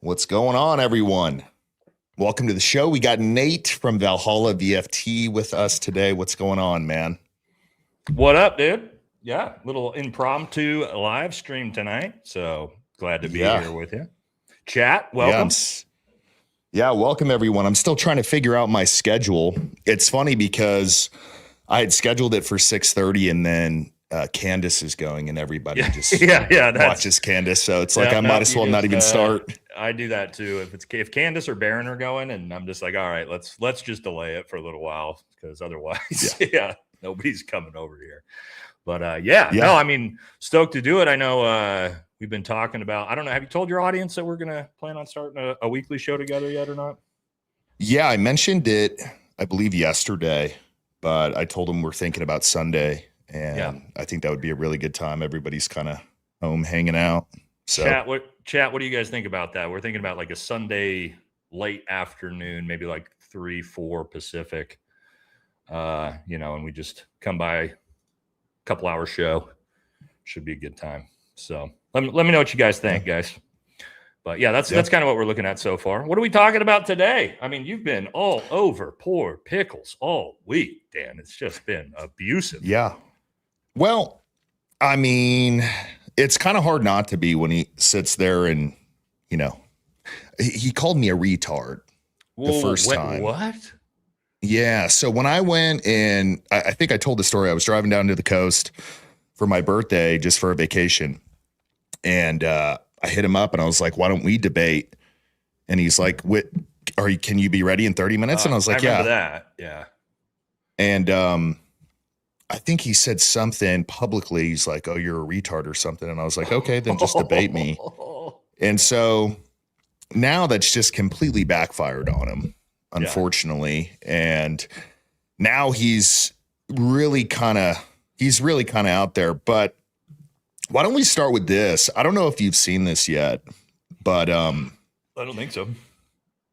What's going on, everyone? Welcome to the show. We got Nate from Valhalla VFT with us today. What's going on, man? What up, dude? Yeah, little impromptu live stream tonight. So glad to be here with you. Chat, welcome. Welcome, everyone. I'm still trying to figure out my schedule. It's funny because I had scheduled it for 6:30 and then Candace is going and everybody just watches Candace. So it's like I might as well not even start. I do that too. If Candace or Baron are going, and I'm just like, all right, let's just delay it for a little while because otherwise, nobody's coming over here. But no, I mean, stoked to do it. I know we've been talking about. I don't know. Have you told your audience that we're gonna plan on starting a weekly show together yet or not? Yeah, I mentioned it, I believe yesterday, but I told them we're thinking about Sunday. And I think that would be a really good time. Everybody's kind of home hanging out. So chat, what do you guys think about that? We're thinking about like a Sunday late afternoon, maybe like 3-4 Pacific. And we just come by a couple hour show. Should be a good time. So let me know what you guys think, guys. But that's kind of what we're looking at so far. What are we talking about today? I mean, you've been all over poor Pickles all week, Dan. It's just been abusive. Yeah. Well, I mean, it's kind of hard not to be when he sits there and, he called me a retard the first time. What? Yeah. So when I went and I think I told the story, I was driving down to the coast for my birthday, just for a vacation. And I hit him up and I was like, why don't we debate? And he's like, can you be ready in 30 minutes? And I was like, I remember that. Yeah. And, I think he said something publicly. He's like, oh, you're a retard or something. And I was like, okay, then just debate me. And so now that's just completely backfired on him, unfortunately. And now he's really kind of out there. But why don't we start with this? I don't know if you've seen this yet, but I don't think so.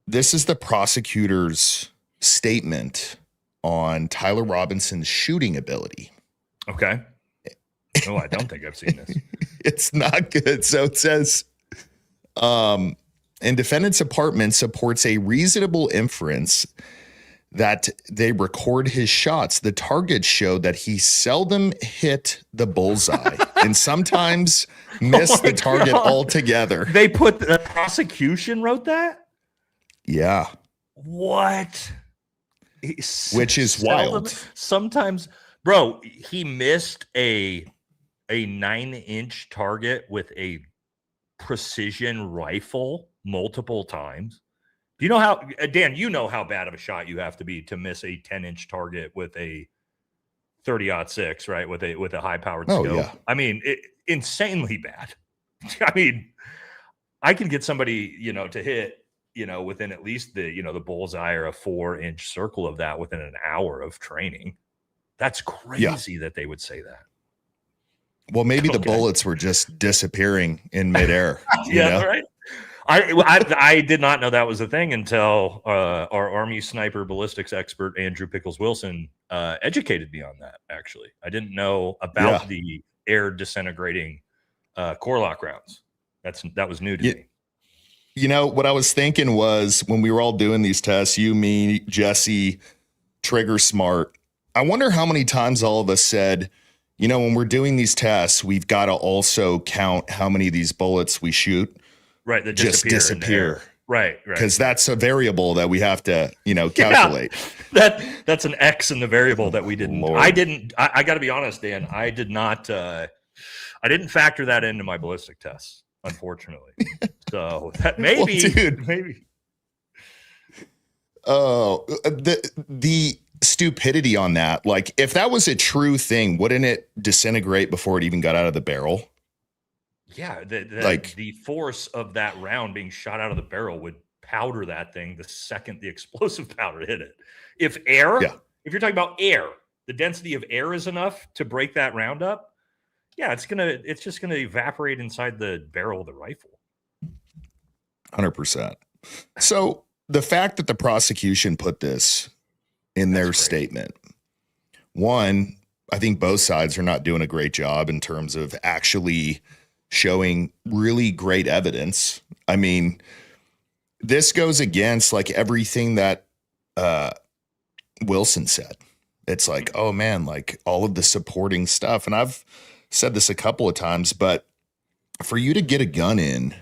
This is the prosecutor's statement on Tyler Robinson's shooting ability. Okay. No, I don't think I've seen this. It's not good. So it says, in defendant's apartment supports a reasonable inference that they record his shots. The targets show that he seldom hit the bullseye and sometimes missed the target altogether. They put the prosecution wrote that? Yeah. What? Which is wild. Sometimes, bro, he missed a 9-inch target with a precision rifle multiple times. Do you know how, Dan, you know how bad of a shot you have to be to miss a 10-inch target with a 30-06, right? With a high-powered scope. Yeah. I mean, insanely bad. I mean, I can get somebody, to hit, within at least the bullseye or a 4-inch circle of that within an hour of training. That's crazy that they would say that. Well, maybe the bullets were just disappearing in midair. Right. I did not know that was a thing until our Army sniper ballistics expert, Andrew Pickles Wilson, educated me on that, actually. I didn't know about the air disintegrating core lock rounds. That was new to me. What I was thinking was when we were all doing these tests, you, me, Jesse, Trigger Smart, I wonder how many times all of us said, when we're doing these tests, we've got to also count how many of these bullets we shoot. Right. That just disappear. Right. Because that's a variable that we have to, calculate. That's an X in the variable that we didn't. Lord. I got to be honest, Dan. I didn't factor that into my ballistic tests, unfortunately. So that maybe. Oh, the stupidity on that. Like, if that was a true thing, wouldn't it disintegrate before it even got out of the barrel? Yeah, the force of that round being shot out of the barrel would powder that thing the second the explosive powder hit it. If you're talking about air, the density of air is enough to break that round up. Yeah, it's just gonna evaporate inside the barrel of the rifle. 100%. So the fact that the prosecution put this in their statement, one, I think both sides are not doing a great job in terms of actually showing really great evidence. I mean, this goes against like everything that uh, Wilson said. It's like, oh man, like all of the supporting stuff. And I've said this a couple of times, but for you to get a gun in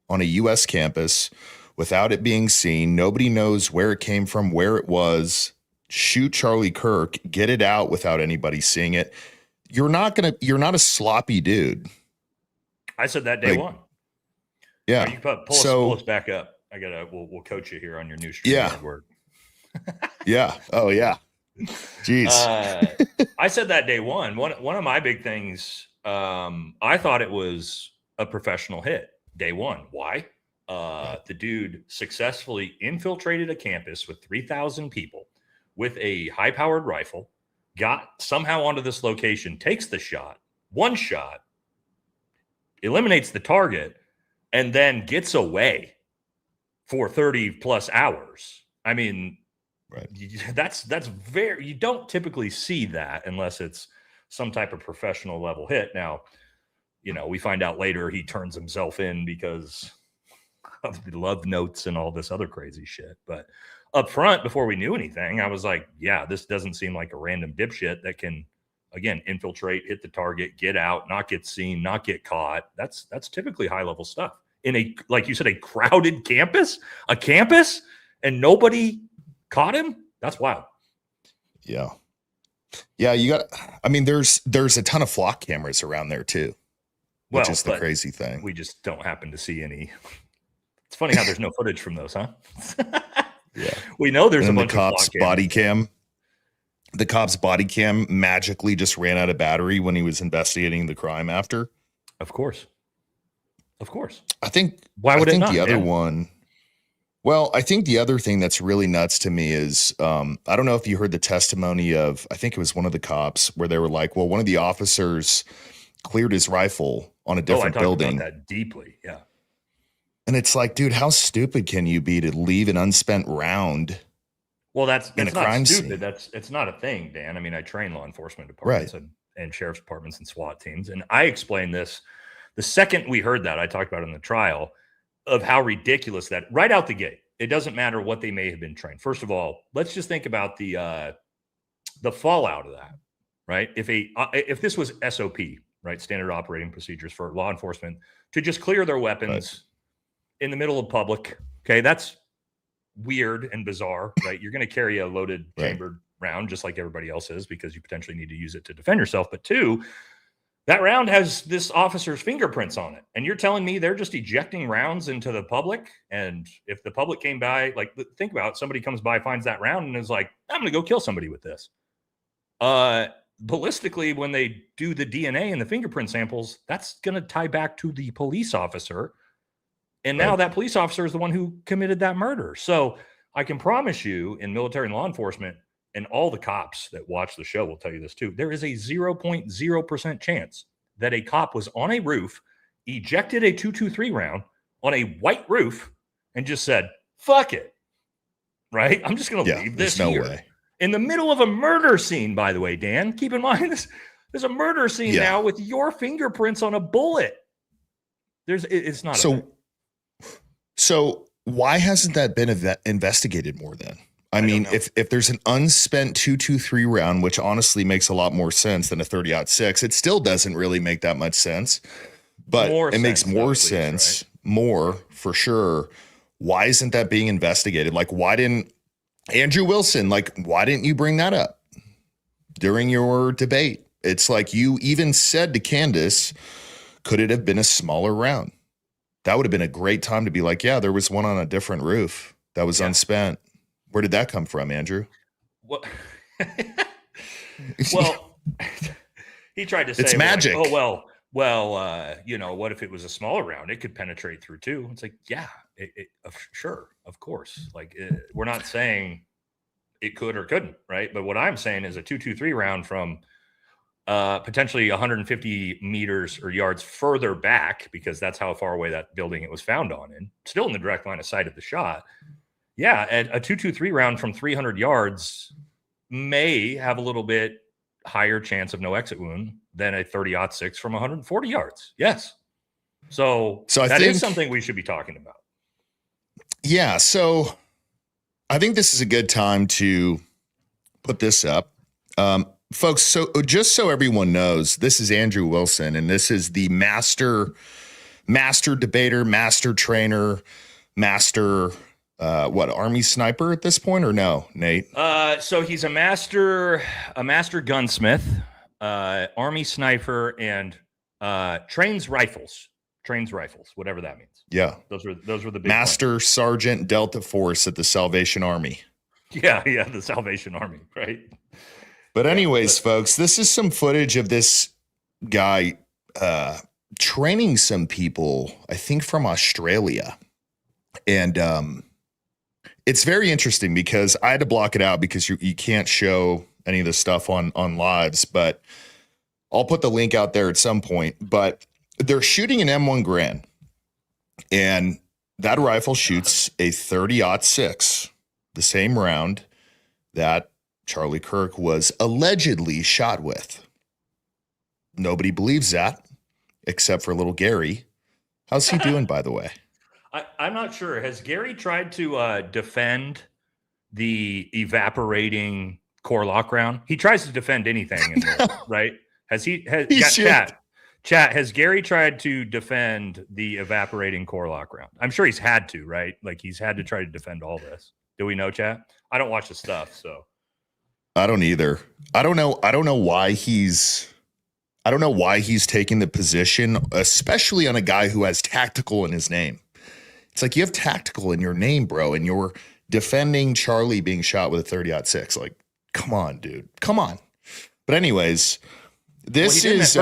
on a US campus without it being seen, nobody knows where it came from, where it was, shoot Charlie Kirk, get it out without anybody seeing it. You're not a sloppy dude. I said that day Like, one. Yeah. You pull us back up. We'll coach you here on your new stream. Yeah. Word. Yeah. Oh yeah. Jeez. I said that day one. One of my big things, I thought it was a professional hit day one. Why? The dude successfully infiltrated a campus with 3,000 people with a high-powered rifle, got somehow onto this location, takes the shot, one shot, eliminates the target, and then gets away for 30 plus hours. I mean, right. That's very, you don't typically see that unless it's some type of professional level hit. Now, we find out later he turns himself in because of the love notes and all this other crazy shit. But up front, before we knew anything, I was like, yeah, this doesn't seem like a random dipshit that can, again, infiltrate, hit the target, get out, not get seen, not get caught. That's typically high level stuff in a, like you said, a crowded campus, and nobody caught him. That's wild. Yeah. There's a ton of flock cameras around there too, which is the crazy thing. We just don't happen to see any. It's funny how there's no footage from those, huh? Yeah. We know there's a bunch of cops' of body cam. The cop's body cam magically just ran out of battery when he was investigating the crime after. Of course. I think the other one. Well, I think the other thing that's really nuts to me is, I don't know if you heard the testimony of, I think it was one of the cops where they were like, well, one of the officers cleared his rifle on a different building. About that deeply. Yeah. And it's like, dude, how stupid can you be to leave an unspent round? Well, that's in a not crime stupid. scene. It's not a thing, Dan. I mean, I train law enforcement departments and sheriff's departments and SWAT teams. And I explained this the second we heard that. I talked about it in the trial of how ridiculous that right out the gate. It doesn't matter what they may have been trained. First of all, let's just think about the fallout of that, right? If this was SOP, right, standard operating procedures for law enforcement to just clear their weapons in the middle of public, okay, that's weird and bizarre, right? You're going to carry a loaded chambered round just like everybody else is because you potentially need to use it to defend yourself. But two, that round has this officer's fingerprints on it. And you're telling me they're just ejecting rounds into the public? And if the public came by, like, think about it, somebody comes by, finds that round and is like, I'm going to go kill somebody with this. Ballistically, when they do the DNA and the fingerprint samples, that's going to tie back to the police officer. And now that police officer is the one who committed that murder. So I can promise you in military and law enforcement, and all the cops that watch the show will tell you this too, there is a 0.0% chance that a cop was on a roof, ejected a 223 round on a white roof, and just said, fuck it. Right? I'm just going to leave this here. Way. In the middle of a murder scene, by the way, Dan, keep in mind, there's a murder scene now with your fingerprints on a bullet. It's not. So why hasn't that been investigated more then? I mean, if there's an unspent 223 round, which honestly makes a lot more sense than a 30-06, it still doesn't really make that much sense, but it makes more sense, more for sure. Why isn't that being investigated? Like, why didn't Andrew Wilson, why didn't you bring that up during your debate? It's like you even said to Candace, could it have been a smaller round? That would have been a great time to be like, yeah, there was one on a different roof that was unspent. Where did that come from, Andrew? Well, he tried to say it's magic. Like, what if it was a smaller round? It could penetrate through too. It's like, yeah, sure, of course. We're not saying it could or couldn't, right? But what I'm saying is a 223 round from potentially 150 meters or yards further back, because that's how far away that building it was found on, and still in the direct line of sight of the shot. Yeah, a 223 round from 300 yards may have a little bit higher chance of no exit wound than a 30-06 from 140 yards. Yes. So that is something we should be talking about. Yeah, so I think this is a good time to put this up. Folks, so just so everyone knows, this is Andrew Wilson, and this is the master debater, master trainer, master Army sniper at this point, or no, Nate? So he's a master gunsmith, Army sniper, and trains rifles, whatever that means. Yeah. Those were the big Master ones. Sergeant Delta Force at the Salvation Army. Yeah, the Salvation Army, right? But anyways, folks, this is some footage of this guy training some people, I think from Australia. And it's very interesting because I had to block it out because you can't show any of the stuff on lives, but I'll put the link out there at some point. But they're shooting an M1 Garand, and that rifle shoots a 30-06, the same round that Charlie Kirk was allegedly shot with. Nobody believes that except for little Gary. How's he doing, by the way? I'm not sure. Has Gary tried to defend the evaporating core lock round? He tries to defend anything in there, right? Has he? Chat, has Gary tried to defend the evaporating core lock round? I'm sure he's had to, right? Like he's had to try to defend all this. Do we know, chat? I don't watch the stuff, so I don't either. I don't know why he's taking the position, especially on a guy who has tactical in his name. It's like you have tactical in your name, bro, and you're defending Charlie being shot with a 30-06. Like, come on, dude. Come on. But anyways, this is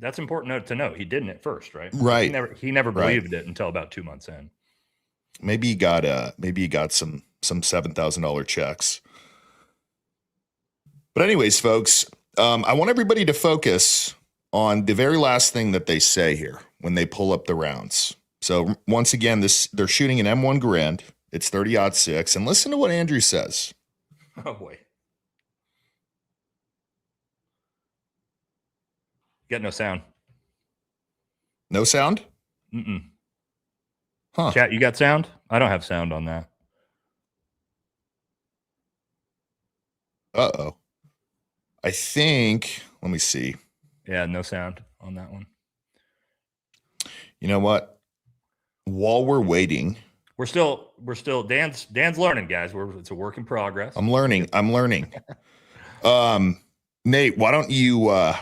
that's important to note. He didn't at first, right? Right. He never believed it until about 2 months in. Maybe he got some $7,000 checks. But anyways, folks, I want everybody to focus on the very last thing that they say here when they pull up the rounds. So once again, they're shooting an M1 Garand. It's 30-06, and listen to what Andrew says. Oh boy. Got no sound. No sound? Mm-mm. Huh. Chat, you got sound? I don't have sound on that. Uh-oh. I think, let me see. Yeah, no sound on that one. You know what? While we're waiting, we're still Dan's learning, guys. It's a work in progress. I'm learning. Nate, why don't you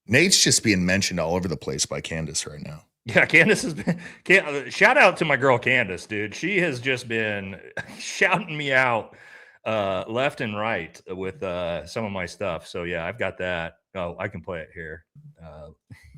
Nate's just being mentioned all over the place by Candace right now. Yeah, Candace has been shout out to my girl Candace, dude. She has just been shouting me out left and right with some of my stuff. So yeah, I've got that. Oh, I can play it here.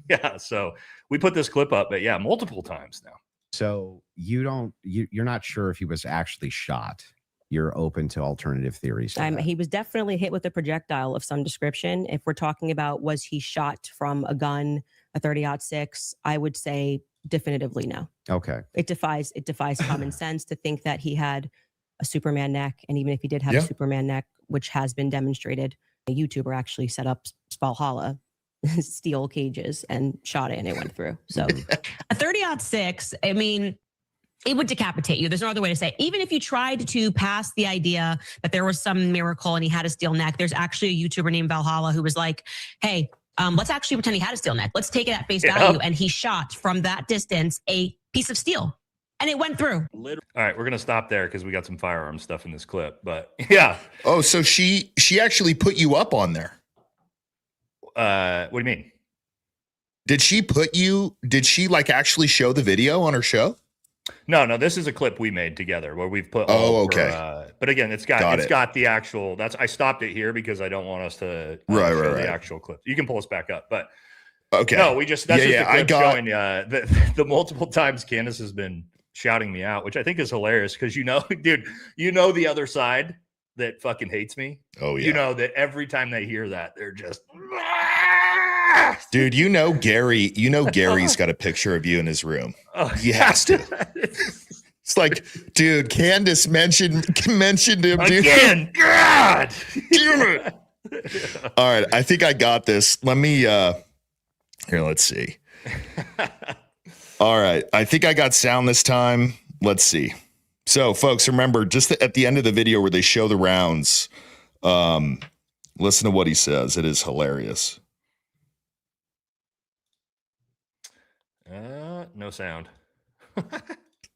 Yeah, so we put this clip up, but yeah, multiple times now. So you're not sure if he was actually shot. You're open to alternative theories. He was definitely hit with a projectile of some description. If we're talking about was he shot from a gun, a 30-06, I would say definitively no. Okay. It defies common sense to think that he had a Superman neck. And even if he did have a Superman neck, which has been demonstrated, a YouTuber actually set up Spalhalla steel cages and shot it and it went through. So a 30-06, I mean, it would decapitate you. There's no other way to say it. Even if you tried to pass the idea that there was some miracle and he had a steel neck, there's actually a YouTuber named Valhalla who was like, hey, let's actually pretend he had a steel neck. Let's take it at face value. And he shot from that distance a piece of steel and it went through. All right, we're going to stop there because we got some firearm stuff in this clip. But yeah. Oh, so she actually put you up on there. What do you mean? Did she like actually show the video on her show? No, this is a clip we made together where we've put. Okay. But again, it's got the actual. I stopped it here because I don't want us to show the actual clip. You can pull us back up, but okay. No, just a clip showing the multiple times Candace has been shouting me out, which I think is hilarious because dude, the other side that fucking hates me. Oh yeah. You know that every time they hear that, they're just. Dude, Gary's got a picture of you in his room. Oh, he has to. It's like, dude, Candace mentioned him, dude. Again, God. All right, I think I got this. Let me here, let's see. All right, I think I got sound this time. Let's see. So, folks, remember, just at the end of the video where they show the rounds, listen to what he says. It is hilarious. No sound.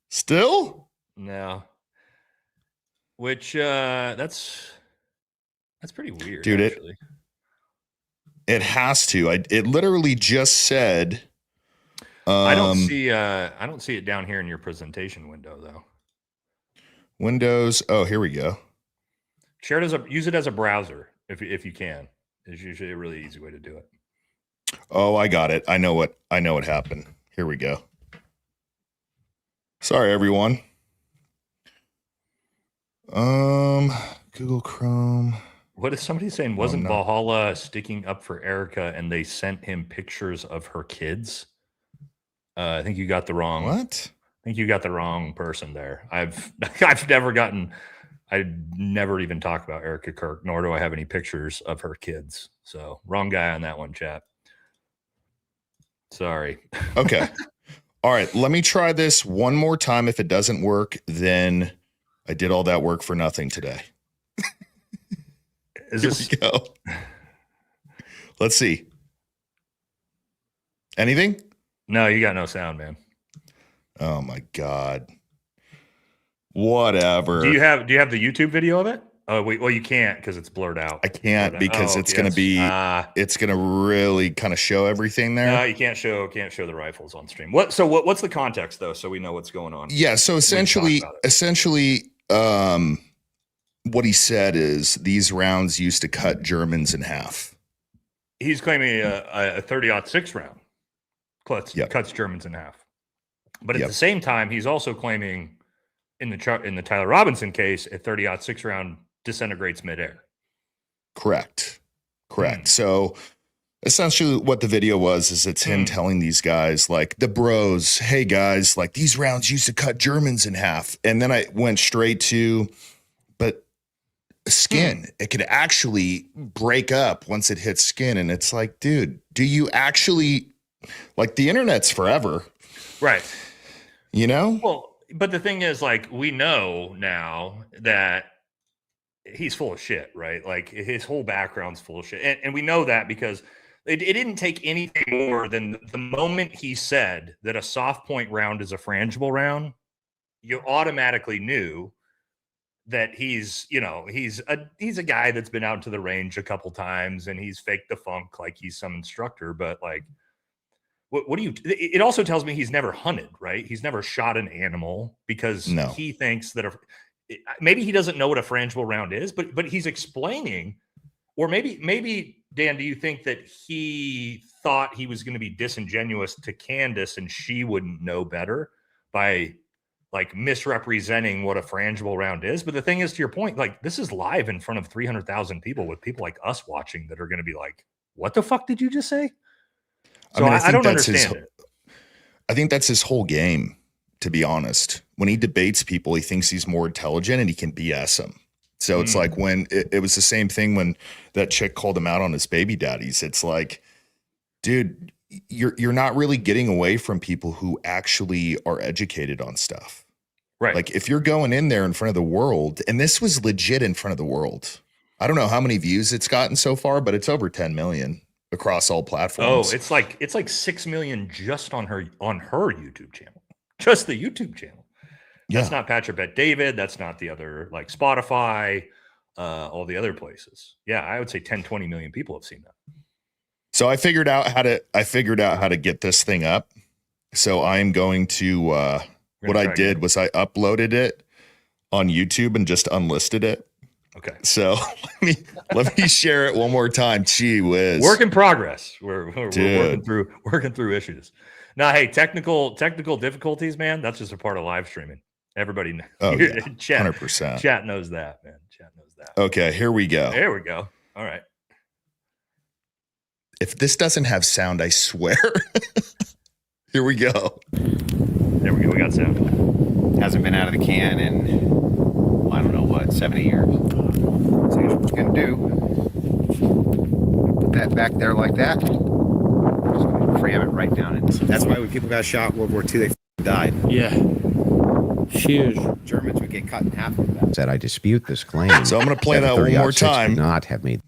Still? No. Which that's pretty weird, dude. Actually, it has to. It literally just said. I don't see it down here in your presentation window though. Windows. Oh, here we go. Share it use it as a browser if you can. It's usually a really easy way to do it. Oh, I got it. I know what happened. Here we go. Sorry, everyone. Google Chrome. What is somebody saying? Wasn't Valhalla sticking up for Erica and they sent him pictures of her kids? I think you got the wrong. What? I think you got the wrong person there. I've I never even talk about Erica Kirk, nor do I have any pictures of her kids. So wrong guy on that one, chat. Sorry. Okay. All right. Let me try this one more time. If it doesn't work, then I did all that work for nothing today. Here we go. Let's see. Anything? No, you got no sound, man. Oh my God. Whatever. Do you have the YouTube video of it? Oh wait, well you can't because it's blurred out. I can't because it's gonna be it's gonna really kind of show everything there. No, you can't show the rifles on stream. What's the context though, so we know what's going on? Yeah, so essentially what he said is these rounds used to cut Germans in half. He's claiming a 30-06 round cuts Germans in half. But at the same time, he's also claiming in the Tyler Robinson case, a 30-06 round disintegrates midair. Correct. So essentially what the video was is it's him telling these guys, like the bros, hey guys, like these rounds used to cut Germans in half. And then I went straight to, but skin, it could actually break up once it hits skin. And it's like, dude, do you actually, like, the internet's forever. Right. You know? Well, but the thing is, like, we know now that he's full of shit, right? Like, his whole background's full of shit. And we know that because it didn't take anything more than the moment he said that a soft point round is a frangible round, you automatically knew that he's a guy that's been out to the range a couple times and he's faked the funk like he's some instructor. But like, what do you, it also tells me he's never hunted, right? He's never shot an animal because he thinks that maybe he doesn't know what a frangible round is, but he's explaining, or maybe Dan, do you think that he thought he was going to be disingenuous to Candace and she wouldn't know better by like misrepresenting what a frangible round is? But the thing is, to your point, like, this is live in front of 300,000 people with people like us watching that are going to be like, what the fuck did you just say? So I don't understand it. I think that's his whole game, to be honest. When he debates people, he thinks he's more intelligent and he can BS them. So it's like when it was the same thing when that chick called him out on his baby daddies. It's like, dude, you're not really getting away from people who actually are educated on stuff. Right. Like if you're going in there in front of the world, and this was legit in front of the world. I don't know how many views it's gotten so far, but it's over 10 million across all platforms. Oh, it's like 6 million just on her YouTube channel. Just the YouTube channel. That's not Patrick Bet David. That's not the other, like Spotify, all the other places. Yeah, I would say 10, 20 million people have seen that. So I figured out how to get this thing up. So I'm going to what I did was I uploaded it on YouTube and just unlisted it. Okay. So let me share it one more time. Gee whiz. Work in progress. We're working through issues. Now, hey, technical difficulties, man. That's just a part of live streaming. Everybody knows. Oh, yeah, chat, 100%. Chat knows that, man. Chat knows that. Okay, here we go. There we go. All right. If this doesn't have sound, I swear. Here we go. There we go. We got sound. Hasn't been out of the can in, I don't know what, 70 years. So here's what we're going to do. Put that back there like that. Just going to cram it right down. That's why when people got shot in World War II, they died. Yeah. Huge. Germans would get cut in half with that. Said I dispute this claim. So I'm going to play that one more time. Could not have made.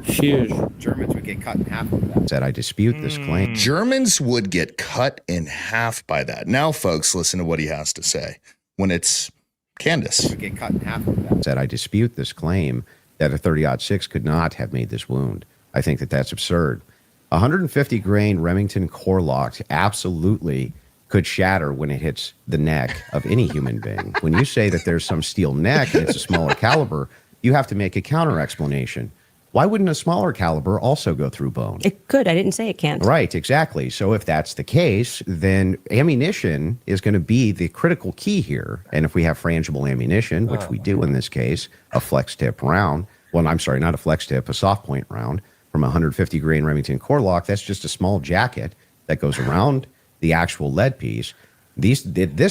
Huge. Germans would get cut in half with that. Said I dispute this claim. Germans would get cut in half by that. Now, folks, listen to what he has to say when it's Candace. Would get cut in half with that. Said I dispute this claim that a 30-06 could not have made this wound. I think that that's absurd. 150 grain Remington core locked absolutely could shatter when it hits the neck of any human being. When you say that there's some steel neck and it's a smaller caliber, you have to make a counter explanation. Why wouldn't a smaller caliber also go through bone? It could. I didn't say it can't. Right, exactly. So if that's the case, then ammunition is going to be the critical key here. And if we have frangible ammunition, which we do in this case, a flex tip round, well, I'm sorry, not a flex tip, a soft point round from 150 grain Remington core lock, that's just a small jacket that goes around the actual lead piece. This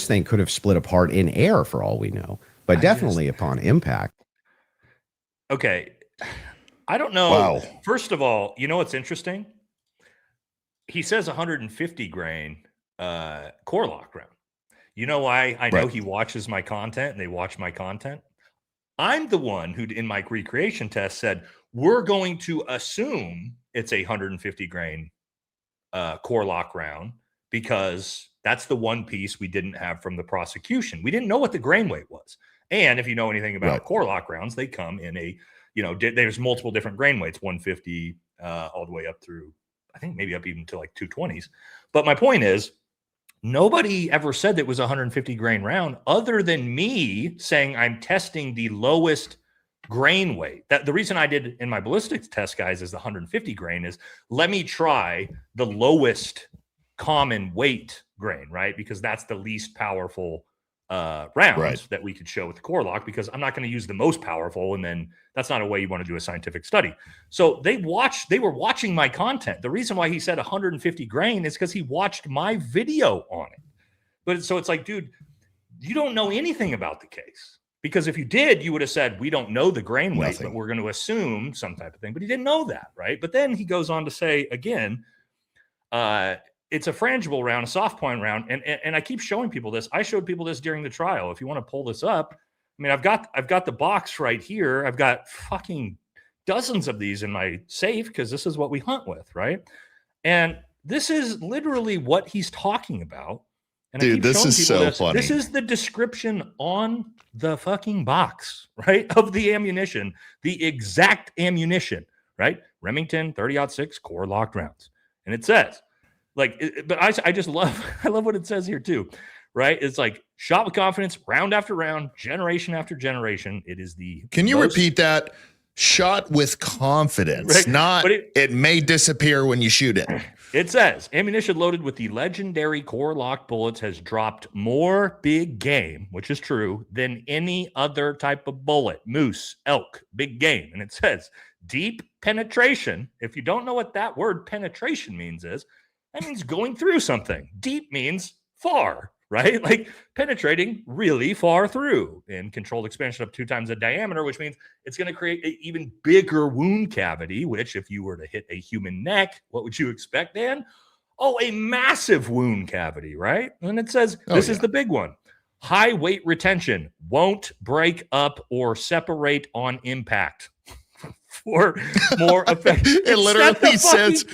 thing could have split apart in air for all we know, but definitely upon impact. Okay. I don't know. Wow. First of all, you know what's interesting? He says 150 grain core lock round. You know why I know Right. he watches my content and they watch my content? I'm the one who, in my recreation test, said we're going to assume it's a 150 grain core lock round because that's the one piece we didn't have from the prosecution. We didn't know what the grain weight was. And if you know anything about Right. core lock rounds, they come in a, there's multiple different grain weights, 150 all the way up through, I think maybe up even to like 220s. But my point is, nobody ever said that it was a 150 grain round other than me saying I'm testing the lowest grain weight. That the reason I did in my ballistics test, guys, is the 150 grain is let me try the lowest common weight grain, right? Because that's the least powerful rounds Right. that we could show with the core lock, because I'm not going to use the most powerful, and then that's not a way you want to do a scientific study. So they were watching my content. The reason why he said 150 grain is because he watched my video on it. But so it's like, dude, you don't know anything about the case, because if you did, you would have said, we don't know the grain weight, Nothing. but we're going to assume some type of thing. But he didn't know that, right? But then he goes on to say again, it's a frangible round, a soft point round, and I keep showing people this. I showed people this during the trial. If you want to pull this up, I mean, I've got the box right here. I've got fucking dozens of these in my safe because this is what we hunt with, right? And this is literally what he's talking about. And Dude, I keep this showing is people so this. funny. This is the description on the fucking box, right, of the ammunition, the exact ammunition, right? Remington 30-06 core locked rounds, and it says. But I just love, I love what it says here too, right? It's like shot with confidence, round after round, generation after generation. It is the. Can you repeat that? Shot with confidence, Right. not But it may disappear when you shoot it. It says ammunition loaded with the legendary core lock bullets has dropped more big game, which is true, than any other type of bullet. Moose, elk, big game. And it says deep penetration. If you don't know what that word penetration means that means going through something. Deep means far, right? Like penetrating really far through, and controlled expansion up 2 times the diameter, which means it's going to create an even bigger wound cavity, which if you were to hit a human neck, what would you expect, Dan? Oh, a massive wound cavity, right? And it says, this is the big one. High weight retention, won't break up or separate on impact. For more effect. It literally says...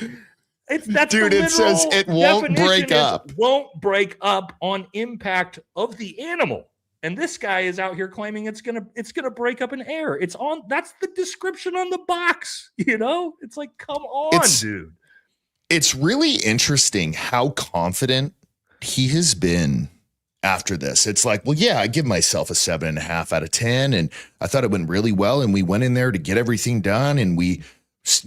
Dude, it says it won't break up. Won't break up on impact of the animal. And this guy is out here claiming it's gonna break up in air. It's on. That's the description on the box. It's like, come on, dude. It's really interesting how confident he has been after this. It's like, well, yeah, I give myself a 7.5 out of 10, and I thought it went really well. And we went in there to get everything done, and we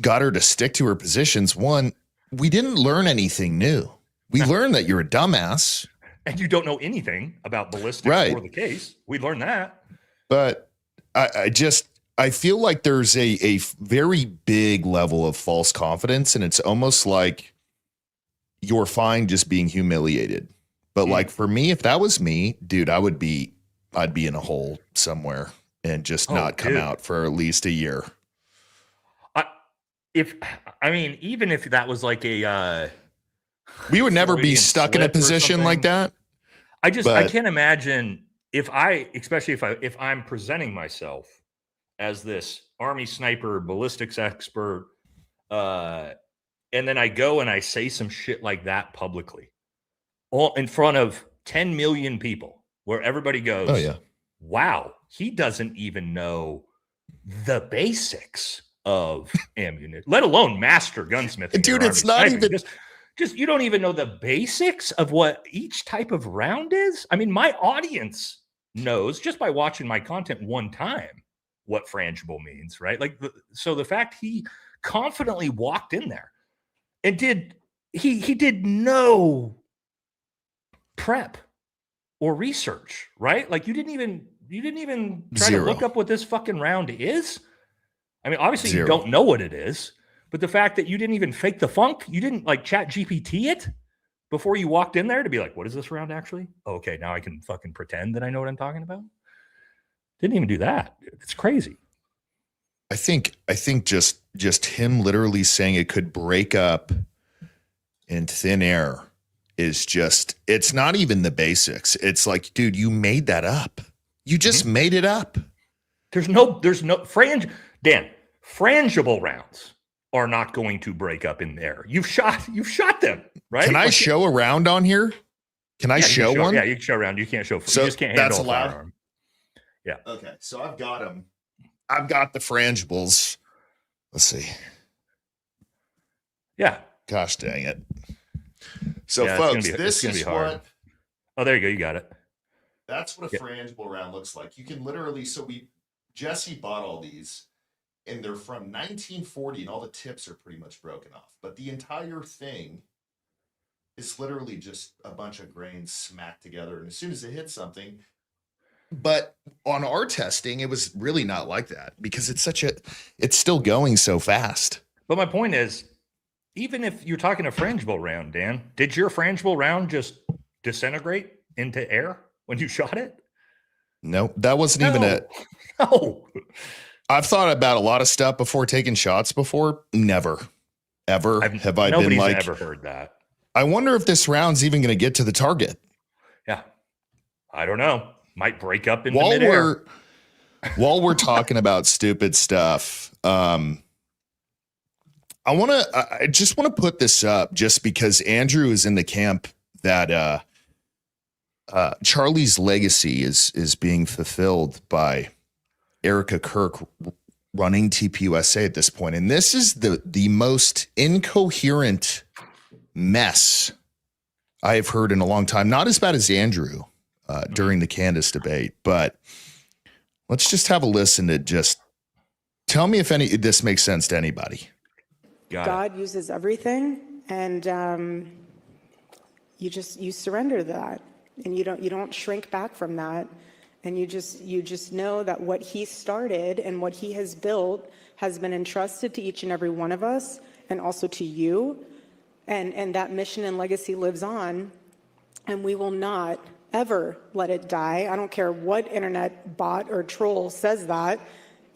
got her to stick to her positions. One. We didn't learn anything new. We learned that you're a dumbass. And you don't know anything about ballistics or the case. We learned that. But I feel like there's a very big level of false confidence, and it's almost like you're fine just being humiliated. But like for me, if that was me, dude, I'd be in a hole somewhere and just not come out for at least a year. Even if that was like a we would never be stuck in a position like that. But can't imagine especially if I'm presenting myself as this Army sniper, ballistics expert, and then I go and I say some shit like that publicly, all in front of 10 million people, where everybody goes, oh yeah, wow, he doesn't even know the basics of ammunition, let alone master gunsmithing. dude, or it's Army not sniping. even. Just you don't even know the basics of what each type of round is. I mean, my audience knows just by watching my content one time what frangible means, right? Like, so the fact he confidently walked in there and he did no prep or research, right? Like, you didn't even try to look Zero. up what this fucking round is. I mean, obviously you Zero. don't know what it is, but the fact that you didn't even fake the funk, you didn't like chat GPT it before you walked in there to be like, what is this round actually? Oh, okay, now I can fucking pretend that I know what I'm talking about. Didn't even do that. It's crazy. I think just him literally saying it could break up in thin air is just, it's not even the basics. It's like, dude, you made that up. You just made it up. There's no frangible rounds are not going to break up in there. You've shot them, right? Can I Like, show a round on here? Can I you can show one? Yeah, you can show around. You can't show. So you just can't that's handle a allowed? firearm. Yeah. Okay, so I've got them. I've got the frangibles. Let's see. Yeah. Gosh dang it. So Yeah, it's gonna folks, be- this it's gonna is be hard. what, Oh, there you go. You got it. that's what a Yeah. frangible round looks like. You can literally, Jesse bought all these and they're from 1940 and all the tips are pretty much broken off. But the entire thing is literally just a bunch of grains smacked together. And as soon as it hits something, but on our testing, it was really not like that because it's still going so fast. But my point is, even if you're talking a frangible round, Dan, did your frangible round just disintegrate into air when you shot it? No, that wasn't even it. No. I've thought about a lot of stuff before taking shots before. Never, ever have I been Nobody's like, ever heard that. I wonder if this round's even going to get to the target. Yeah. I don't know. Might break up into midair. While we're talking about stupid stuff, I just want to put this up just because Andrew is in the camp that Charlie's legacy is being fulfilled by Erica Kirk running TPUSA at this point. And this is the most incoherent mess I have heard in a long time. Not as bad as Andrew during the Candace debate, but let's just have a listen to just tell me if this makes sense to anybody. God uses everything, and you surrender that, and you don't shrink back from that, and you just know that what He started and what He has built has been entrusted to each and every one of us, and also to you, and that mission and legacy lives on, and we will not ever let it die. I don't care what internet bot or troll says that,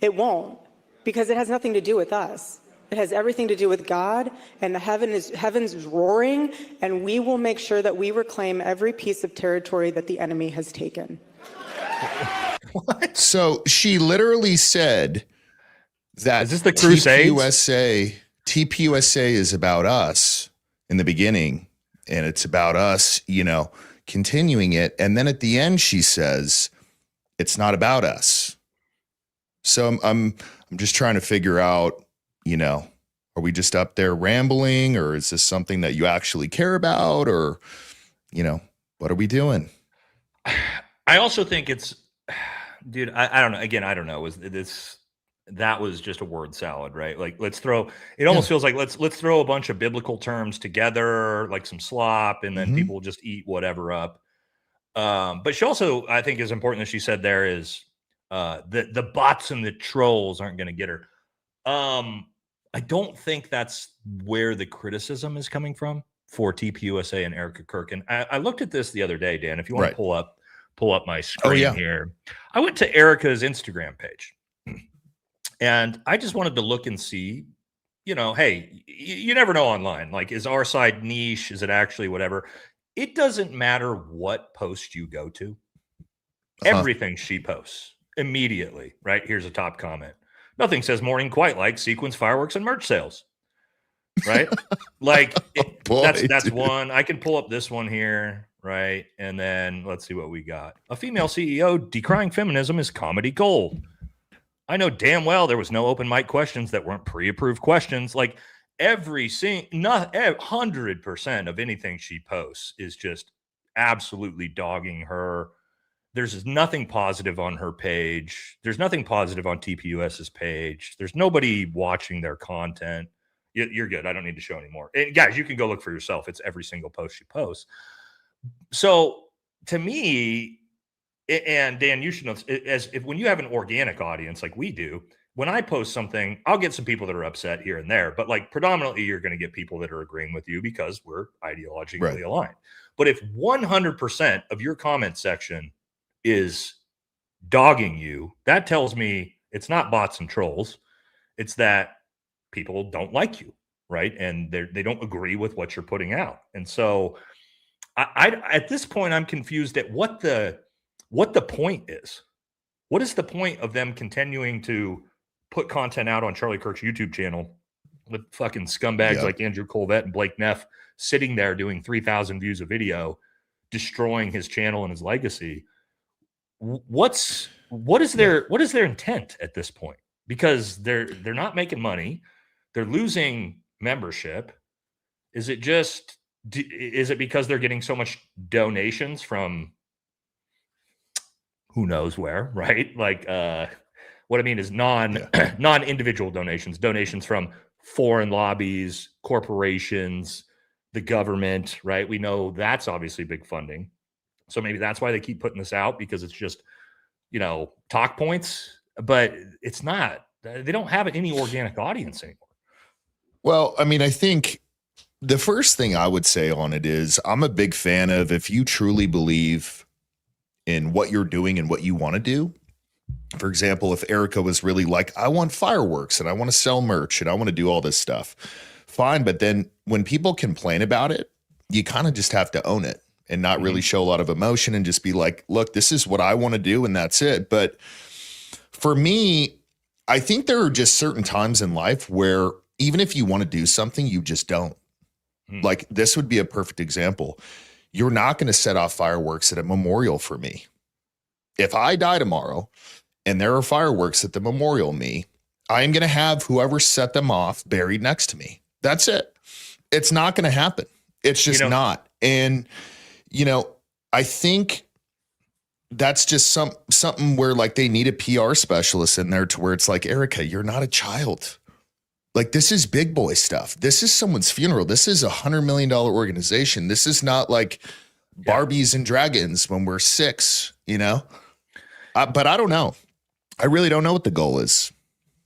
it won't, because it has nothing to do with us. It has everything to do with God, and the heavens is roaring, and we will make sure that we reclaim every piece of territory that the enemy has taken. What? So she literally said that Is this the Crusades? TPUSA is about us in the beginning, and it's about us, continuing it. And then at the end, she says, it's not about us. So I'm just trying to figure out, are we just up there rambling, or is this something that you actually care about, or, what are we doing? I also think it's, dude, I don't know. Again, I don't know. That was just a word salad, right? Like, it almost feels like let's throw a bunch of biblical terms together, like some slop, and then people will just eat whatever up. But she also, I think, is important that she said there is the bots and the trolls aren't going to get her. I don't think that's where the criticism is coming from for TPUSA and Erica Kirk. And I looked at this the other day, Dan. If you want to pull up my screen here, I went to Erica's Instagram page, and I just wanted to look and see, hey, you never know online. Like, is our side niche? Is it actually whatever? it doesn't matter what post you go to. Uh-huh. Everything she posts immediately, right? Here's a top comment. Nothing says morning quite like sequence fireworks and merch sales, right? Like Boy, that's dude. one. I can pull up this one here, right? And then let's see what we got. A female CEO decrying feminism is comedy gold. I know damn well there was no open mic questions that weren't pre-approved questions. Like every single, not 100% of anything she posts is just absolutely dogging her. There's nothing positive on her page. There's nothing positive on TPUS's page. There's nobody watching their content. You're good. I don't need to show anymore. And guys, you can go look for yourself. It's every single post she posts. So to me, and Dan, you should know, if when you have an organic audience like we do, when I post something, I'll get some people that are upset here and there, but like predominantly you're going to get people that are agreeing with you because we're ideologically aligned. But if 100% of your comment section is dogging you, that tells me it's not bots and trolls. It's that people don't like you, right? And they don't agree with what you're putting out. And so I at this point, I'm confused at what the point is. What is the point of them continuing to put content out on Charlie Kirk's YouTube channel with fucking scumbags like Andrew Colvette and Blake Neff sitting there doing 3,000 views a video, destroying his channel and his legacy? What is their intent at this point? Because they're not making money, they're losing membership. Is it because they're getting so much donations from who knows where, right? Like what I mean is non-individual donations from foreign lobbies, corporations, the government, right? We know that's obviously big funding. So maybe that's why they keep putting this out, because it's just, talk points, but it's not. They don't have any organic audience anymore. Well, I mean, I think the first thing I would say on it is I'm a big fan of, if you truly believe in what you're doing and what you want to do. For example, if Erica was really like, I want fireworks and I want to sell merch and I want to do all this stuff, fine. But then when people complain about it, you kind of just have to own it and not really show a lot of emotion and just be like, look, this is what I want to do and that's it. But for me, I think there are just certain times in life where even if you want to do something, you just don't. Like this would be a perfect example. You're not going to set off fireworks at a memorial for me. If I die tomorrow and there are fireworks at the memorial me, I am going to have whoever set them off buried next to me. That's it. It's not going to happen. It's just not. And, I think that's just something where like they need a PR specialist in there to where it's like, Erica, you're not a child. Like this is big boy stuff. This is someone's funeral. This is $100 million organization. This is not like Barbies and dragons when we're 6, but I don't know. I really don't know what the goal is.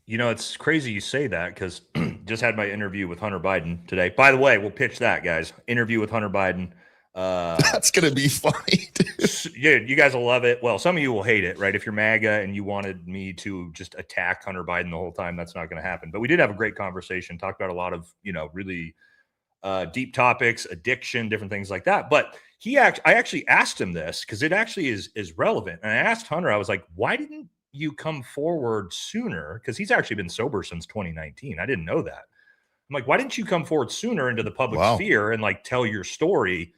It's crazy you say that, because just had my interview with Hunter Biden today. By the way, we'll pitch that, guys. Interview with Hunter Biden. That's going to be funny, dude. Yeah, you guys will love it. Well, some of you will hate it, right? If you're MAGA and you wanted me to just attack Hunter Biden the whole time, that's not going to happen. But we did have a great conversation, talked about a lot of, really deep topics, addiction, different things like that. But I actually asked him this because it actually is relevant. And I asked Hunter, I was like, why didn't you come forward sooner? Because he's actually been sober since 2019. I didn't know that. I'm like, why didn't you come forward sooner into the public sphere and like tell your story,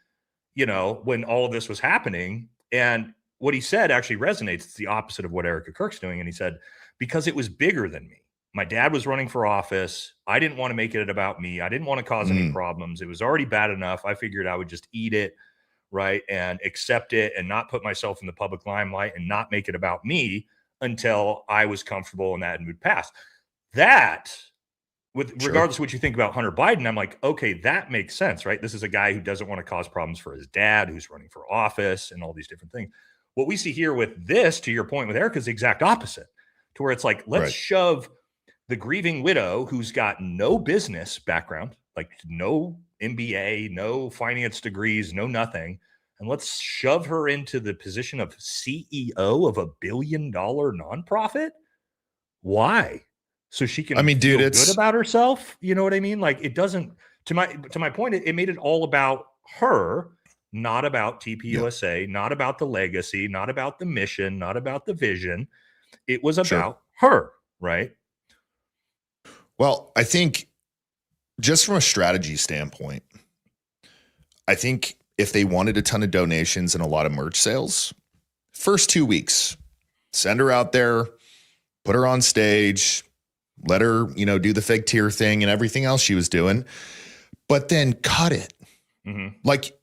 when all of this was happening? And what he said actually resonates. It's the opposite of what Erica Kirk's doing. And he said, because it was bigger than me. My dad was running for office. I didn't want to make it about me. I didn't want to cause any problems. It was already bad enough. I figured I would just eat it, right, and accept it and not put myself in the public limelight and not make it about me until I was comfortable and that moved past. That, regardless of what you think about Hunter Biden, I'm like, okay, that makes sense, right? This is a guy who doesn't want to cause problems for his dad, who's running for office and all these different things. What we see here with this, to your point with Erica, is the exact opposite, to where it's like, let's shove the grieving widow who's got no business background, like no MBA, no finance degrees, no nothing, and let's shove her into the position of CEO of $1 billion nonprofit. Why? So she can feel good about herself. You know what I mean? Like it doesn't, to my point, it made it all about her, not about TPUSA, not about the legacy, not about the mission, not about the vision. It was about her, right? Well, I think just from a strategy standpoint, I think if they wanted a ton of donations and a lot of merch sales, first 2 weeks, send her out there, put her on stage, let her, do the fake tear thing and everything else she was doing, but then cut it. Mm-hmm. Like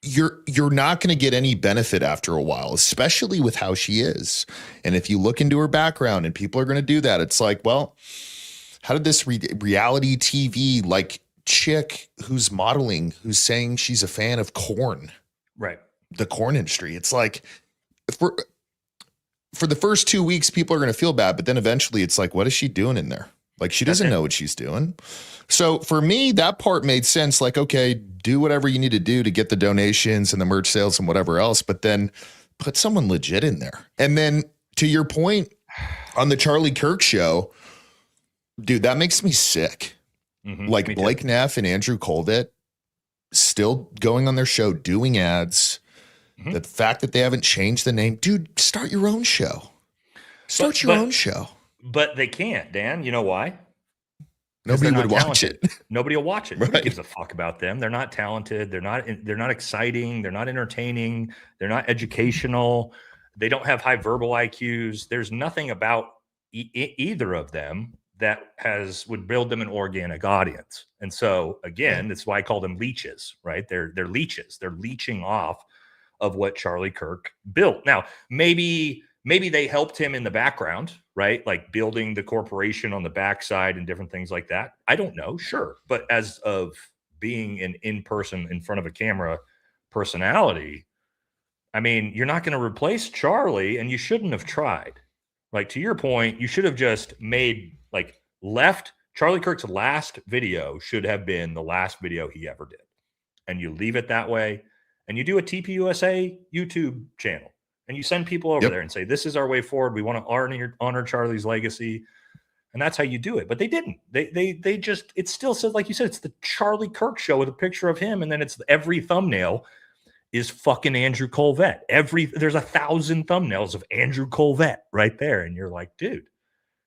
you're not going to get any benefit after a while, especially with how she is. And if you look into her background and people are going to do that, it's like, well, how did this reality TV like chick who's modeling, who's saying she's a fan of corn, right? The corn industry. It's like for the first 2 weeks, people are going to feel bad, but then eventually it's like, what is she doing in there? Like she doesn't know what she's doing. So for me, that part made sense. Like, okay, do whatever you need to do to get the donations and the merch sales and whatever else, but then put someone legit in there. And then to your point on the Charlie Kirk show, dude, that makes me sick. Mm-hmm, like Blake Neff and Andrew Colvett still going on their show, doing ads. Mm-hmm. The fact that they haven't changed the name, dude, start your own show. Start your own show. But they can't, Dan. You know why? Nobody would watch it. Nobody will watch it. Right. Nobody gives a fuck about them. They're not talented. They're not exciting. They're not entertaining. They're not educational. They don't have high verbal IQs. There's nothing about either of them that would build them an organic audience. And so again, that's why I call them leeches, right? They're leeches. They're leeching off of what Charlie Kirk built. Now, maybe they helped him in the background, right? Like building the corporation on the backside and different things like that. I don't know, sure. But as of being an in-person, in front of a camera personality, I mean, you're not going to replace Charlie, and you shouldn't have tried. Like, to your point, you should have just left. Charlie Kirk's last video should have been the last video he ever did. And you leave it that way. And you do a TPUSA YouTube channel. And you send people over there and say, this is our way forward. We want to honor Charlie's legacy. And that's how you do it. But they didn't. They just, it still says, like you said, it's the Charlie Kirk show with a picture of him. And then it's every thumbnail is fucking Andrew Colvett. There's 1,000 thumbnails of Andrew Colvett right there. And you're like, dude,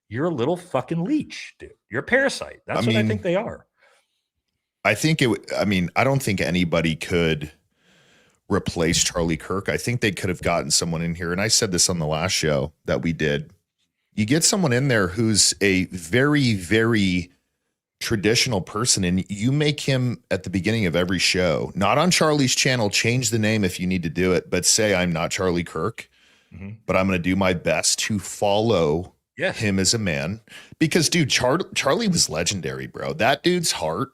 you're a little fucking leech, dude. You're a parasite. That's what I think they are. I don't think anybody could replace Charlie Kirk. I think they could have gotten someone in here. And I said this on the last show that we did. You get someone in there who's a very, very traditional person, and you make him at the beginning of every show, not on Charlie's channel, change the name if you need to do it, but say, I'm not Charlie Kirk, but I'm going to do my best to follow him as a man. Because, dude, Charlie was legendary, bro. That dude's heart,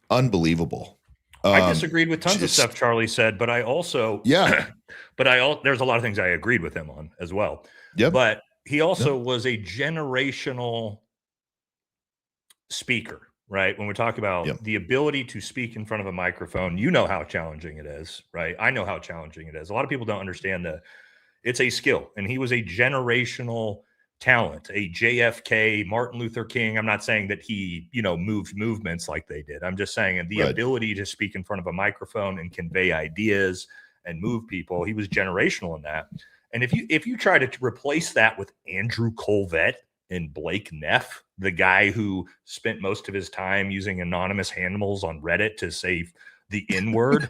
unbelievable. I disagreed with tons of stuff Charlie said, but I also, there's a lot of things I agreed with him on as well. Yep. But he also was a generational speaker, right? When we talk about the ability to speak in front of a microphone, you know how challenging it is, right? I know how challenging it is. A lot of people don't understand that it's a skill, and he was a generational talent, a JFK, Martin Luther King. I'm not saying that he, moved movements like they did. I'm just saying the ability to speak in front of a microphone and convey ideas and move people. He was generational in that. And if you try to replace that with Andrew Colvett and Blake Neff, the guy who spent most of his time using anonymous handles on Reddit to say the N-word,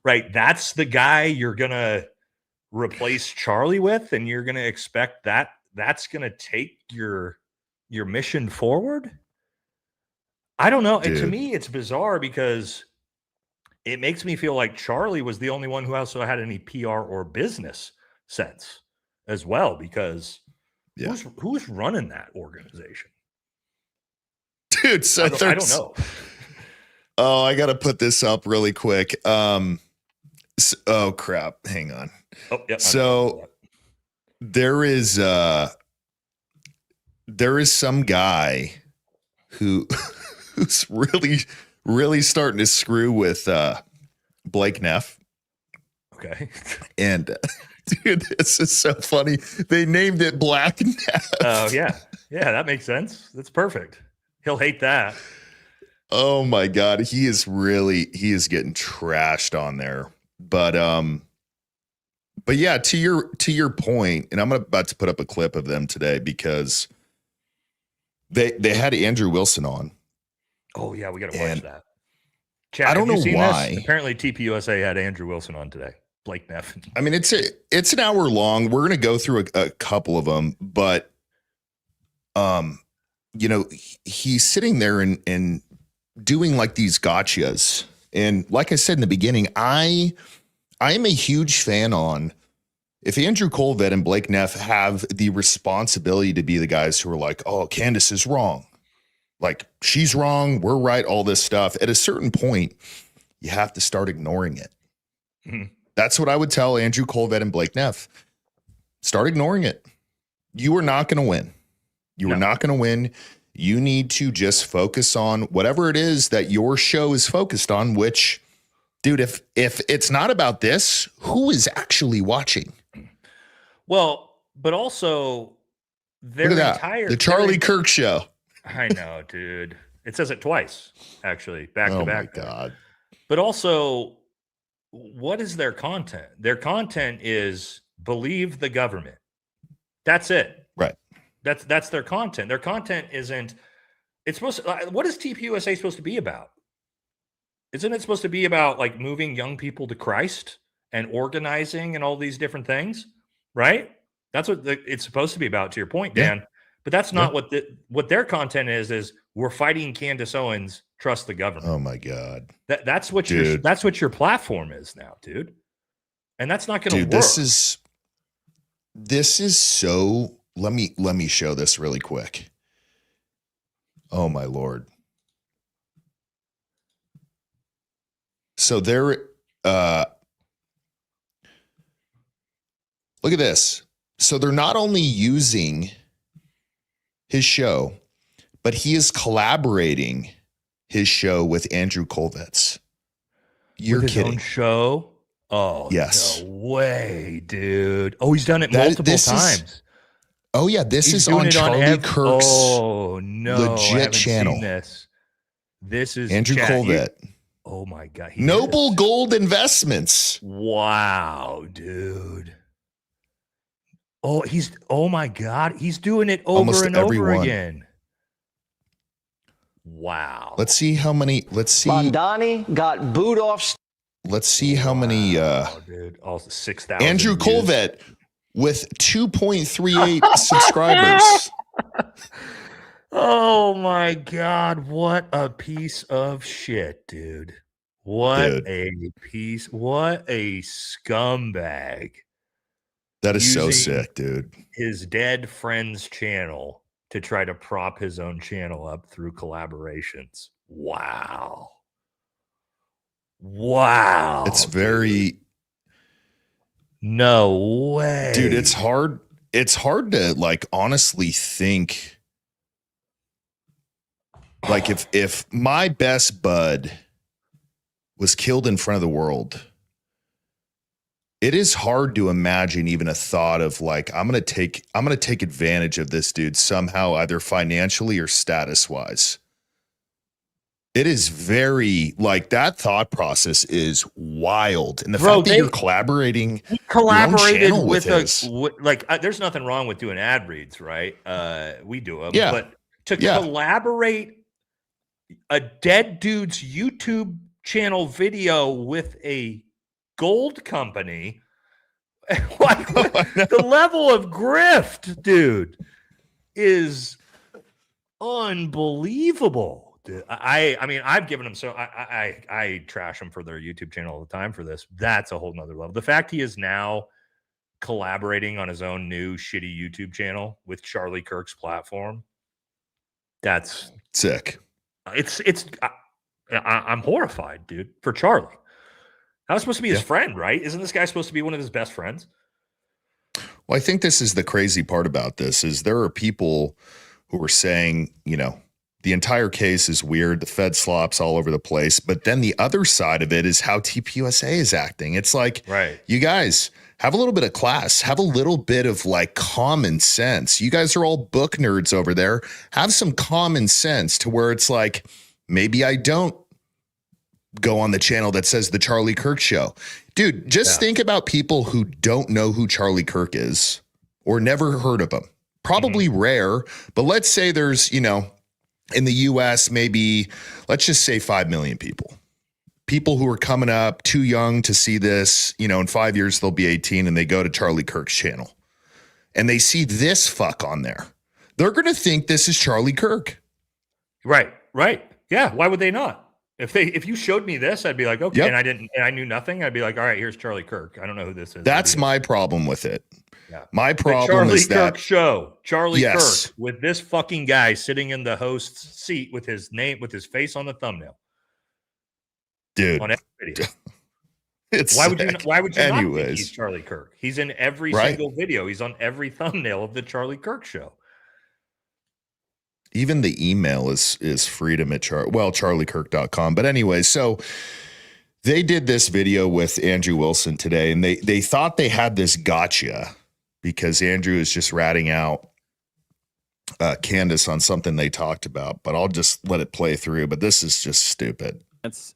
right? That's the guy you're going to replace Charlie with, and you're going to expect that's going to take your mission forward. I don't know. And to me, it's bizarre because it makes me feel like Charlie was the only one who also had any PR or business sense as well, because who's running that organization? Dude, so I don't know. Oh, I got to put this up really quick. Oh crap. Hang on. Oh, yeah. So there is some guy who's really starting to screw with Blake Neff. Okay. And dude, this is so funny. They named it Black Neff. Oh yeah. Yeah, that makes sense. That's perfect. He'll hate that. Oh my God. He is getting trashed on there. But yeah, to your point, and I'm about to put up a clip of them today because they had Andrew Wilson on. Oh yeah, we got to watch And that. Chad, I don't have you know seen why. This? Apparently, TPUSA had Andrew Wilson on today. Blake Neff. I mean, it's an hour long. We're gonna go through a couple of them, but you know, he's sitting there and doing like these gotchas. And like I said in the beginning, I am a huge fan on if Andrew Colvett and Blake Neff have the responsibility to be the guys who are like, oh, Candace is wrong. Like, she's wrong, we're right, all this stuff. At a certain point, you have to start ignoring it. Mhm. That's what I would tell Andrew Colvett and Blake Neff. Start ignoring it. You are not going to win. You are not going to win. You need to just focus on whatever it is that your show is focused on, which, dude, if it's not about this, who is actually watching? Well, but also their Look at entire that. The Charlie Kirk show. I know, dude. It says it twice, actually, back to back. Oh my God. But also, what is their content? Their content is believe the government. That's it. Right. That's their content. Their content isn't. It's supposed to. What is TPUSA supposed to be about? Isn't it supposed to be about like moving young people to Christ and organizing and all these different things? Right. That's what it's supposed to be about. To your point, Dan. Yeah. But that's not what their content is. Is we're fighting Candace Owens. Trust the government. Oh my God. That's what your platform is now, dude. And that's not going to work. This is so. Let me show this really quick. Oh my Lord. So there, look at this. So they're not only using his show, but he is collaborating his show with Andrew Colvett's. You're with his kidding. Own show? Oh, yes. No way, dude. Oh, he's done it multiple times. Oh yeah, this is on Charlie Kirk's legit channel. This is Andrew Colvett. Oh my God. Noble Gold Investments. Wow, dude. Oh my God. He's doing it over and over again. Wow. Let's see how many. Let's see. Mondani got booed off. Let's see how many. Dude, all 6,000. Andrew Colvett with 2.38 subscribers. Oh my God. What a piece of shit, dude. What a scumbag. That is so sick, dude. His dead friend's channel to try to prop his own channel up through collaborations. Wow. It's very. No way. Dude, it's hard to like honestly think. Like if my best bud was killed in front of the world, it is hard to imagine even a thought of like, I'm going to take advantage of this dude somehow, either financially or status wise. It is very like that thought process is wild. And the fact that you're collaborating, with there's nothing wrong with doing ad reads, right? We do them, but to collaborate a dead dude's YouTube channel video with a gold company, like the level of grift, dude, is unbelievable. Dude, I mean, I've given him I trash him for their YouTube channel all the time for this. That's a whole nother level. The fact he is now collaborating on his own new shitty YouTube channel with Charlie Kirk's platform, that's sick. I'm horrified, dude, for Charlie. That was supposed to be his friend, right? Isn't this guy supposed to be one of his best friends? Well, I think this is the crazy part about this is there are people who are saying, you know, the entire case is weird. The Fed slops all over the place. But then the other side of it is how TPUSA is acting. It's like, you guys have a little bit of class, have a little bit of like common sense. You guys are all book nerds over there. Have some common sense to where it's like, maybe I don't go on the channel that says the Charlie Kirk Show. Dude, just think about people who don't know who Charlie Kirk is or never heard of him. Probably rare, but let's say there's, you know, in the US, maybe let's just say 5 million people. People who are coming up too young to see this, you know, in 5 years, they'll be 18 and they go to Charlie Kirk's channel and they see this fuck on there. They're going to think this is Charlie Kirk. Right. Yeah. Why would they not? If you showed me this, I'd be like, okay. Yep. And I knew nothing. I'd be like, all right, here's Charlie Kirk. I don't know who this is. That's my problem with it. Yeah. My The problem Charlie is that Kirk show. Charlie Yes. Kirk with this fucking guy sitting in the host's seat with his name, with his face on the thumbnail dude, on every video. it's Why would you? sick. Why would you not think Anyways. he's Charlie Kirk? He's in every Right. single video. He's on every thumbnail of the Charlie Kirk show. Even the email is freedom at charliekirk.com. But anyway, so they did this video with Andrew Wilson today, and they thought they had this gotcha because Andrew is just ratting out Candace on something they talked about, but I'll just let it play through. But this is just stupid.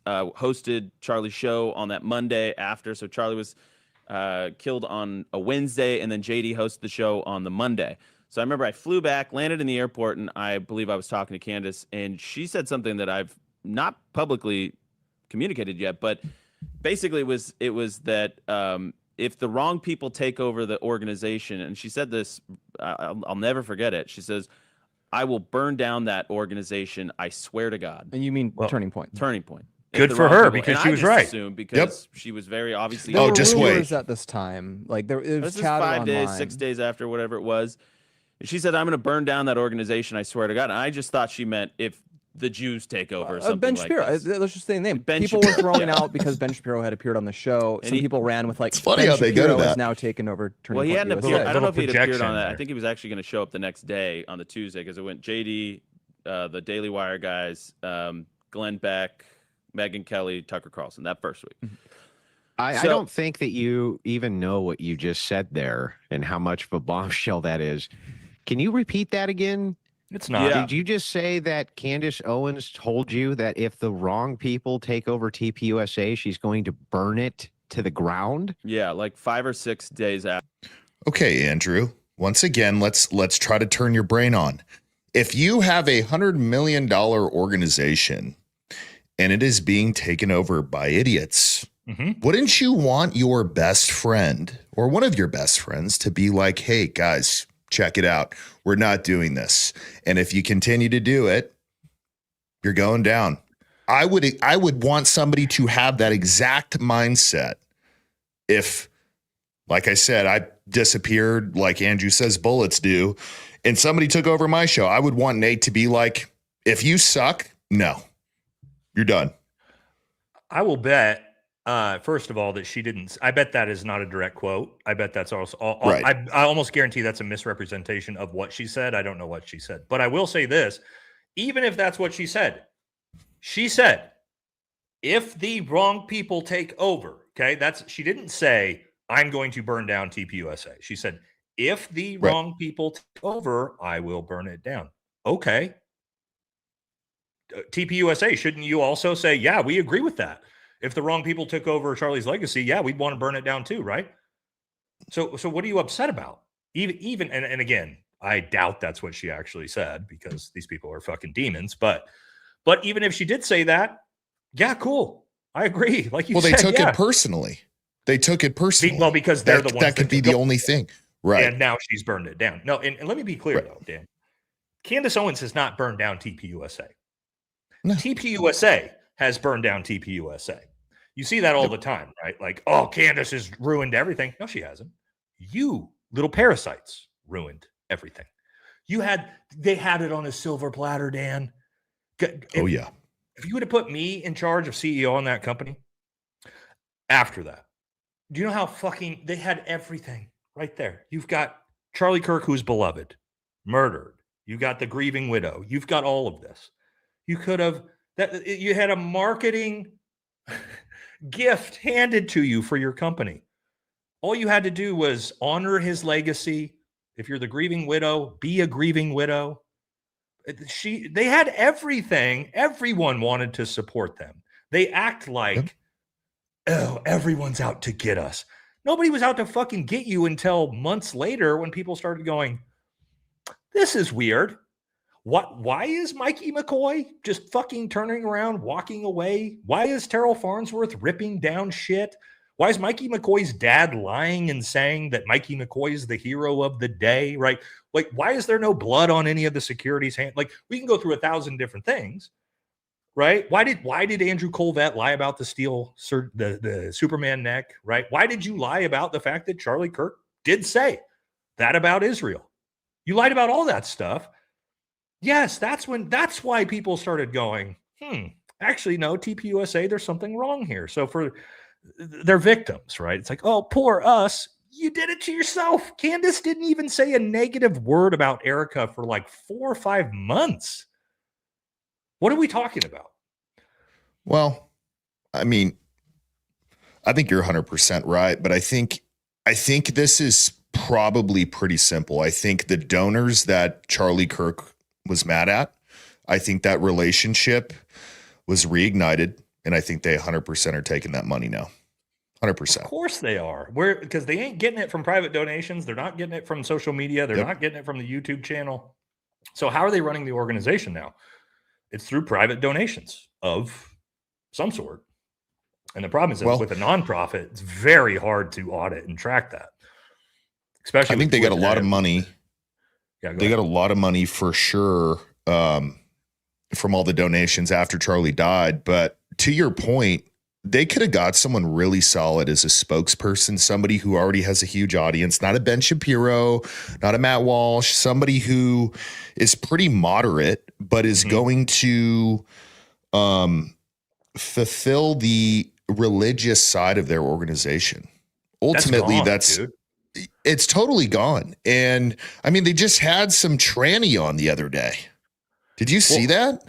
Hosted Charlie's show on that Monday after. So Charlie was killed on a Wednesday, and then JD hosted the show on the Monday. So I remember I flew back, landed in the airport, and I believe I was talking to Candace, and she said something that I've not publicly communicated yet, but basically it was that if the wrong people take over the organization, and she said this, I'll never forget it. She says, "I will burn down that organization. I swear to God." And you mean Turning Point? Turning Point. Good for her, because she was right. Because she was very obviously. There were just wait. rumors at this time. Like it was This is chatter 5 days, online. 6 days after, whatever it was. And she said, "I'm going to burn down that organization. I swear to God." And I just thought she meant if the Jews take over or something Ben like Shapiro. this. Let's just say the name. Ben People Shapiro. were throwing out because Ben Shapiro had appeared on the show. And Some people ran with like, It's funny Ben how they go to Shapiro that. has now taken over Turning Well, he Point hadn't USA. appeared. I don't know if he'd appeared projection on that. I there. think he was actually going to show up the next day on the Tuesday because it went JD, the Daily Wire guys, Glenn Beck, Megyn Kelly, Tucker Carlson that first week. I don't think that you even know what you just said there and how much of a bombshell that is. Can you repeat that again? It's not. Yeah. Did you just say that Candace Owens told you that if the wrong people take over TPUSA, she's going to burn it to the ground? Yeah, like 5 or 6 days after. Okay, Andrew. Once again, let's try to turn your brain on. If you have $100 million organization and it is being taken over by idiots, wouldn't you want your best friend or one of your best friends to be like, "Hey guys, check it out. We're not doing this. And if you continue to do it, you're going down." I would want somebody to have that exact mindset. If, like I said, I disappeared, like Andrew says bullets do, and somebody took over my show, I would want Nate to be like, "If you suck, no, you're done." I will bet, first of all, that she didn't. I bet that is not a direct quote. I bet that's also. Right. I almost guarantee that's a misrepresentation of what she said. I don't know what she said, but I will say this: even if that's what she said, if the wrong people take over, okay, she didn't say I'm going to burn down TPUSA. She said if the wrong people take over, I will burn it down. Okay. TPUSA, shouldn't you also say, yeah, we agree with that? If the wrong people took over Charlie's legacy, yeah, we'd want to burn it down too, right? So what are you upset about? Even and again, I doubt that's what she actually said because these people are fucking demons. But even if she did say that, yeah, cool. I agree. Like you said, They took yeah. it personally. They took it personally. Well, because they're the ones that could be the only thing. Right. And now she's burned it down. No, and let me be clear though, Dan. Candace Owens has not burned down TPUSA. No. TPUSA has burned down TPUSA. You see that all the time, right? Like, oh, Candace has ruined everything. No, she hasn't. You little parasites ruined everything. They had it on a silver platter, Dan. Oh yeah. If you would have put me in charge of CEO on that company, after that, do you know how fucking they had everything right there? You've got Charlie Kirk, who's beloved, murdered. You got the grieving widow. You've got all of this. You could have you had a marketing gift handed to you for your company. All you had to do was honor his legacy. If you're the grieving widow, be a grieving widow. They had everything. Everyone wanted to support them. They act like, oh, everyone's out to get us. Nobody was out to fucking get you until months later when people started going, this is weird. Why is Mikey McCoy just fucking turning around, walking away? Why is Terrell Farnsworth ripping down shit? Why is Mikey McCoy's dad lying and saying that Mikey McCoy is the hero of the day, right? Like, why is there no blood on any of the security's hand? Like, we can go through 1,000 different things, right? Why did Andrew Colvett lie about the Superman neck, right? Why did you lie about the fact that Charlie Kirk did say that about Israel? You lied about all that stuff. Yes, that's why people started going, actually, no, TPUSA, there's something wrong here. So they're victims, right? It's like, oh, poor us. You did it to yourself. Candace didn't even say a negative word about Erica for like 4 or 5 months. What are we talking about? Well, I mean, I think you're 100% right, but I think this is probably pretty simple. I think the donors that Charlie Kirk was mad at, I think that relationship was reignited, and I think they 100% are taking that money now. 100%. Of course they are. Because they ain't getting it from private donations. They're not getting it from social media. They're not getting it from the YouTube channel. So how are they running the organization now? It's through private donations of some sort. And the problem is that with a nonprofit, it's very hard to audit and track that. Especially, I think they got a lot of money. Yeah, they got a lot of money for sure from all the donations after Charlie died. But to your point, they could have got someone really solid as a spokesperson, somebody who already has a huge audience, not a Ben Shapiro, not a Matt Walsh, somebody who is pretty moderate, but is going to fulfill the religious side of their organization. Ultimately, it's totally gone. And I mean, they just had some tranny on the other day. Did you see that?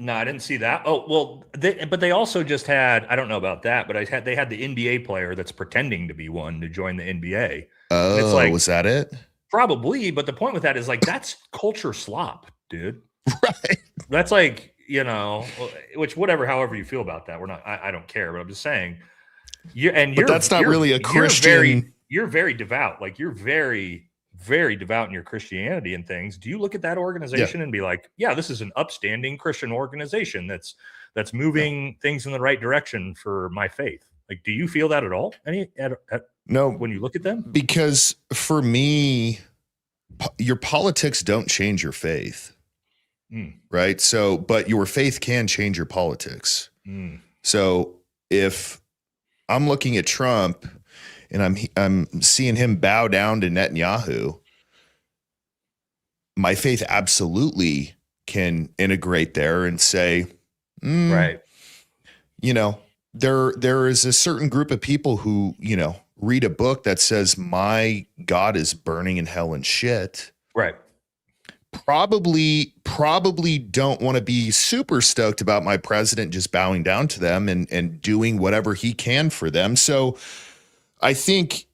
No, I didn't see that. Oh, well, but they also just had, I don't know about that, but they had the NBA player that's pretending to be one to join the NBA. Oh, it's like, was that it? Probably. But the point with that is like, that's culture slop, dude. Right. That's like, however you feel about that. I don't care, but I'm just saying, that's not really a Christian. You're very devout. Like, you're very, very devout in your Christianity and things. Do you look at that organization and be like, yeah, this is an upstanding Christian organization that's moving things in the right direction for my faith? Like, do you feel that at all? No, when you look at them? Because for me, your politics don't change your faith. Right. So, but your faith can change your politics. So if I'm looking at Trump and I'm seeing him bow down to Netanyahu, my faith absolutely can integrate there and say, right. There is a certain group of people who, read a book that says my God is burning in hell and shit. Right. Probably don't want to be super stoked about my president just bowing down to them and doing whatever he can for them. So I think,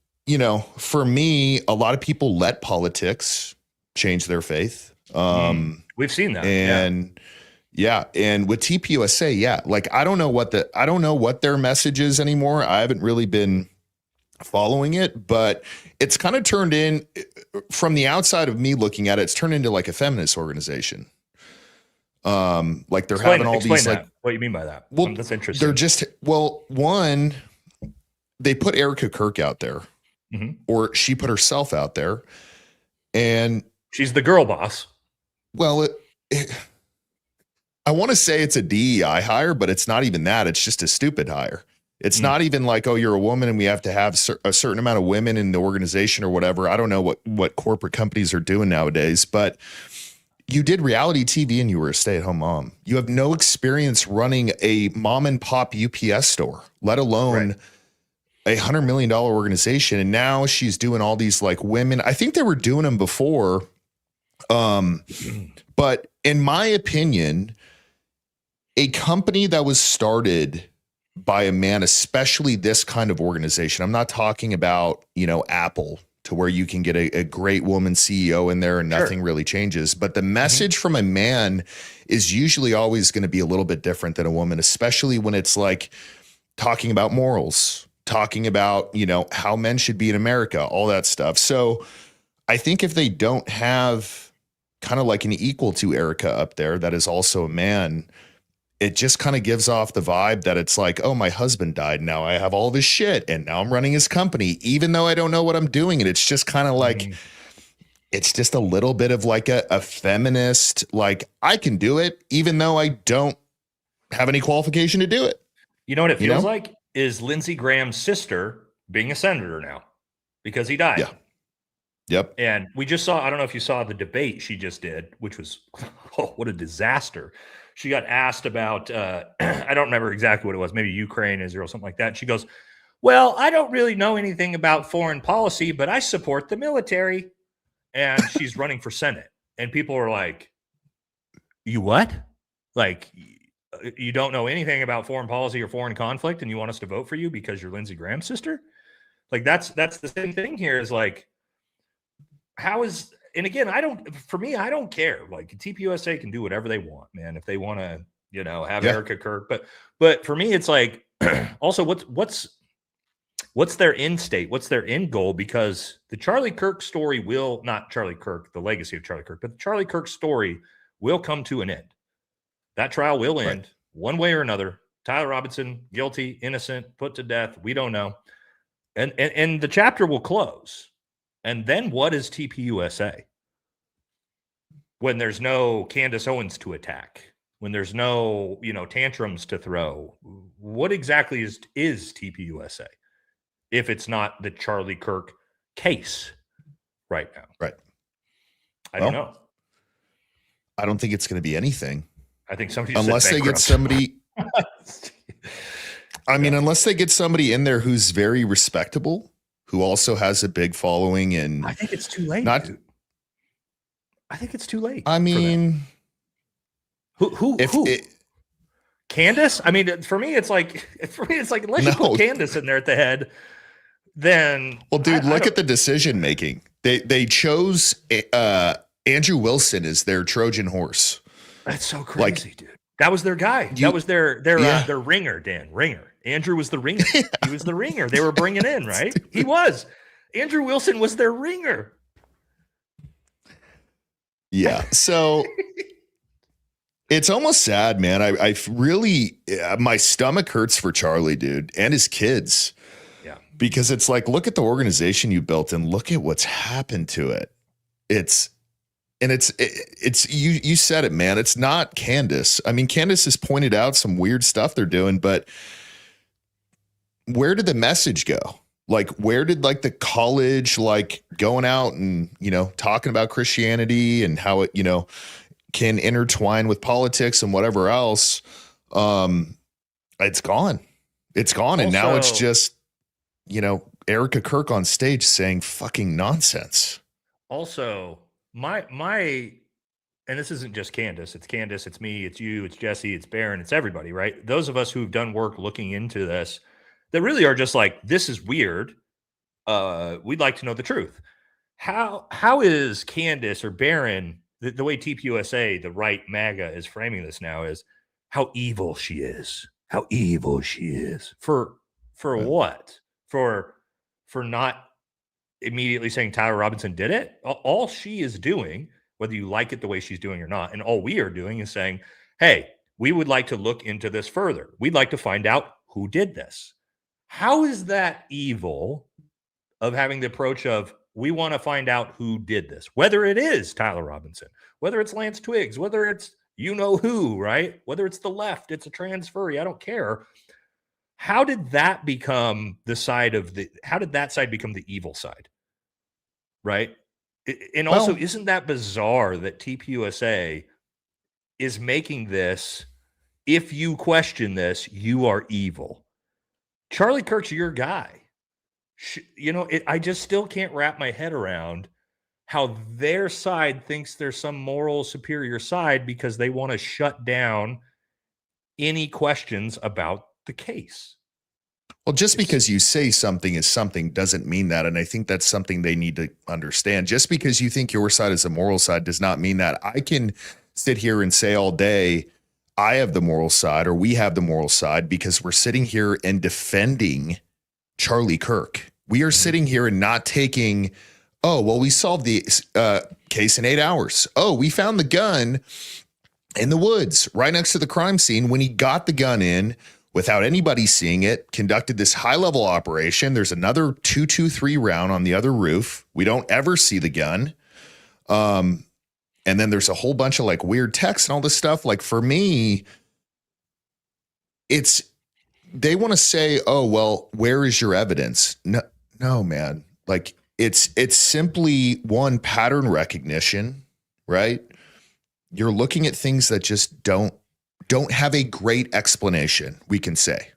for me, a lot of people let politics change their faith. We've seen that. And and with TPUSA, like I don't know what their message is anymore. I haven't really been following it, but it's kind of turned in from the outside of me looking at it, it's turned into like a feminist organization. Like they're having all these like, what do you mean by that? Well, that's interesting. They're just, one, they put Erica Kirk out there, or she put herself out there, and she's the girl boss. Well, I want to say it's a DEI hire, but it's not even that. It's just a stupid hire. It's not even like, oh, you're a woman and we have to have a certain amount of women in the organization or whatever. I don't know what corporate companies are doing nowadays, but you did reality TV and you were a stay-at-home mom. You have no experience running a mom and pop UPS store, let alone a $100 million organization. And now she's doing all these like women. I think they were doing them before. But in my opinion, a company that was started by a man, especially this kind of organization, I'm not talking about, Apple, to where you can get a great woman CEO in there and nothing really changes. But the message from a man is usually always going to be a little bit different than a woman, especially when it's like talking about morals, talking about, you know, how men should be in America, all that stuff. So I think if they don't have kind of like an equal to Erica up there that is also a man, it just kind of gives off the vibe that it's like, oh, my husband died. Now I have all this shit and now I'm running his company, even though I don't know what I'm doing. And it's just kind of like, it's just a little bit of like a feminist, like I can do it, even though I don't have any qualification to do it. You know what it feels like is Lindsey Graham's sister being a senator now because he died. Yeah. Yep. And we just saw, I don't know if you saw the debate she just did, which was, oh, what a disaster. She got asked about, I don't remember exactly what it was, maybe Ukraine, Israel, something like that. And she goes, well, I don't really know anything about foreign policy, but I support the military. And she's running for Senate. And people are like, you what? Like, you don't know anything about foreign policy or foreign conflict and you want us to vote for you because you're Lindsey Graham's sister? Like, that's the same thing here is like, how is, and again, I don't care. Like TPUSA can do whatever they want, man. If they want to, you know, have Erica Kirk, but for me, it's like, also what's their end state? What's their end goal? Because the Charlie Kirk story will not Charlie Kirk, the legacy of Charlie Kirk, but the Charlie Kirk story will come to an end. That trial will end one way or another. Tyler Robinson, guilty, innocent, put to death. We don't know. And the chapter will close. And then what is TPUSA? When there's no Candace Owens to attack, when there's no, you know, tantrums to throw, what exactly is TPUSA if it's not the Charlie Kirk case right now? Right. I don't know. I don't think it's going to be anything. I think somebody unless they get somebody. I mean, unless they get somebody in there who's very respectable, who also has a big following, and I think it's too late. Dude. I think it's too late. I mean, who? Candace? I mean, for me, it's like unless you put Candace in there at the head, then well, dude, look at the decision making. They chose Andrew Wilson as their Trojan horse. That's so crazy, dude. That was their guy. That was their ringer, Dan. Ringer. Andrew was the ringer. He was the ringer. They were bringing in, right? He was. Andrew Wilson was their ringer. Yeah. So it's almost sad, man. I really, my stomach hurts for Charlie, dude, and his kids. Yeah. Because it's like, look at the organization you built and look at what's happened to it. It's you said it, man. It's not Candace. I mean, Candace has pointed out some weird stuff they're doing, but where did the message go? Like, where did like the college, like going out and, you know, talking about Christianity and how it, you know, can intertwine with politics and whatever else? It's gone. It's gone. And now it's just, you know, Erica Kirk on stage saying fucking nonsense. Also, my and this isn't just Candace, it's me, it's you, it's Jesse, it's Barron, it's everybody, right? Those of us who've done work looking into this that really are just like, this is weird. We'd like to know the truth. How is Candace or Barron, the way TPUSA, the right MAGA is framing this now is how evil she is. How evil she is. For what? For not immediately saying Tyler Robinson did it. All she is doing, whether you like it the way she's doing or not, and all we are doing is saying, hey, we would like to look into this further. We'd like to find out who did this. How is that evil of having the approach of we want to find out who did this, whether it is Tyler Robinson, whether it's Lance Twiggs, whether it's you know who, right? Whether it's the left, it's a transferee, I don't care. How did that become the side of how did that side become the evil side? Right. And also, isn't that bizarre that TPUSA is making this, if you question this, you are evil. Charlie Kirk's your guy. You know, I just still can't wrap my head around how their side thinks there's some moral superior side because they want to shut down any questions about the case. Well, just because you say something is something doesn't mean that. And I think that's something they need to understand. Just because you think your side is the moral side does not mean that. I can sit here and say all day, I have the moral side or we have the moral side because we're sitting here and defending Charlie Kirk. We are sitting here and not taking, oh, well, we solved the case in 8 hours. Oh, we found the gun in the woods right next to the crime scene when he got the gun in without anybody seeing it, conducted this high-level operation. There's another 223 round on the other roof. We don't ever see the gun. And then there's a whole bunch of like weird text and all this stuff. Like for me, they want to say, oh, well, where is your evidence? No, man. Like it's simply one, pattern recognition, right? You're looking at things that just don't have a great explanation, we can say.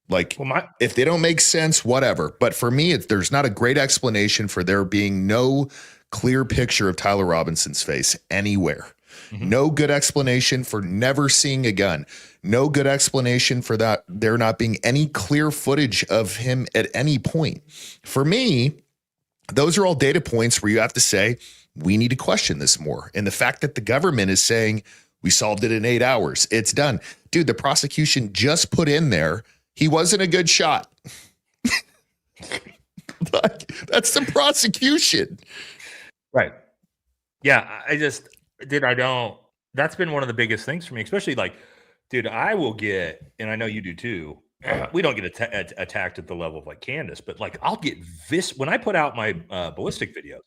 Like, if they don't make sense, whatever. But for me, there's not a great explanation for there being no clear picture of Tyler Robinson's face anywhere. Mm-hmm. No good explanation for never seeing a gun. No good explanation for that there not being any clear footage of him at any point. For me, those are all data points where you have to say, we need to question this more. And the fact that the government is saying, we solved it in 8 hours, it's done. Dude, the prosecution just put in there, he wasn't a good shot. That's the prosecution. Right. Yeah, that's been one of the biggest things for me, especially like, dude, I will get, and I know you do too, we don't get attacked at the level of like Candace, but like I'll get when I put out my ballistic videos,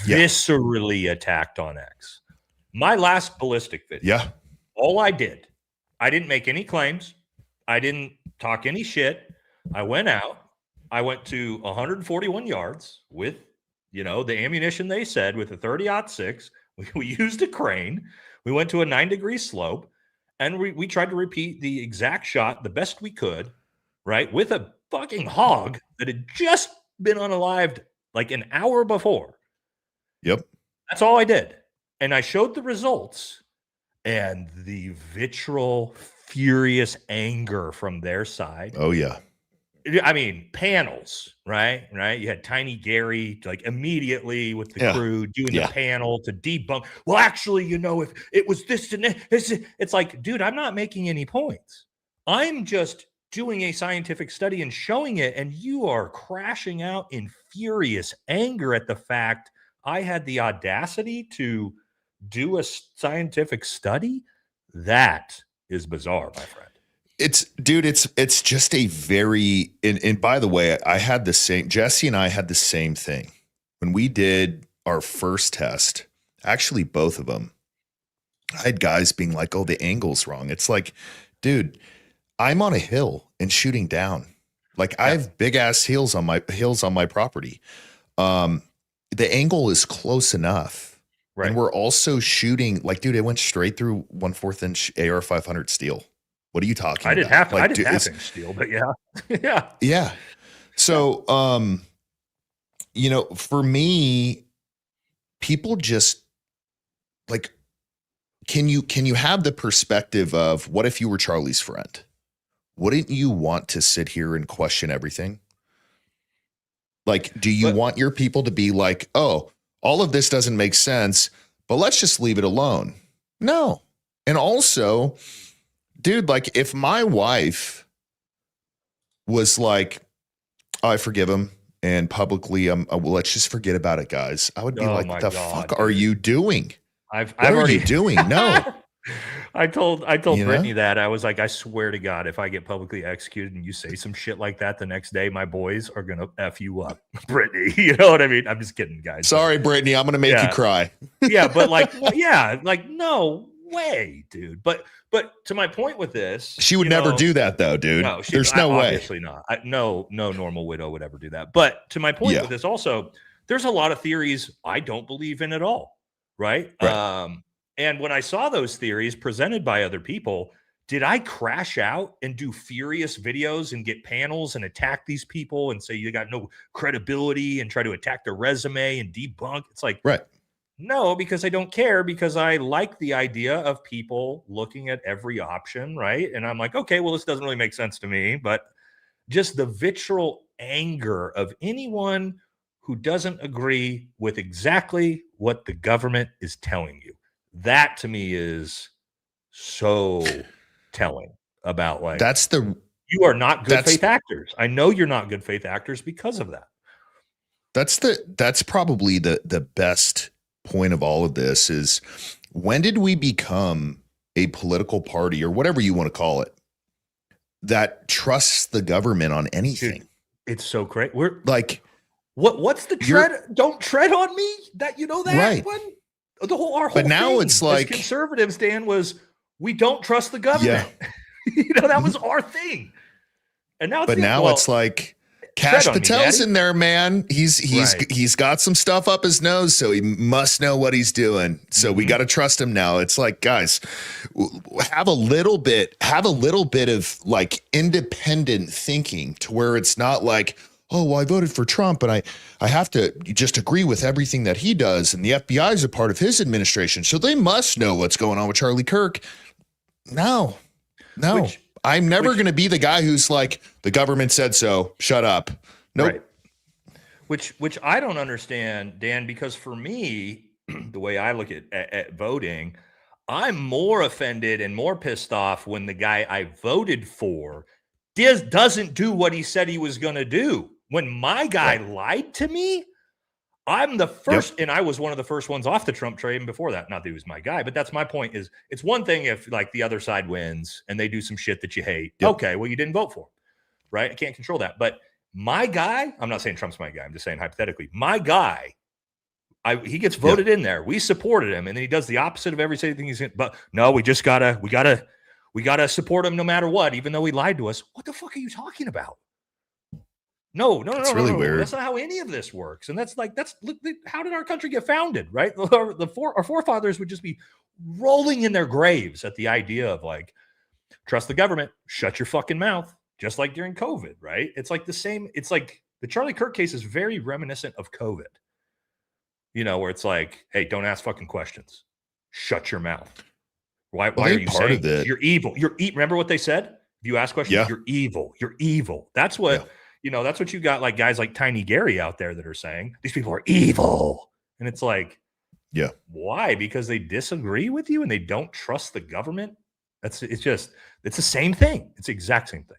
viscerally attacked on X. My last ballistic video, all I didn't make any claims. I didn't talk any shit. I went to 141 yards with, the ammunition they said with a 30-06. We used a crane. We went to a 9-degree slope, and we tried to repeat the exact shot the best we could, right? With a fucking hog that had just been unalived like an hour before. Yep. That's all I did. And I showed the results, and the vitriol, furious anger from their side. Oh, yeah. I mean, panels, right? You had Tiny Gary, like immediately with the crew doing the panel to debunk. Well, actually, if it was this and this, it's like, dude, I'm not making any points. I'm just doing a scientific study and showing it, and you are crashing out in furious anger at the fact I had the audacity to do a scientific study. That is bizarre, my friend. It's just a very, and by the way, Jesse and I had the same thing when we did our first test. Actually, both of them, I had guys being like, oh, the angle's wrong. It's like, dude, I'm on a hill and shooting down. Like I have big ass hills on my property. The angle is close enough. Right. And we're also shooting, like, dude, it went straight through 1/4 inch AR 500 steel. What are you talking about? I didn't have inch steel, but yeah. Yeah. So, for me, people just like, can you have the perspective of what if you were Charlie's friend? Wouldn't you want to sit here and question everything? Like, do you want your people to be like, oh, all of this doesn't make sense, but let's just leave it alone? No. And also, dude, like if my wife was like, oh, I forgive him, and publicly, well, let's just forget about it, guys, I would be like, the fuck are you doing? What are you doing? No. I told Brittany that. I was like, I swear to God, if I get publicly executed and you say some shit like that the next day, my boys are going to F you up, Brittany. You know what I mean? I'm just kidding, guys. Sorry, Brittany. I'm going to make you cry. Yeah, but like, no way, dude. But to my point with this, she would never do that though, dude. No, there's no way. Obviously not. No normal widow would ever do that. But to my point with this also, there's a lot of theories I don't believe in at all. Right. And when I saw those theories presented by other people, did I crash out and do furious videos and get panels and attack these people and say you got no credibility and try to attack their resume and debunk? It's like, no, because I don't care, because I like the idea of people looking at every option. Right. And I'm like, okay, well, this doesn't really make sense to me, but just the vitriol anger of anyone who doesn't agree with exactly what the government is telling you. That to me is so telling about like you are not good faith actors. I know you're not good faith actors because of that. That's probably the best point of all of this is, when did we become a political party, or whatever you want to call it, that trusts the government on anything? Dude, it's so crazy. We're like, what's the tread? Don't tread on me. That, you know, that right. one. Our whole but now thing it's like as conservatives, Dan, was we don't trust the government. Yeah. You know, that was our thing. And now it's like Cash Patel's in there, man. He's got some stuff up his nose, so he must know what he's doing. So we got to trust him now. It's like, guys, have a little bit of like independent thinking, to where it's not like, oh, well, I voted for Trump and I have to just agree with everything that he does, and the FBI is a part of his administration, so they must know what's going on with Charlie Kirk. No. I'm never going to be the guy who's like, the government said so, shut up. Nope. Right. Which I don't understand, Dan, because for me, the way I look at voting, I'm more offended and more pissed off when the guy I voted for doesn't do what he said he was going to do. When my guy lied to me, I'm the first, and I was one of the first ones off the Trump train before that. Not that he was my guy, but that's my point. Is it's one thing if like the other side wins and they do some shit that you hate. Okay, well, you didn't vote for him, right? I can't control that. But my guy, I'm not saying Trump's my guy. I'm just saying hypothetically, my guy, he gets voted in there. We supported him, and then he does the opposite of everything he's in. But no, we gotta support him no matter what, even though he lied to us. What the fuck are you talking about? No. Really weird. That's not how any of this works. And that's how did our country get founded, right? Our forefathers would just be rolling in their graves at the idea of like, trust the government, shut your fucking mouth, just like during COVID, right? It's like the same. It's like the Charlie Kirk case is very reminiscent of COVID, you know, where it's like, hey, don't ask fucking questions. Shut your mouth. Why are you part saying of it? You're evil. Remember what they said? If you ask questions, you're evil. You're evil. That's what... You know, that's what you got, like guys like Tiny Gary out there that are saying these people are evil. And it's like, why? Because they disagree with you and they don't trust the government. It's the same thing. It's the exact same thing.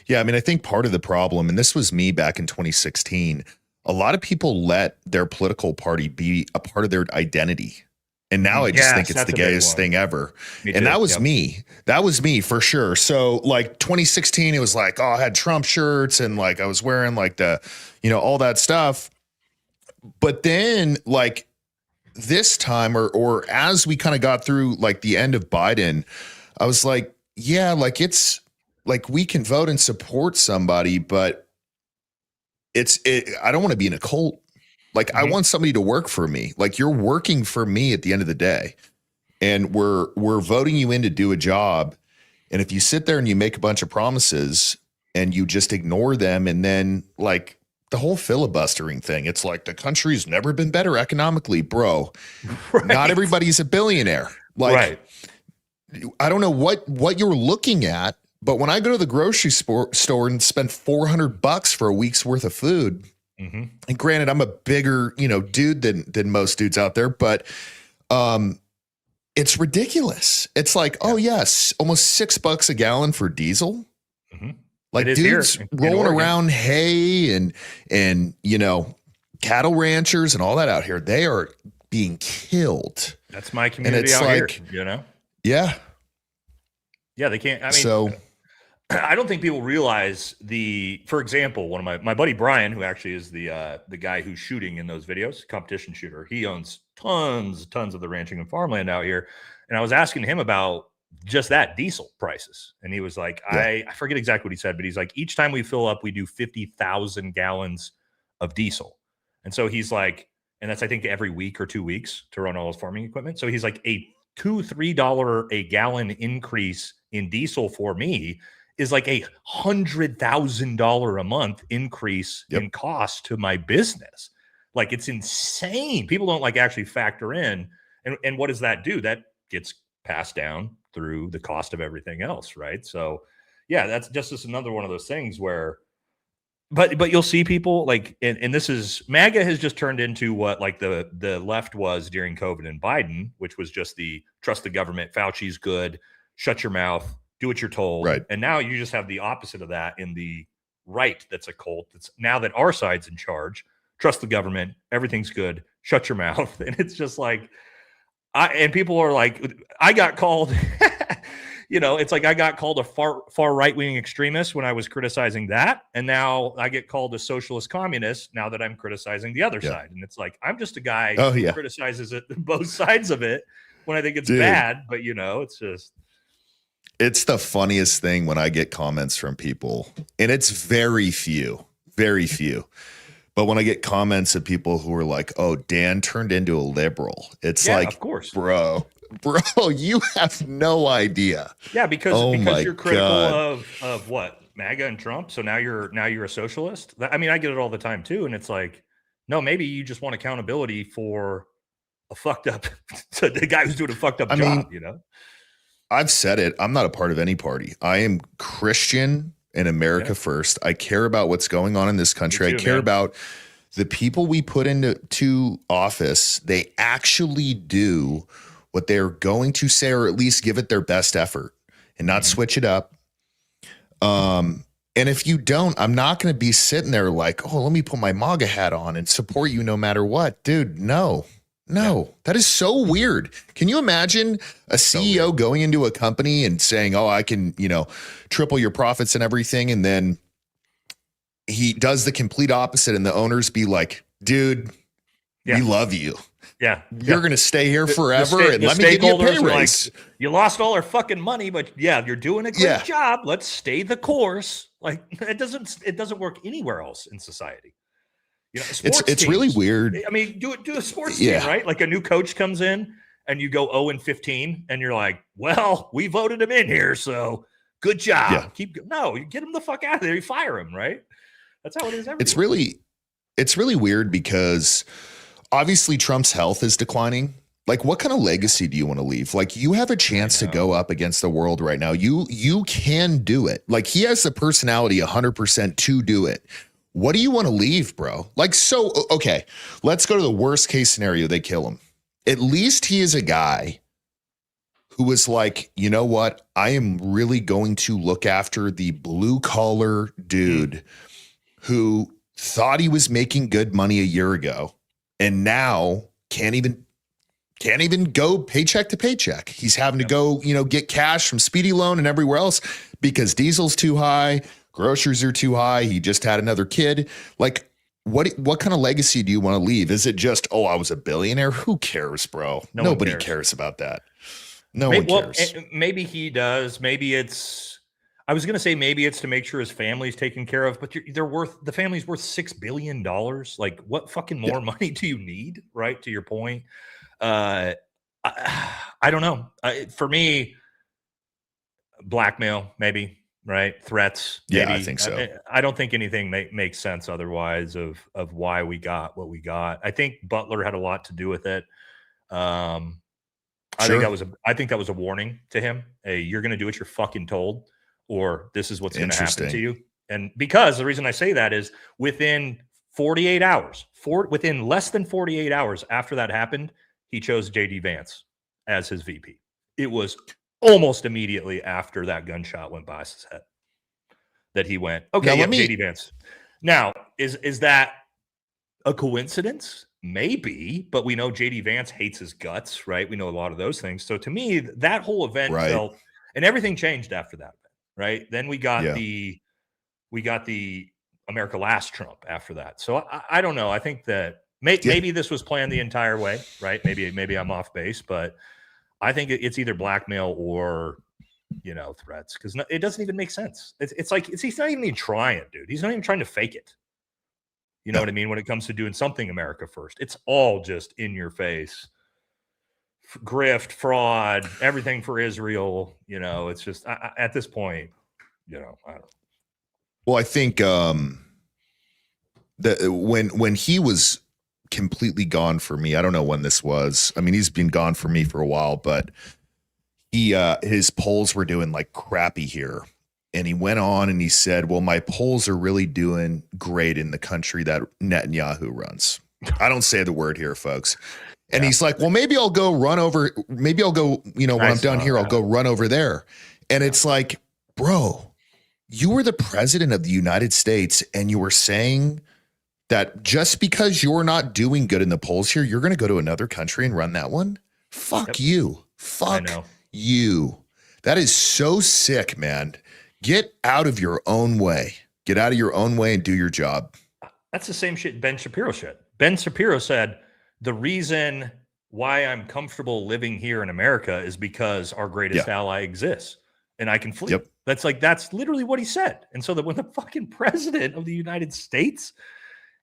Yeah. I mean, I think part of the problem, and this was me back in 2016, a lot of people let their political party be a part of their identity. And now I just think it's the gayest thing ever. And that was me. That was me for sure. So like 2016, it was like, oh, I had Trump shirts and like I was wearing like the, you know, all that stuff. But then like this time or as we kind of got through like the end of Biden, I was like, yeah, like it's like we can vote and support somebody, but I don't want to be in a cult. Like I want somebody to work for me. Like you're working for me at the end of the day, and we're voting you in to do a job. And if you sit there and you make a bunch of promises and you just ignore them, and then like the whole filibustering thing, it's like the country's never been better economically, bro. Right. Not everybody's a billionaire. Like I don't know what you're looking at, but when I go to the grocery store and spend $400 for a week's worth of food. And granted, I'm a bigger, you know, dude than most dudes out there, but it's ridiculous. It's like, oh yes, almost $6 a gallon for diesel. Like dudes rolling around hay and you know, cattle ranchers and all that out here, they are being killed. That's my community out here, you know? Yeah. Yeah, they can't. I mean, I don't think people realize for example, one of my buddy Brian, who actually is the guy who's shooting in those videos, competition shooter. He owns tons of the ranching and farmland out here. And I was asking him about just that diesel prices. And he was like, I forget exactly what he said, but he's like, each time we fill up, we do 50,000 gallons of diesel. And so he's like, and that's, I think, every week or 2 weeks to run all his farming equipment. So he's like a $2-3 a gallon increase in diesel for me is like $100,000 a month increase in cost to my business. Like it's insane. People don't like actually factor in. And what does that do? That gets passed down through the cost of everything else. Right. So yeah, that's just another one of those things where, but you'll see people like, and this is MAGA has just turned into what like the left was during COVID and Biden, which was just the trust the government, Fauci's good, shut your mouth, do what you're told. Right. And now you just have the opposite of that in the right. That's a cult. That's now that our side's in charge, trust the government, everything's good, shut your mouth. And it's just like, and people are like, I got called, it's like I got called a far right-wing extremist when I was criticizing that. And now I get called a socialist communist now that I'm criticizing the other side. And it's like, I'm just a guy who criticizes it, both sides of it when I think it's bad. But, it's just. It's the funniest thing when I get comments from people, and it's very few. But when I get comments of people who are like, oh, Dan turned into a liberal, it's like, of course, bro, you have no idea. Yeah, because you're critical of what? MAGA and Trump. So now you're a socialist. I mean, I get it all the time too. And it's like, no, maybe you just want accountability for a fucked up the guy who's doing a fucked up job, I've said it. I'm not a part of any party. I am Christian and America first. I care about what's going on in this country. I care about the people we put into office. They actually do what they're going to say, or at least give it their best effort and not switch it up. And if you don't, I'm not going to be sitting there like, oh, let me put my MAGA hat on and support you no matter what. Dude, no, that is so weird. Can you imagine a CEO going into a company and saying, oh, I can, triple your profits and everything. And then he does the complete opposite. And the owners be like, dude, we love you. Yeah. You're going to stay here forever and let me give you a pay raise. Like, you lost all our fucking money, but you're doing a great job. Let's stay the course. Like it doesn't work anywhere else in society. It's really weird. I mean, do a sports team, right? Like a new coach comes in and you go 0-15 and you're like, well, we voted him in here. So good job. You get him the fuck out of there. You fire him, right? That's how it is everywhere. It's really weird because obviously Trump's health is declining. Like, what kind of legacy do you want to leave? Like, you have a chance to go up against the world right now. You can do it. Like, he has the personality 100% to do it. What do you want to leave, bro? Like, so, okay, let's go to the worst case scenario. They kill him. At least he is a guy who was like, you know what? I am really going to look after the blue collar dude who thought he was making good money a year ago and now can't even go paycheck to paycheck. He's having to go, get cash from Speedy Loan and everywhere else because diesel's too high, groceries are too high. He just had another kid. Like, what kind of legacy do you want to leave? Is it just, oh, I was a billionaire? Who cares, bro? Nobody cares about that. No one cares. Maybe he does. Maybe I was going to say maybe it's to make sure his family's taken care of, but the family's worth $6 billion. Like, what fucking more money do you need? Right. To your point. I don't know. For me, blackmail, maybe, right? Threats. Yeah, maybe. I think so. I don't think anything makes sense otherwise of why we got what we got. I think Butler had a lot to do with it. I think that was a warning to him. Hey, you're going to do what you're fucking told, or this is what's going to happen to you. And because the reason I say that is within 48 hours, within less than 48 hours after that happened, he chose JD Vance as his VP. It was almost immediately after that gunshot went by his head that he went, okay, JD Vance. Now, is that a coincidence? Maybe, but we know JD Vance hates his guts, right? We know a lot of those things. So to me, that whole event felt, and everything changed after that, right? Then we got the America Last Trump after that. So I don't know. I think that maybe this was planned the entire way, right? Maybe I'm off base, but I think it's either blackmail or, threats, because it doesn't even make sense. It's like he's not even trying, dude. He's not even trying to fake it. You know what I mean? When it comes to doing something America first, it's all just in your face, grift, fraud, everything for Israel. It's just at this point, I don't know. Well, I think that when he was completely gone for me, I don't know when this was. I mean, he's been gone for me for a while, but his polls were doing like crappy here. And he went on and he said, well, my polls are really doing great in the country that Netanyahu runs. I don't say the word here, folks. And he's like, well, maybe I'll go, when I'm done here, I'll go run over there. And it's like, bro, you were the president of the United States and you were saying that just because you're not doing good in the polls here, you're going to go to another country and run that one? Fuck you. Fuck you. That is so sick, man. Get out of your own way. Get out of your own way and do your job. That's the same shit Ben Shapiro said. Ben Shapiro said, the reason why I'm comfortable living here in America is because our greatest ally exists and I can flee. That's literally what he said. And so that when the fucking president of the United States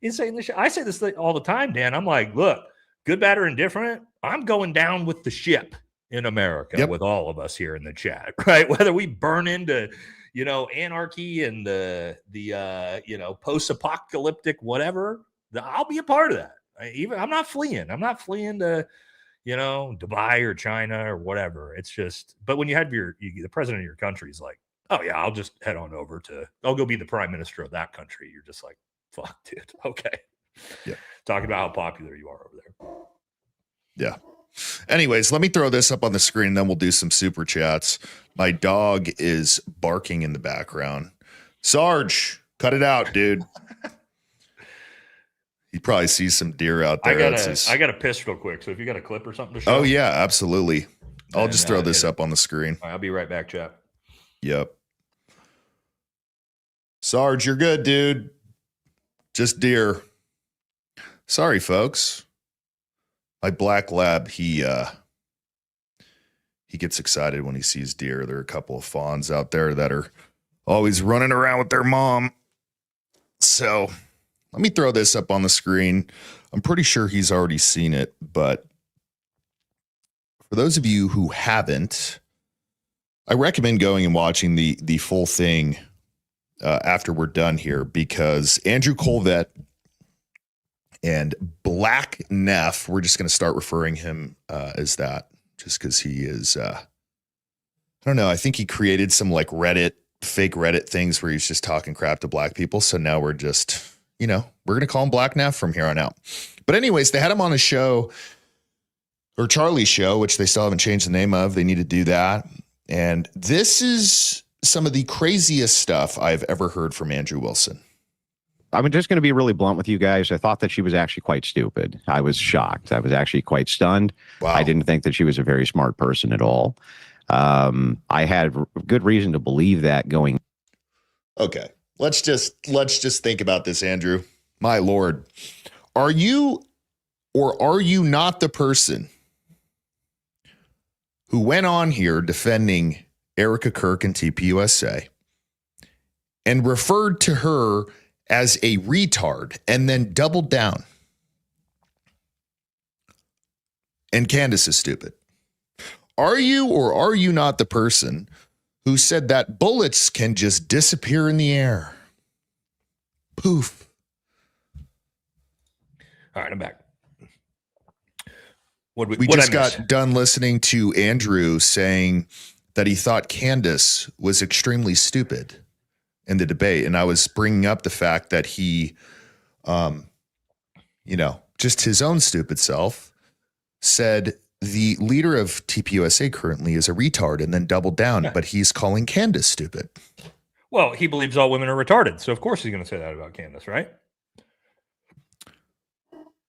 is saying this shit, I say this all the time, Dan. I'm like, look, good, bad, or indifferent, I'm going down with the ship in America with all of us here in the chat, right? Whether we burn into, anarchy and the post-apocalyptic whatever, I'll be a part of that. I'm not fleeing. I'm not fleeing to, Dubai or China or whatever. It's just, but when you have the president of your country is like, oh yeah, I'll just head on over I'll go be the prime minister of that country. You're just like, fuck, dude. Okay. Yeah. Talking about how popular you are over there. Yeah. Anyways, let me throw this up on the screen and then we'll do some super chats. My dog is barking in the background. Sarge, cut it out, dude. He probably sees some deer out there. I got to piss real quick. So if you got a clip or something to show. Oh, yeah, absolutely. I'll just throw this up on the screen. All right, I'll be right back, chap. Yep. Sarge, you're good, dude. Just deer. Sorry, folks. My black lab, he gets excited when he sees deer. There are a couple of fawns out there that are always running around with their mom. So let me throw this up on the screen. I'm pretty sure he's already seen it, but for those of you who haven't, I recommend going and watching the full thing after we're done here, because Andrew Colvett and Black Neff, we're just going to start referring him as that, just because he is, I don't know, I think he created some like fake Reddit things where he's just talking crap to black people. So now we're just, we're going to call him Black Neff from here on out. But anyways, they had him on a show, or Charlie's show, which they still haven't changed the name of. They need to do that. And this is some of the craziest stuff I've ever heard from Andrew Wilson. I'm just going to be really blunt with you guys. I thought that she was actually quite stupid. I was shocked. I was actually quite stunned. Wow. I didn't think that she was a very smart person at all. I had good reason to believe that going. Okay. Let's just think about this, Andrew. My Lord. Are you or are you not the person who went on here defending Erica Kirk and TPUSA and referred to her as a retard and then doubled down? And Candace is stupid. Are you or are you not the person who said that bullets can just disappear in the air? Poof. All right, I'm back. We just got done listening to Andrew saying that he thought Candace was extremely stupid in the debate. And I was bringing up the fact that he, just his own stupid self said the leader of TPUSA currently is a retard and then doubled down, but he's calling Candace stupid. Well, he believes all women are retarded. So of course he's going to say that about Candace, right?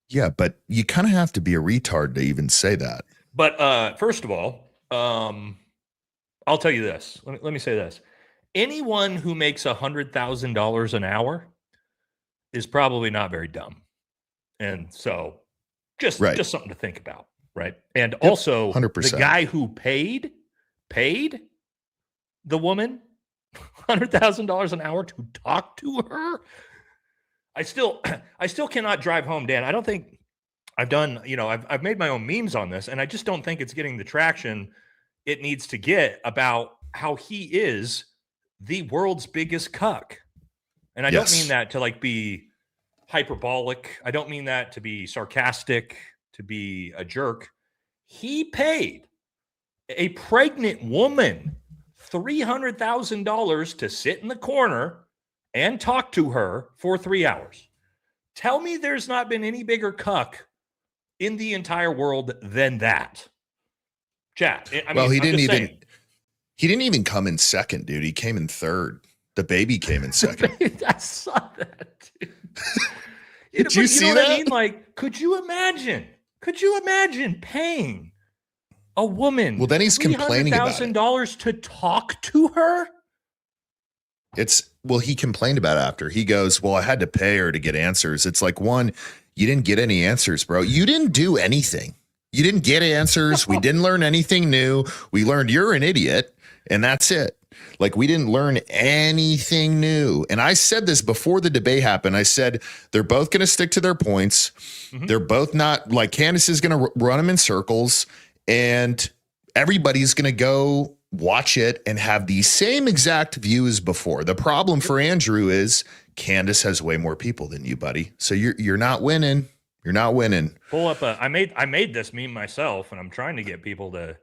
Yeah, but you kind of have to be a retard to even say that. But first of all, I'll tell you this. Let me say this. Anyone who makes $100,000 an hour is probably not very dumb. And so just something to think about, right? And also 100%. The guy who paid the woman $100,000 an hour to talk to her. I still cannot drive home, Dan. I don't think I've done, I've made my own memes on this, and I just don't think it's getting the traction it needs to get about how he is the world's biggest cuck. And I don't mean that to be hyperbolic. I don't mean that to be sarcastic, to be a jerk. He paid a pregnant woman $300,000 to sit in the corner and talk to her for 3 hours. Tell me there's not been any bigger cuck in the entire world than that. Chat. I mean, Well, I'm just saying. he didn't even come in second, dude. He came in third. The baby came in second. I saw that, dude. Did you see know that? What I mean? Like, could you imagine paying a woman Well, then he's complaining about it. $300,000 to talk to her? He complained about it after. He goes, well, I had to pay her to get answers. It's like, one, you didn't get any answers, bro. You didn't do anything. You didn't get answers. We didn't learn anything new. We learned you're an idiot, and that's it. Like, we didn't learn anything new. And I said this before the debate happened. I said, they're both going to stick to their points. Mm-hmm. They're both not, like, Candace is going to run them in circles, and everybody's going to go watch it and have the same exact view as before. The problem for Andrew is Candace has way more people than you, buddy. So you're not winning. You're not winning. Pull up I made this meme myself, and I'm trying to get people to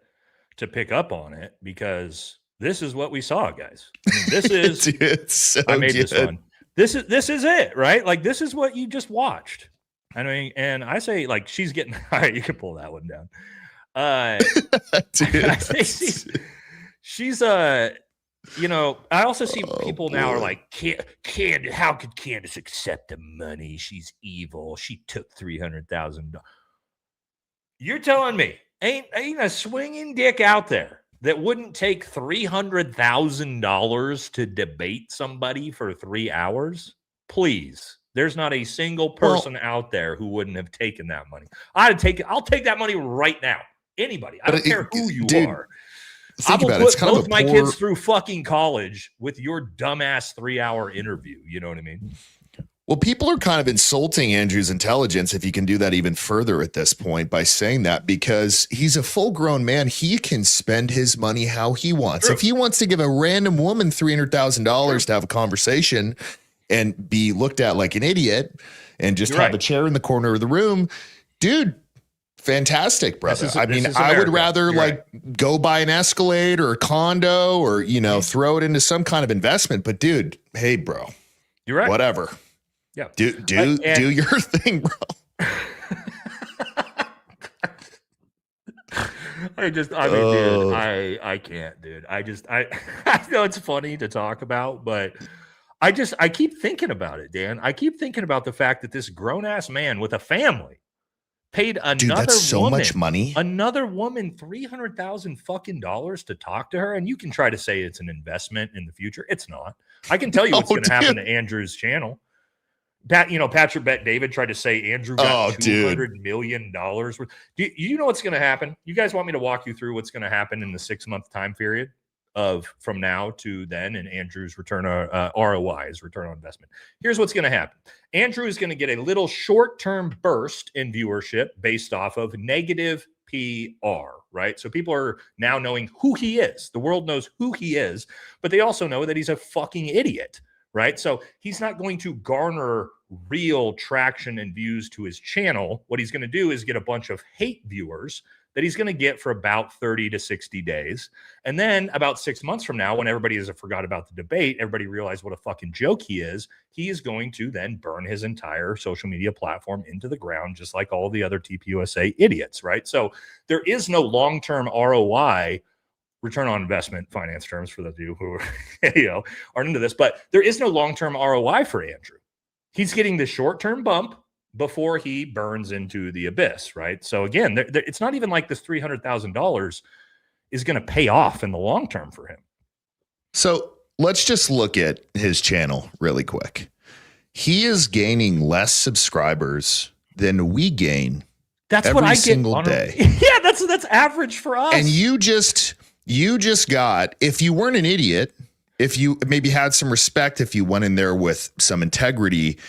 pick up on it, because this is what we saw, guys. I mean, this is Dude, so I made good. this one. This is it, right? Like, this is what you just watched. I mean, and I say, like, she's getting all right, you can pull that one down. Dude, I say she's you know, I also see people now are like, Candace, how could Candace accept the money? She's evil. She took $300,000. You're telling me ain't a swinging dick out there that wouldn't take $300,000 to debate somebody for 3 hours? Please. There's not a single person out there who wouldn't have taken that money. I'll take that money right now. Anybody. I don't care who you are. Think I will about it. put It's kind both of a my poor... kids through fucking college with your dumbass 3-hour interview. You know what I mean? Well, people are kind of insulting Andrew's intelligence, if you can do that even further at this point, by saying that, because he's a full-grown man. He can spend his money how he wants. True. If he wants to give a random woman $300,000 to have a conversation and be looked at like an idiot and just have a chair in the corner of the room, dude, fantastic, brother. I mean, I would rather go buy an Escalade or a condo, or, you know, throw it into some kind of investment. But dude, hey, bro, you're right. Whatever. Yeah. Do your thing, bro. Dude, I can't, dude. I know it's funny to talk about, but I keep thinking about it, Dan. I keep thinking about the fact that this grown ass man with a family paid another much money. Another woman $300,000 fucking dollars to talk to her, and you can try to say it's an investment in the future. It's not. I can tell you what's going to happen to Andrew's channel. Patrick Bet David tried to say Andrew got $200 million worth. Do you know what's going to happen? You guys want me to walk you through what's going to happen in the 6-month time period from now to then, and Andrew's return ROI, his return on investment? Here's what's going to happen. Andrew is going to get a little short-term burst in viewership based off of negative PR, right? So people are now knowing who he is. The world knows who he is, but they also know that he's a fucking idiot, right? So he's not going to garner real traction and views to his channel. What he's going to do is get a bunch of hate viewers that he's going to get for about 30 to 60 days. And then about 6 months from now, when everybody has forgot about the debate, everybody realized what a fucking joke he is going to then burn his entire social media platform into the ground, just like all the other TPUSA idiots, right? So there is no long-term ROI, return on investment finance terms, for those of you who are, aren't into this, but there is no long-term ROI for Andrew. He's getting the short-term bump before he burns into the abyss, right? So again, it's not even like this $300,000 is going to pay off in the long term for him. So let's just look at his channel really quick. He is gaining less subscribers than we gain. That's every what I single get day. Yeah, that's average for us. And you just got, if you weren't an idiot, if you maybe had some respect, if you went in there with some integrity,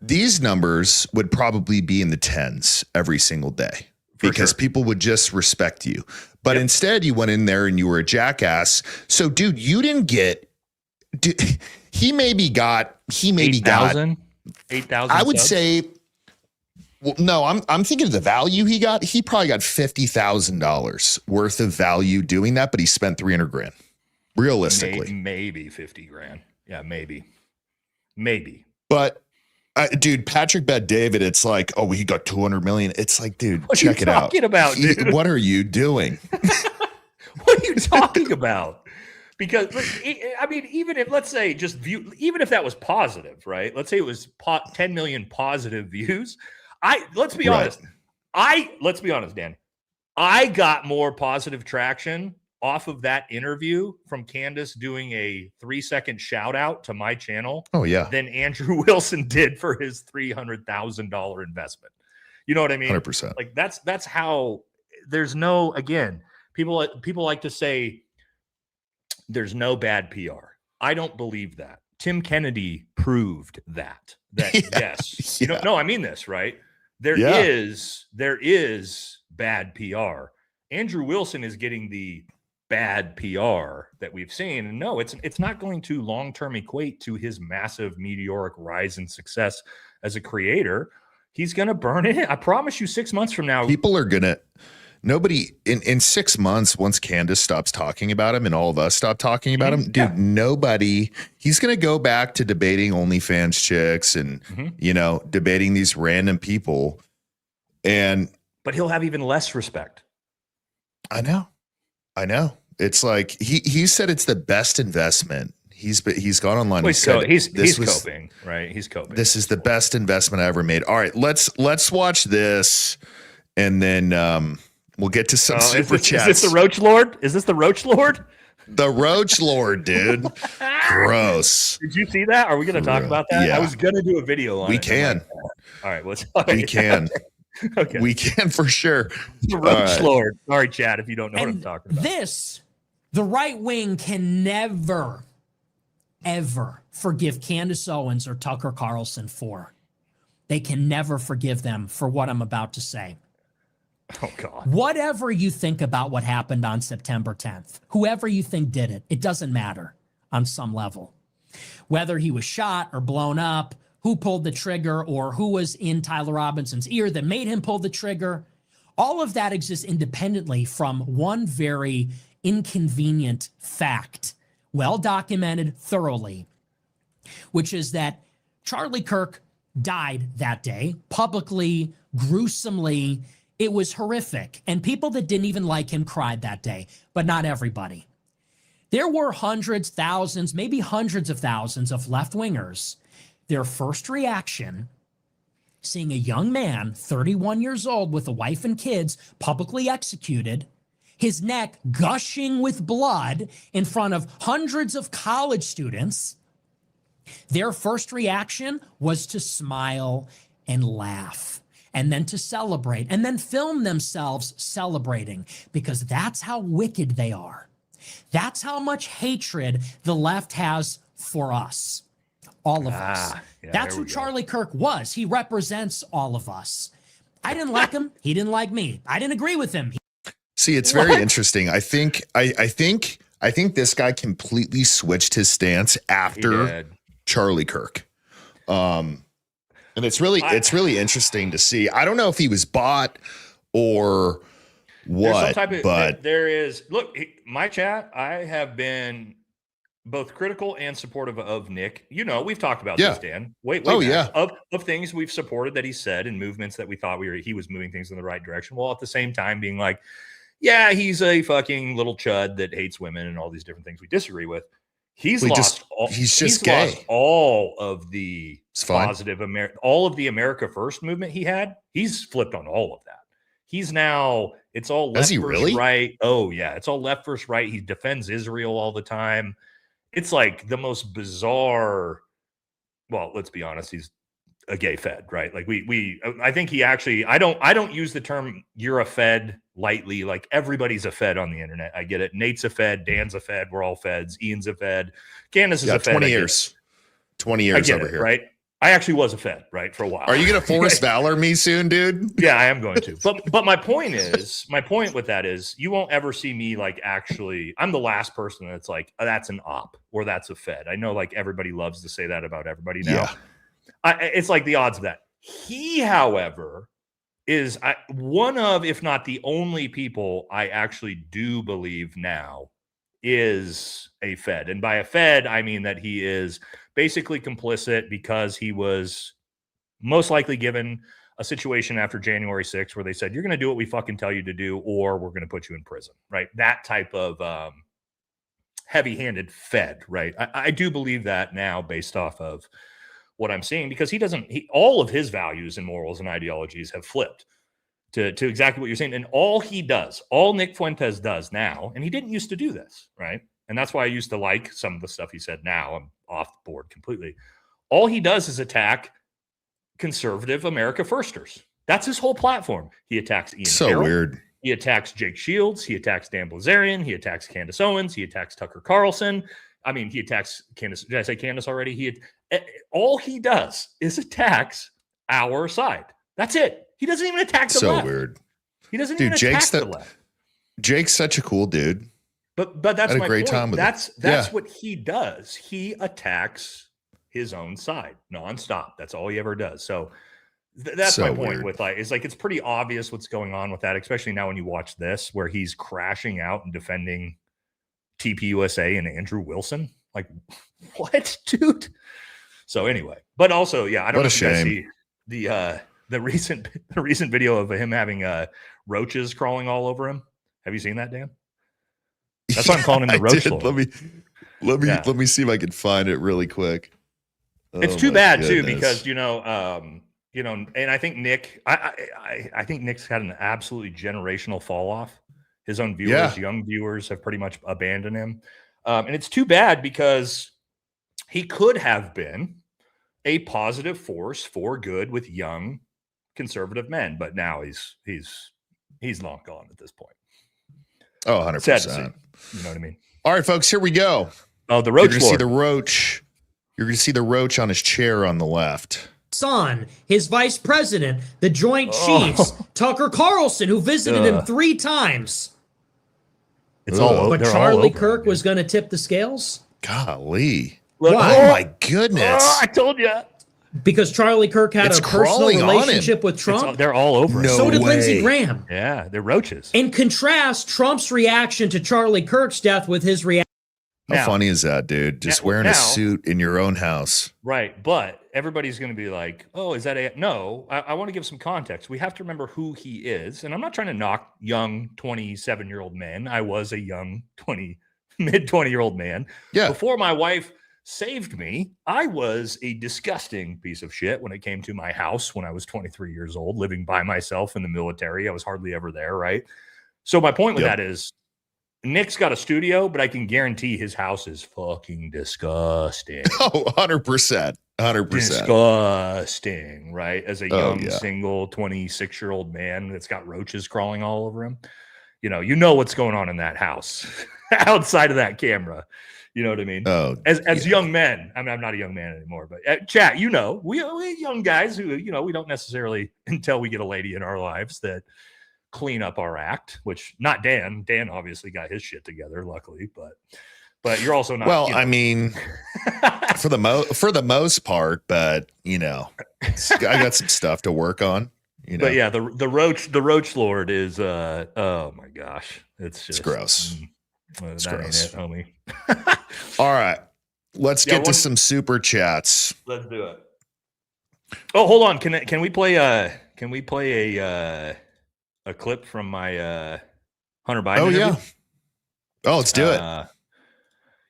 these numbers would probably be in the tens every single day, because people would just respect you. But instead, you went in there and you were a jackass. So, dude, you didn't get. He maybe got 8,000. I would say. Well, no, I'm thinking of the value he got. He probably got $50,000 worth of value doing that, but he spent $300,000. realistically. Maybe 50 grand. Yeah, maybe. But dude, Patrick Bet David, it's like, oh, he got 200 million. It's like, dude, What check are it you out. talking about, dude? What are you doing? What are you talking about? Because I mean, even if let's say even if that was positive, right? Let's say it was 10 million positive views. Let's be honest, Dan. I got more positive traction off of that interview from Candace doing a 3-second shout out to my channel. Oh yeah, than Andrew Wilson did for his $300,000 investment. You know what I mean? 100%. Like that's how. There's no, again, people like to say there's no bad PR. I don't believe that. Tim Kennedy proved that yes. Yeah. No, I mean this, right? There is bad PR. Andrew Wilson is getting the bad PR that we've seen. And no, it's not going to long-term equate to his massive meteoric rise in success as a creator. He's going to burn it. I promise you 6 months from now, people are going to, nobody in 6 months, once Candace stops talking about him and all of us stop talking about him, dude, nobody, he's going to go back to debating OnlyFans chicks and, debating these random people. But he'll have even less respect. I know. It's like he said it's the best investment. He's gone online. Well, he's coping, right? He's coping. This is the best investment I ever made. All right, let's watch this, and then we'll get to some super chats. Is this the Roach Lord? The Roach Lord, dude. Gross. Did you see that? Are we going to talk about that? Yeah. I was going to do a video on it. We can. All right, we can. Okay. We can for sure. The Roach Lord. Sorry, Chad, if you don't know what I'm talking about. The right wing can never, ever forgive Candace Owens or Tucker Carlson for. They can never forgive them for what I'm about to say. Oh, God. Whatever you think about what happened on September 10th, whoever you think did it, it doesn't matter on some level. Whether he was shot or blown up, who pulled the trigger, or who was in Tyler Robinson's ear that made him pull the trigger, all of that exists independently from one very inconvenient fact, well documented thoroughly, which is that Charlie Kirk died that day, publicly, gruesomely. It was horrific. And people that didn't even like him cried that day, but not everybody. There were hundreds, thousands, maybe hundreds of thousands of left-wingers. Their first reaction, seeing a young man, 31 years old, with a wife and kids, publicly executed, his neck gushing with blood in front of hundreds of college students, their first reaction was to smile and laugh, and then to celebrate, and then film themselves celebrating, because that's how wicked they are. That's how much hatred the left has for us. All of us. Yeah, that's who Charlie Kirk was. He represents all of us. I didn't like him. He didn't like me. I didn't agree with him. See, it's very interesting. I think this guy completely switched his stance after Charlie Kirk. And it's really interesting to see. I don't know if he was bought or what, but there is, look, my chat, I have been both critical and supportive of Nick. We've talked about this, Dan. Of things we've supported that he said and movements that we thought he was moving things in the right direction. While at the same time being like, yeah, he's a fucking little chud that hates women and all these different things we disagree with. He's lost all of the positive all of the America First movement he had. He's flipped on all of that. He's now, it's all left versus right. Oh yeah, it's all left versus right. He defends Israel all the time. It's like the most bizarre. Well, let's be honest. He's a gay Fed, right? Like I think he actually. I don't use the term "you're a Fed" lightly. Like everybody's a Fed on the internet. I get it. Nate's a Fed. Dan's a Fed. We're all Feds. Ian's a Fed. Candace is a Fed. 20 years. 20 years over here, right? I actually was a Fed, right, for a while. Are you going to force valor me soon, dude? Yeah, I am going to. But my point with that is you won't ever see me like actually. I'm the last person that's like, oh, that's an op or that's a Fed. I know like everybody loves to say that about everybody now. Yeah. It's like the odds of that. He, however, is one of, if not the only people I actually do believe now is a Fed. And by a Fed, I mean that he is basically complicit because he was most likely given a situation after January 6th where they said, you're going to do what we fucking tell you to do, or we're going to put you in prison, right? That type of heavy-handed Fed, right? I do believe that now based off of what I'm seeing, because all of his values and morals and ideologies have flipped to exactly what you're saying. And all Nick Fuentes does now, and he didn't used to do this, right? And that's why I used to like some of the stuff he said. Now I'm off the board completely. All he does is attack conservative America firsters. That's his whole platform. He attacks Ian Carroll. Weird. He attacks Jake Shields. He attacks Dan Blazarian. He attacks Candace Owens. He attacks Tucker Carlson. I mean, he attacks Candace. Did I say Candace already? All he does is attacks our side. That's it. He doesn't even attack the left. So weird. He doesn't even attack the left. Jake's such a cool dude. But that's my great point. time with That's what he does. He attacks his own side nonstop. That's all he ever does. So that's my point weird. with it's pretty obvious what's going on with that, especially now when you watch this, where he's crashing out and defending TPUSA and Andrew Wilson. Like, what, dude? So anyway, but also, yeah, I don't know if you guys see the recent video of him having roaches crawling all over him. Have you seen that, Dan? That's why I'm calling him the roach lord. Let me see if I can find it really quick. It's too bad too, because and I think Nick, I think Nick's had an absolutely generational fall off. His own viewers, young viewers, have pretty much abandoned him, and it's too bad because he could have been a positive force for good with young conservative men, but now he's long gone at this point. Oh, 100%. Sad to see. You know what I mean? All right, folks, here we go. Oh, the roach. You're going to see the roach. You're going to see the roach on his chair on the left. Son, his vice president, the Joint Chiefs, Tucker Carlson, who visited him 3 times. It's all over. But Charlie Kirk was going to tip the scales? Golly. Why? Oh, my goodness. I told you. Because Charlie Kirk had a personal relationship with Trump? They're all over. So did Lindsey Graham. Yeah, they're roaches. In contrast, Trump's reaction to Charlie Kirk's death with his reaction. How funny is that, dude? Just wearing a suit in your own house. Right. But everybody's going to be like, oh, is that a... No, I want to give some context. We have to remember who he is. And I'm not trying to knock young 27-year-old men. I was a young mid 20-year-old man. Yeah. Before my wife saved me, I was a disgusting piece of shit when it came to my house when I was 23 years old, living by myself in the military. I was hardly ever there, right? So my point with that is, Nick's got a studio, but I can guarantee his house is fucking disgusting. Oh, 100%. 100%. Disgusting, right? As a young, single 26-year-old man that's got roaches crawling all over him. You know what's going on in that house outside of that camera. You know what I mean? Oh, as young men, I mean, I'm not a young man anymore, but chat, we young guys who, we don't necessarily, until we get a lady in our lives that clean up our act, which not Dan. Dan obviously got his shit together, luckily, but you're also not. Well, I mean, for the most part, but I got some stuff to work on. But yeah, the roach lord is oh my gosh, it's gross. It's gross, ain't it, homie. All right, let's get to some super chats. Let's do it. Oh, hold on. Can we play a clip from my Hunter Biden interview? Yeah. Oh, let's do it.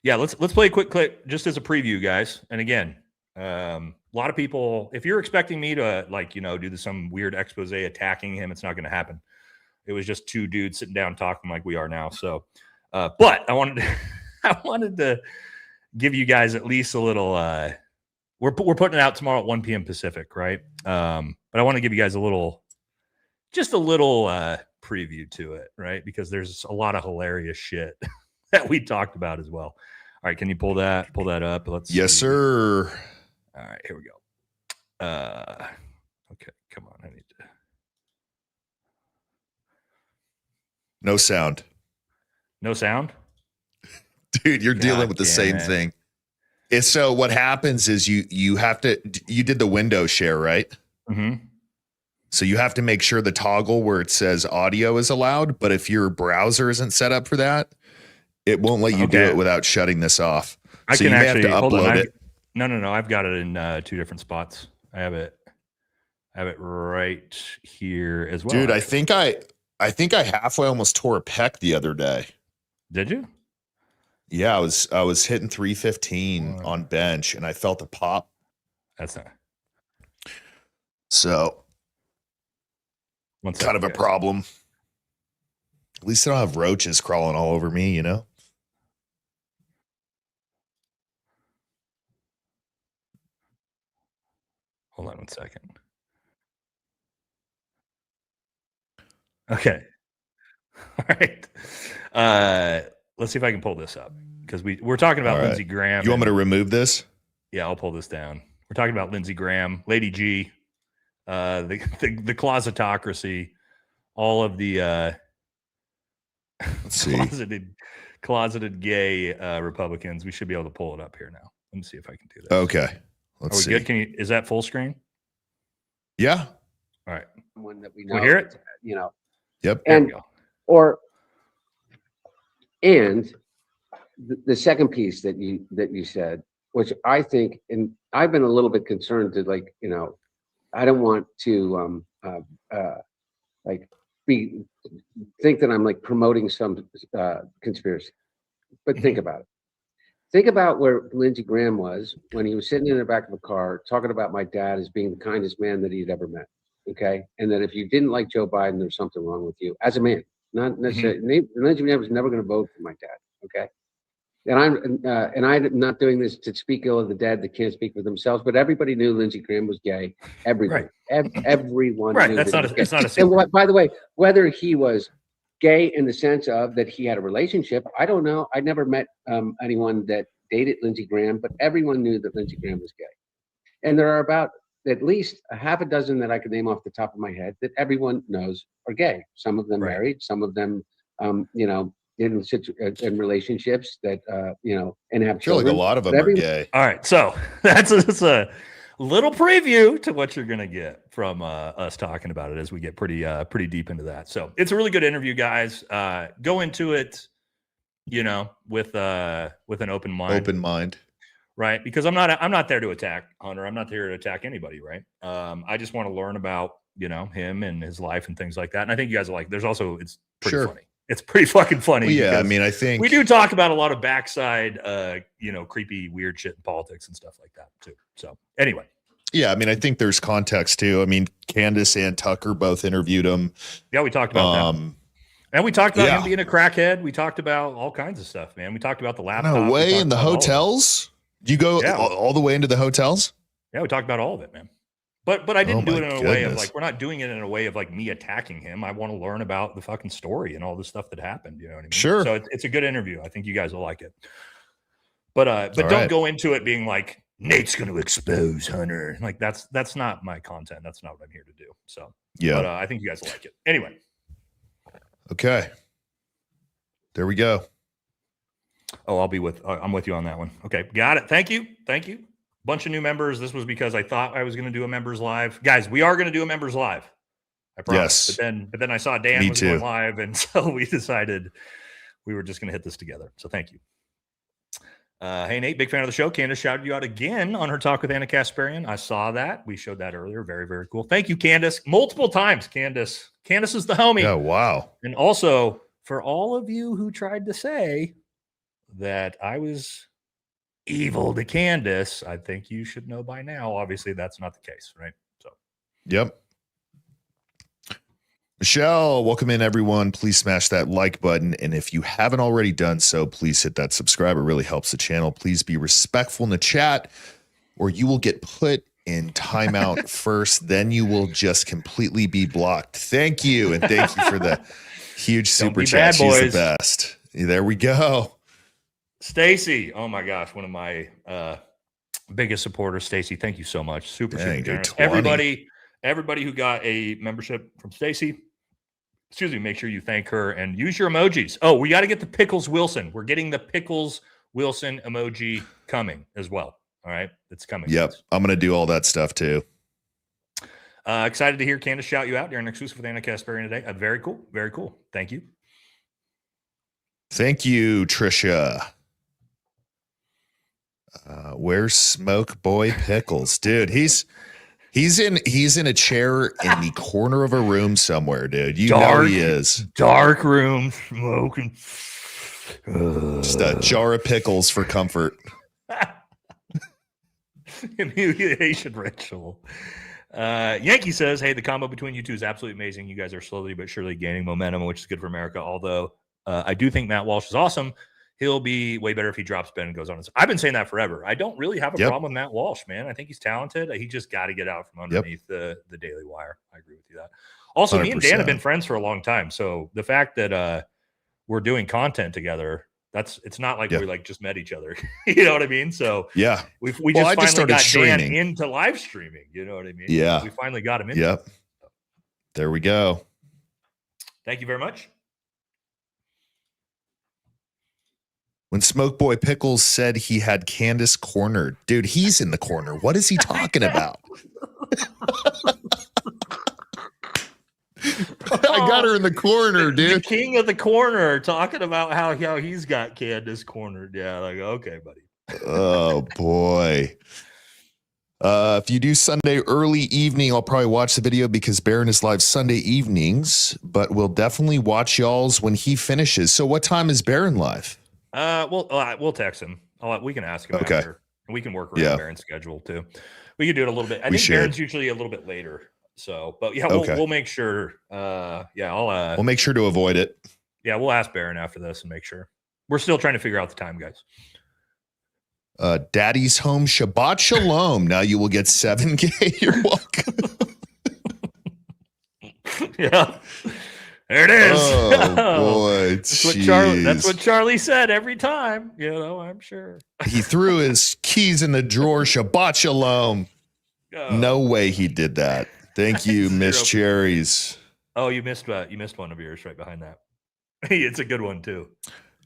Yeah, let's play a quick clip just as a preview, guys. And again, a lot of people, if you're expecting me to do some weird expose attacking him, it's not going to happen. It was just 2 dudes sitting down talking like we are now. So, but I wanted to give you guys at least a little. We're putting it out tomorrow at 1 p.m. Pacific, right? But I want to give you guys a little preview to it, right? Because there's a lot of hilarious shit that we talked about as well. All right, can you pull that up? Yes, sir. All right, here we go. Okay, come on. I need to. No sound. No sound? Dude, you're dealing with the same thing. So what happens is you did the window share, right? Mm-hmm. So you have to make sure the toggle where it says audio is allowed, but if your browser isn't set up for that, It won't let you do Okay. it without shutting this off. I So can you may actually have to hold on. upload it. No. I've got it in 2 different spots. I have it right here as well. Dude, actually. I think I halfway almost tore a pec the other day. Did you? Yeah, I was hitting 315 on bench and I felt a pop. That's not. So One kind of a guys. problem. At least I don't have roaches crawling all over me, you know? Hold on 1 second. Okay. All right. Let's see if I can pull this up because we're talking about All right. Lindsey Graham. You want me to remove this? Yeah, I'll pull this down. We're talking about Lindsey Graham, Lady G, the closetocracy, all of the Let's see. closeted gay Republicans. We should be able to pull it up here now. Let me see if I can do this. Okay. Are Let's we see. good? Is that full screen? Yeah. All right. One that we We know, hear it? you know, Yep. There we and go. and the second piece that you said, which I think, and I've been a little bit concerned to, like, you know, I don't want to like think that I'm like promoting some conspiracy, but think about it. Think about where Lindsey Graham was when he was sitting in the back of a car talking about my dad as being the kindest man that he'd ever met. Okay. And that if you didn't like Joe Biden, there's something wrong with you as a man, not necessarily. Lindsey Graham was never going to vote for my dad. Okay. And I'm not doing this to speak ill of the dead that can't speak for themselves, but everybody knew Lindsey Graham was gay. Everybody, everyone Right. knew That's that not. he was It's not a gay. secret. And by the way, whether he was gay in the sense of that he had a relationship, I don't know. I never met anyone that dated Lindsey Graham, but everyone knew that Lindsey Graham was gay. And there are about at least a half a dozen that I could name off the top of my head that everyone knows are gay. Some of them married, some of them, you know, in relationships that, you know, and have I feel like children. a lot of them But are gay. All right, so that's a little preview to what you're gonna get from us talking about it as we get pretty deep into that. So it's a really good interview, guys. Go into it, you know, with an open mind. Right, because I'm not there to attack Hunter. I'm not there to attack anybody, right? I just want to learn about, you know, him and his life and things like that. And I think you guys are like, it's pretty funny. It's pretty fucking funny. Well, yeah, I because mean, I think we do talk about a lot of backside, you know, creepy, weird shit in politics and stuff like that too. So anyway. Yeah, I mean, I think there's context too. I mean, Candace and Tucker both interviewed him. Yeah, we talked about that. And we talked about him being a crackhead. We talked about all kinds of stuff, man. We talked about the laptop. No way, in the hotels? You go all the way into the hotels? Yeah, we talked about all of it, man. But I didn't do it in a way of goodness. like, we're not doing it in a way of like me attacking him. I want to learn about the fucking story and all the stuff that happened. You know what I mean? Sure. So it's a good interview. I think you guys will like it. But don't right. go into it being like, Nate's going to expose Hunter. Like that's not my content. That's not what I'm here to do. So Yeah. But I think you guys will like it. Anyway. Okay. There we go. Oh, I'm with you on that one. Okay. Got it. Thank you. Bunch of new members. This was because I thought I was going to do a members live. Guys, we are going to do a members live. I promise. Yes. But then I saw Dan Me was too. going live, and so we decided we were just going to hit this together. So thank you. Hey, Nate, big fan of the show. Candace shouted you out again on her talk with Anna Kasparian. I saw that. We showed that earlier. Very, very cool. Thank you, Candace. Multiple times, Candace. Candace is the homie. Oh, wow. And also, for all of you who tried to say that I was evil to Candace, I think you should know by now. Obviously, that's not the case, right? So, Yep. Michelle, welcome in, everyone. Please smash that like button. And if you haven't already done so, please hit that subscribe. It really helps the channel. Please be respectful in the chat or you will get put in timeout first. Then you will just completely be blocked. Thank you. And thank you for the huge super chat. She's the best. There we go. Stacy, oh my gosh, one of my biggest supporters, Stacy. Thank you so much. Super generous. Everybody who got a membership from Stacy, make sure you thank her and use your emojis. Oh, we got to get the Pickles Wilson. We're getting the Pickles Wilson emoji coming as well. All right, it's coming. Yep, guys. I'm going to do all that stuff too. Excited to hear Candace shout you out during an exclusive with Anna Kasparian today. Very cool. Very cool. Thank you. Thank you, Trisha. Where's Smoke Boy Pickles, dude? He's in a chair in the corner of a room somewhere, dude. You know he is. Dark room smoking. Just a jar of pickles for comfort. Humiliation ritual. Yankee says, hey, the combo between you two is absolutely amazing. You guys are slowly but surely gaining momentum, which is good for America. Although I do think Matt Walsh is awesome. He'll be way better if he drops Ben and goes on. I've been saying that forever. I don't really have a problem with Matt Walsh, man. I think he's talented. He just got to get out from underneath the Daily Wire. I agree with you that. Also, 100%. Me and Dan have been friends for a long time. So the fact that we're doing content together, it's not like we like just met each other. You know what I mean? So yeah, we just finally got Dan into live streaming. You know what I mean? Yeah, we finally got him in. Yep. There we go. Thank you very much. When Smoke Boy Pickles said he had Candace cornered, dude, he's in the corner. What is he talking about? I got her in the corner, dude. The king of the corner talking about how he's got Candace cornered. Yeah, like, okay, buddy. Oh, boy. If you do Sunday early evening, I'll probably watch the video because Baron is live Sunday evenings, but we'll definitely watch y'all's when he finishes. So what time is Baron live? We'll text him. We can ask him after. We can work around Baron's schedule too. We can do it a little bit. I think Baron's usually a little bit later. So, but yeah, we'll make sure. We'll make sure to avoid it. Yeah, we'll ask Baron after this and make sure. We're still trying to figure out the time, guys. Daddy's home. Shabbat shalom. Now you will get 7K. You're welcome. Yeah. There it is. Oh boy, that's what Charlie said every time. You know, I'm sure. He threw his keys in the drawer. Shabbat shalom. No way he did that. Thank you, Miss Cherries. Oh, you missed one of yours right behind that. It's a good one too.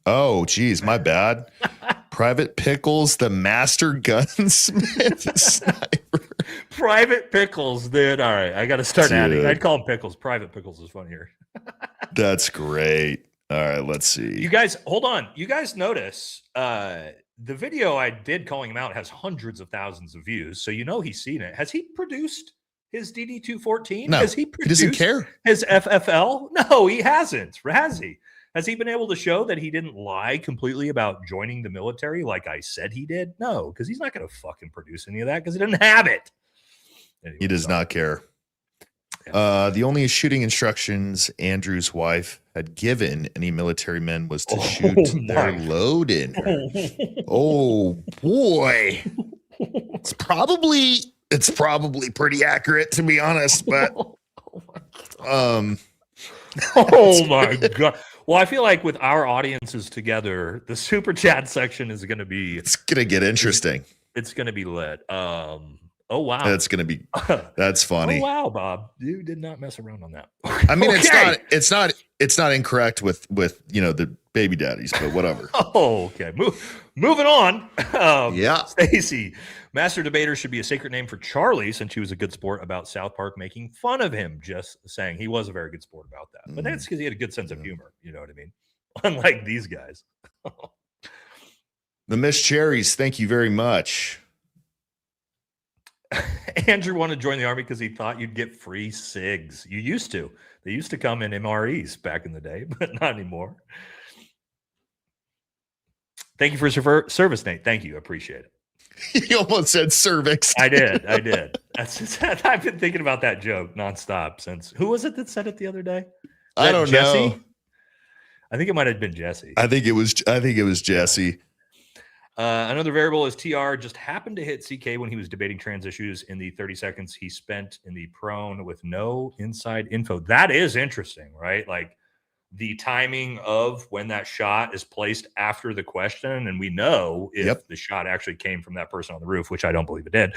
Oh, geez, my bad. Private Pickles, the master gunsmith sniper. Private Pickles, dude. All right, I got to start adding. I'd call him Pickles. Private Pickles is funnier. That's great. All right, let's see. You guys, hold on. You guys notice the video I did calling him out has hundreds of thousands of views, so you know he's seen it. Has he produced his DD214? No, Has he produced doesn't care. His FFL? No, he hasn't. Has he? Has he been able to show that he didn't lie completely about joining the military like I said he did? No, because he's not going to fucking produce any of that because he doesn't have it. Anyway, he does not care. The only shooting instructions Andrew's wife had given any military men was to shoot their load in her. Oh boy. It's probably pretty accurate, to be honest, but oh my God. Well, I feel like with our audiences together, the super chat section is going to be... It's going to get interesting. It's going to be lit. Oh, wow. That's going to be... That's funny. Oh, wow, Bob. You did not mess around on that. I mean, it's not incorrect with the baby daddies, but whatever. Oh, okay. Moving on. Yeah. Stacy, Master Debater should be a sacred name for Charlie since he was a good sport about South Park making fun of him. Just saying, he was a very good sport about that. But that's because he had a good sense of humor. You know what I mean? Unlike these guys. The Miss Cherries, thank you very much. Andrew wanted to join the army because he thought you'd get free cigs. You used to. They used to come in MREs back in the day, but not anymore. Thank you for your service, Nate. Thank you. I appreciate it. You almost said cervix. I did. I've been thinking about that joke nonstop since. Who was it that said it the other day? I don't know. I think it might have been Jesse. I think it was Jesse. Another variable is TR just happened to hit CK when he was debating trans issues in the 30 seconds he spent in the prone with no inside info. That is interesting, right? Like the timing of when that shot is placed after the question, and we know if the shot actually came from that person on the roof, which I don't believe it did.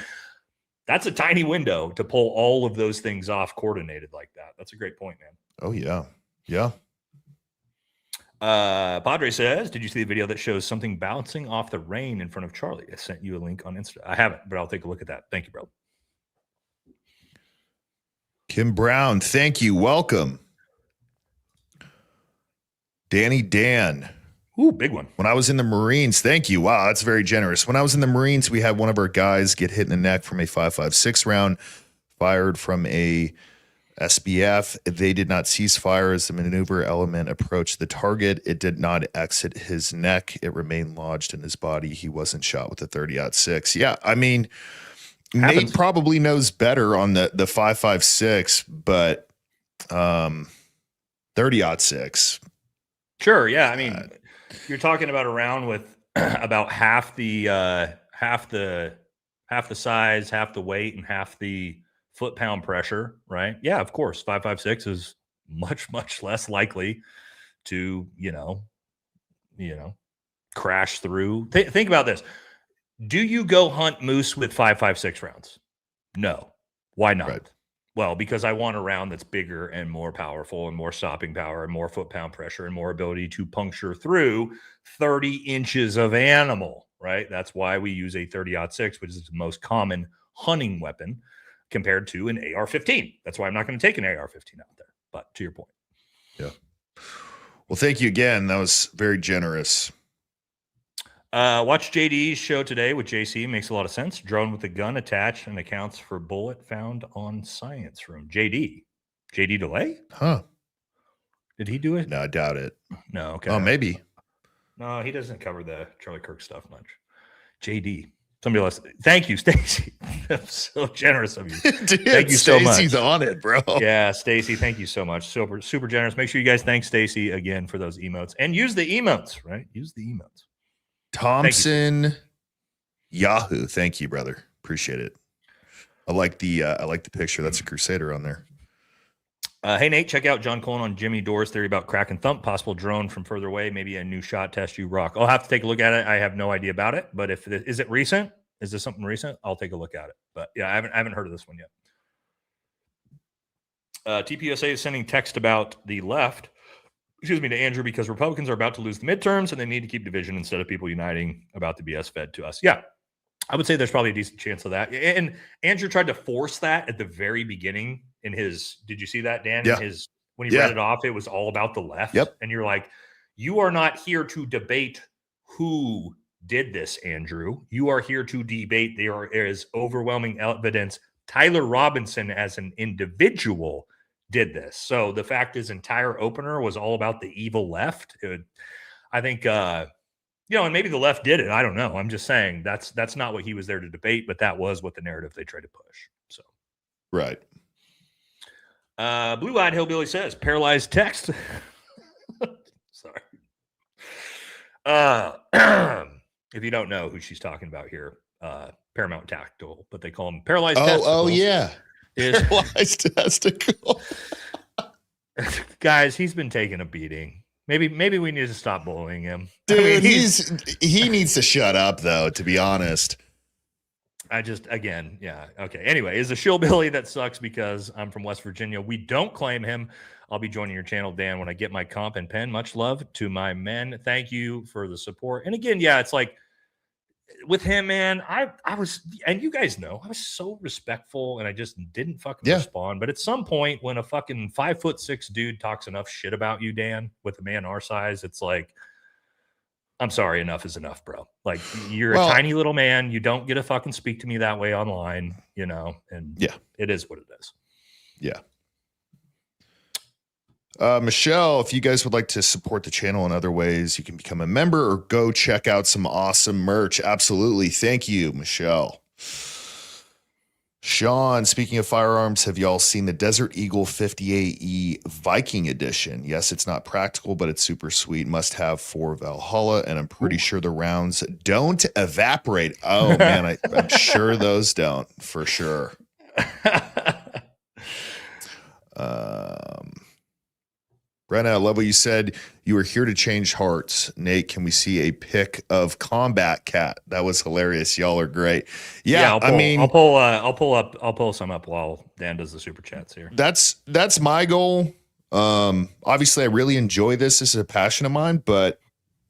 That's a tiny window to pull all of those things off coordinated like that. That's a great point, man. Oh, yeah. Yeah. Padre says, did you see the video that shows something bouncing off the rain in front of Charlie? I sent you a link on Insta. I haven't, but I'll take a look at that. Thank you, bro. Kim Brown, thank you. Welcome. Danny Dan, Ooh, big one. When I was in the Marines, thank you. Wow, that's very generous. When I was in the Marines, we had one of our guys get hit in the neck from a 5.56 round fired from a SBF. They did not cease fire as the maneuver element approached the target. It did not exit his neck. It remained lodged in his body. He wasn't shot with a 30-06. Yeah, I mean, Happens. Nate probably knows better on the 5.56, but 30-06. Sure. Yeah. I mean, you're talking about a round with about half the size, half the weight, and half the foot-pound pressure, right? Yeah, of course. 5.56 is much less likely to, crash through. Think about this. Do you go hunt moose with 5.56 rounds? No. Why not? Right. Well, because I want a round that's bigger and more powerful and more stopping power and more foot-pound pressure and more ability to puncture through 30 inches of animal, right? That's why we use a 30-06, which is the most common hunting weapon compared to an AR-15. That's why I'm not going to take an AR-15 out there. But to your point. Yeah. Well, thank you again. That was very generous. Watch JD's show today with JC. Makes a lot of sense. Drone with a gun attached and accounts for bullet found on science room. JD delay? Huh. Did he do it? No, I doubt it. No. Okay. Oh, maybe. No, he doesn't cover the Charlie Kirk stuff much. JD. Somebody else. Thank you, Stacy. That's so generous of you. Dude, thank you so much. Stacy's on it, bro. Yeah, Stacy, thank you so much. Super generous. Make sure you guys thank Stacy again for those emotes. And use the emotes, right? Use the emotes. Thompson Yahoo. Thank you, brother. Appreciate it. I like the picture. That's a Crusader on there. Hey, Nate, check out John Colin on Jimmy Dore's theory about crack and thump, possible drone from further away, maybe a new shot test you rock. I'll have to take a look at it. I have no idea about it, but is it recent? Is this something recent? I'll take a look at it. But yeah, I haven't heard of this one yet. TPUSA is sending text about the left, to Andrew, because Republicans are about to lose the midterms and they need to keep division instead of people uniting about the BS fed to us. Yeah, I would say there's probably a decent chance of that. And Andrew tried to force that at the very beginning in his, did you see that, Dan? Yeah. When he read it off, it was all about the left. Yep. And you're like, you are not here to debate who did this, Andrew. You are here to debate. There is overwhelming evidence Tyler Robinson as an individual did this. So the fact his entire opener was all about the evil left. I think, and maybe the left did it. I don't know. I'm just saying that's not what he was there to debate, but that was what the narrative they tried to push. So, right. Blue-eyed hillbilly says paralyzed text. Sorry. If you don't know who she's talking about here, Paramount Tactical, but they call him paralyzed testicles. Oh yeah. Is paralyzed testicle. Guys, he's been taking a beating. Maybe we need to stop bullying him. Dude, he needs to shut up, though, to be honest. Yeah. Okay. Anyway, is a shillbilly that sucks because I'm from West Virginia. We don't claim him. I'll be joining your channel, Dan, when I get my comp and pen. Much love to my men. Thank you for the support. And again, yeah, it's like with him, man, I was, and you guys know, I was so respectful and I just didn't fucking respond. But at some point, when a fucking 5'6" dude talks enough shit about you, Dan, with a man our size, it's like, I'm sorry, enough is enough, bro. Like, you're a tiny little man. You don't get to fucking speak to me that way online, and it is what it is. Yeah. Michelle, if you guys would like to support the channel in other ways, you can become a member or go check out some awesome merch. Absolutely. Thank you, Michelle. Sean, speaking of firearms, have y'all seen the Desert Eagle 50AE Viking Edition? Yes, it's not practical, but it's super sweet. Must have for Valhalla, and I'm pretty sure the rounds don't evaporate. Oh, man, I'm sure those don't, for sure. Brenna, I love what you said. You were here to change hearts. Nate, can we see a pic of Combat Cat? That was hilarious. Y'all are great. Yeah, I'll pull some up while Dan does the super chats here. That's my goal. Obviously, I really enjoy this. This is a passion of mine, but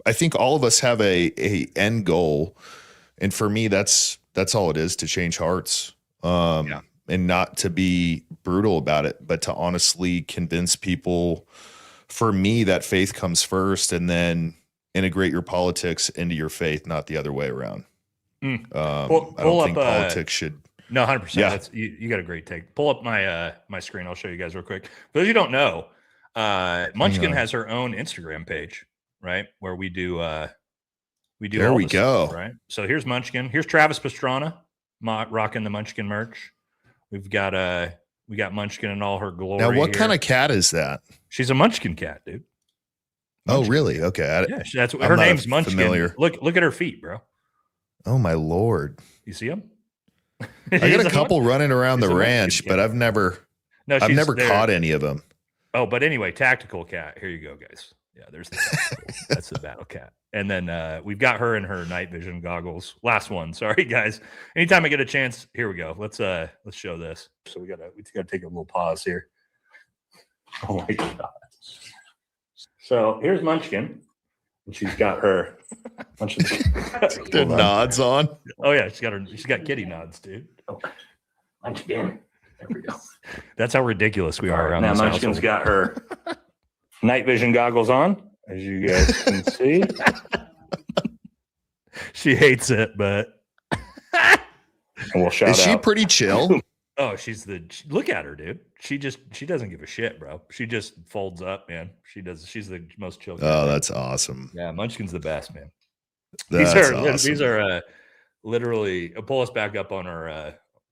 I think all of us have a end goal, and for me, that's all it is, to change hearts. And not to be brutal about it, but to honestly convince people. For me, that faith comes first, and then integrate your politics into your faith, not the other way around. Pull I don't think up, politics should. No, 100%. Yeah. That's you got a great take. Pull up my my screen. I'll show you guys real quick. For those you don't know, Munchkin has her own Instagram page, right? Where we do There all we this go. stuff, right? So here's Munchkin. Here's Travis Pastrana rocking the Munchkin merch. We've got we got Munchkin in all her glory. Now, what here. kind of cat is that? She's a Munchkin cat, dude. Oh, really? Okay. Yeah, that's I'm her not name's Munchkin. familiar. Look at her feet, bro. Oh my Lord. You see them? I got a couple running around the ranch, but I've never caught any of them. Oh, but anyway, tactical cat. Here you go, guys. Yeah, there's the tactical. That's the battle cat. And then we've got her in her night vision goggles. Last one. Sorry, guys. Anytime I get a chance, here we go. Let's show this. So we gotta take a little pause here. Oh my god. So here's Munchkin. And she's got her bunch of the nods on. Oh yeah, she's got kitty nods, dude. Oh, Munchkin. There we go. That's how ridiculous we are around now. Munchkin's household. Got her night vision goggles on, as you guys can see. She hates it, but and we'll shout out. Is she pretty chill? Oh, look at her, dude. She doesn't give a shit, bro. She just folds up, man. She's the most chill. Oh, that's awesome. Yeah, Munchkin's the best, man. That's These are literally pull us back up on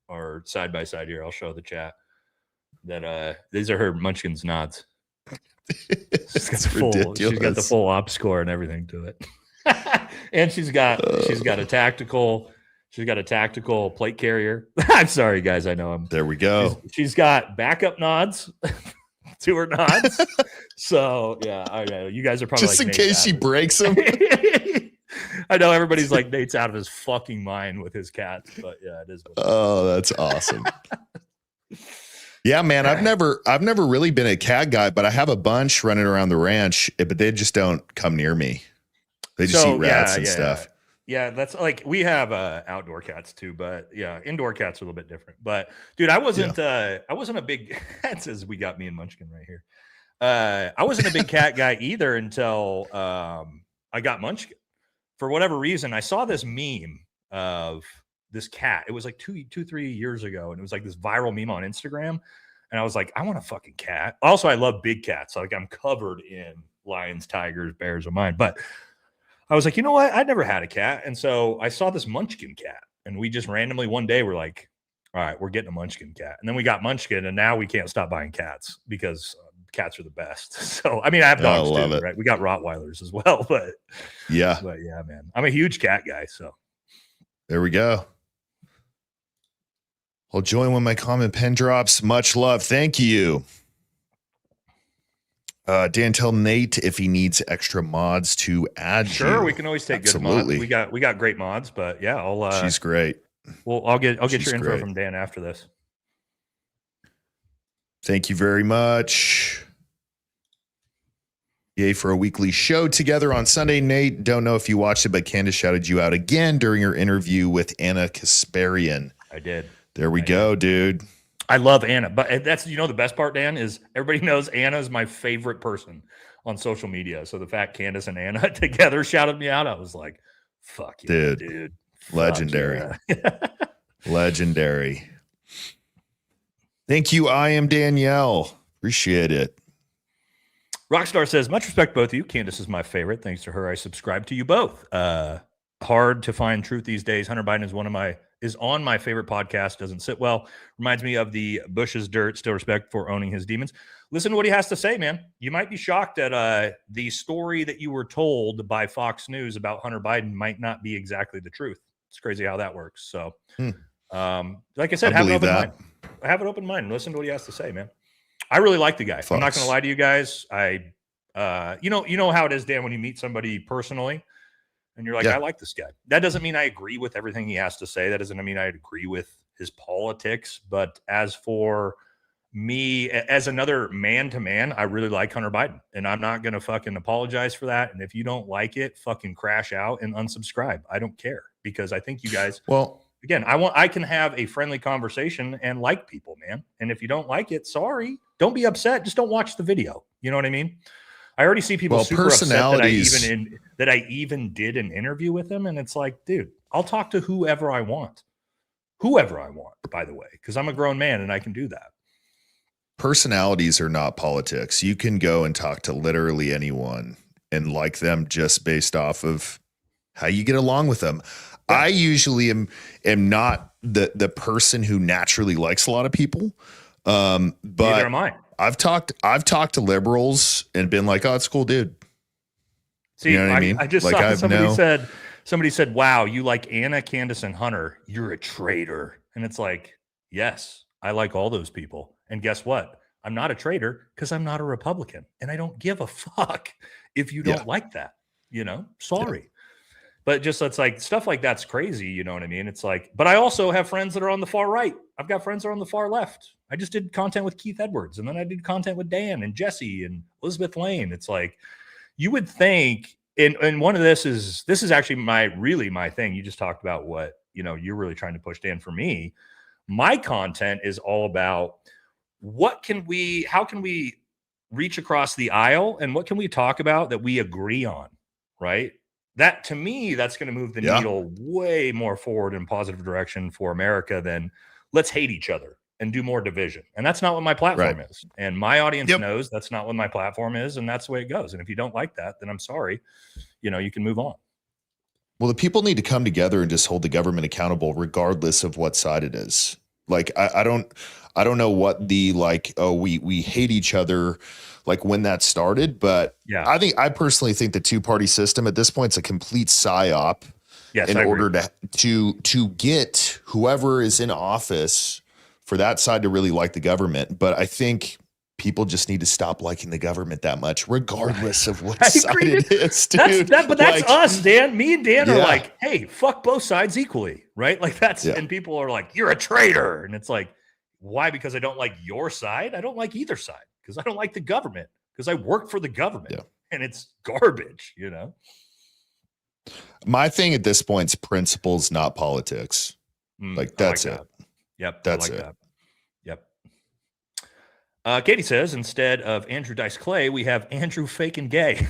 our side by side here. I'll show the chat that these are her Munchkin's nods. She's got the full op score and everything to it. And she's got a tactical plate carrier. I'm sorry, guys. I know there we go. She's got backup nods to her nods. So yeah, I know you guys are probably just like, in case she breaks them. I know everybody's like, Nate's out of his fucking mind with his cats, but yeah, it is. Oh, that's awesome. Yeah, man, I've never really been a cat guy, but I have a bunch running around the ranch, but they just don't come near me. They just eat rats and stuff. Yeah, that's like we have outdoor cats too, but yeah, indoor cats are a little bit different. But dude, I wasn't a big that says we got me and Munchkin right here. I wasn't a big cat guy either until I got Munchkin. For whatever reason, I saw this meme of this cat. It was like 3 years ago, and it was like this viral meme on Instagram. And I was like, I want a fucking cat. Also, I love big cats. Like I'm covered in lions, tigers, bears of mine. But I was like, you know what? I'd never had a cat. And so I saw this Munchkin cat. And we just randomly one day were like, all right, we're getting a Munchkin cat. And then we got Munchkin, and now we can't stop buying cats because cats are the best. So I mean, I have dogs too, right? We got Rottweilers as well, but yeah, man, I'm a huge cat guy. So there we go. I'll join when my comment pen drops. Much love. Thank you. Dan, tell Nate if he needs extra mods to add. Sure, we can always take good mods. We got great mods, but yeah, I'll she's great. Well, I'll get your info from Dan after this. Thank you very much. Yay for a weekly show together on Sunday. Nate, don't know if you watched it, but Candace shouted you out again during your interview with Anna Kasparian. I did. There we go, dude. I love Anna, but that's, the best part, Dan, is everybody knows Anna is my favorite person on social media. So the fact Candace and Anna together shouted me out, I was like, fuck yeah, dude. Legendary. Yeah. Legendary. Thank you. I am Danielle. Appreciate it. Rockstar says, much respect both of you. Candace is my favorite. Thanks to her, I subscribe to you both. Hard to find truth these days. Hunter Biden is on my favorite podcast. Doesn't sit well. Reminds me of the Bush's dirt. Still respect for owning his demons. Listen to what he has to say, man. You might be shocked at the story that you were told by Fox News about Hunter Biden might not be exactly the truth. It's crazy how that works. So, like I said, have an open mind. Have an open mind and listen to what he has to say, man. I really like the guy. I'm not going to lie to you guys. You know how it is, Dan, when you meet somebody personally and you're like, I like this guy. That doesn't mean I agree with everything he has to say. That doesn't mean I agree with his politics. But as for me, as another man to man, I really like Hunter Biden, and I'm not going to fucking apologize for that. And if you don't like it, fucking crash out and unsubscribe. I don't care, because I think you guys, again, I can have a friendly conversation and like people, man. And if you don't like it, sorry, don't be upset. Just don't watch the video. You know what I mean? I already see people Well, super upset personalities- that I even did an interview with him, and it's like, dude, I'll talk to whoever I want, by the way, because I'm a grown man and I can do that. Personalities are not politics. You can go and talk to literally anyone and like them just based off of how you get along with them. Yeah. I usually am not the person who naturally likes a lot of people. But neither am I. I've talked to liberals and been like, oh, it's a cool dude. See, you know what I mean? I just like, saw somebody said, wow, you like Anna, Candace, and Hunter. You're a traitor. And it's like, yes, I like all those people. And guess what? I'm not a traitor because I'm not a Republican. And I don't give a fuck if you don't like that, sorry. Yeah. But just, it's like stuff like that's crazy. You know what I mean? It's like, but I also have friends that are on the far right. I've got friends that are on the far left. I just did content with Keith Edwards, and then I did content with Dan and Jesse and Elizabeth Lane. It's like, you would think, and one of this is actually my thing. You just talked about what, you're really trying to push, Dan. For me, my content is all about how can we reach across the aisle, and what can we talk about that we agree on, right? That, to me, that's going to move the needle way more forward in positive direction for America than let's hate each other and do more division. And that's not what my platform is. And my audience knows that's not what my platform is. And that's the way it goes. And if you don't like that, then I'm sorry, you can move on. Well, the people need to come together and just hold the government accountable regardless of what side it is. Like, I don't know what the, like, oh, we hate each other, like when that started, but I personally think the two-party system at this point is a complete psyop in order to get whoever is in office for that side to really like the government. But I think people just need to stop liking the government that much, regardless of what side it is, dude. That's us, Dan. Me and Dan are like, hey, fuck both sides equally, right? Like and people are like, you're a traitor. And it's like, why? Because I don't like your side? I don't like either side. Because I don't like the government, because I work for the government and it's garbage, My thing at this point is principles, not politics. Like, that's it. Yep. That's it. Yep. Katie says, instead of Andrew Dice Clay, we have Andrew Faking Gay.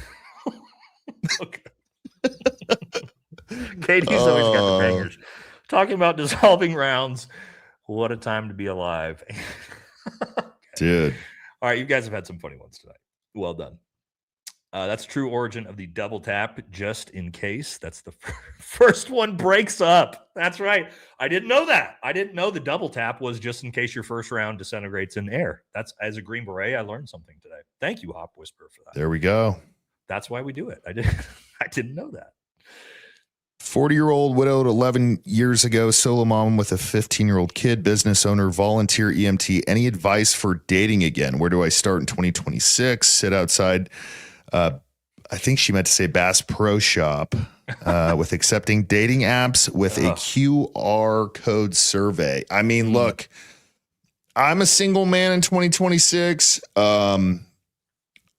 Katie's always got the bangers. Talking about dissolving rounds. What a time to be alive. Dude. All right, you guys have had some funny ones tonight. Well done. That's true origin of the double tap, just in case. That's the first one breaks up. That's right. I didn't know that. I didn't know the double tap was just in case your first round disintegrates in air. That's, as a Green Beret, I learned something today. Thank you, Hop Whisperer, for that. There we go. That's why we do it. I didn't know that. 40-year-old widowed 11 years ago, solo mom with a 15-year-old kid, business owner, volunteer EMT. Any advice for dating again? Where do I start in 2026? Sit outside. I think she meant to say Bass Pro Shop with accepting dating apps with a QR code survey. I mean, look, I'm a single man in 2026. I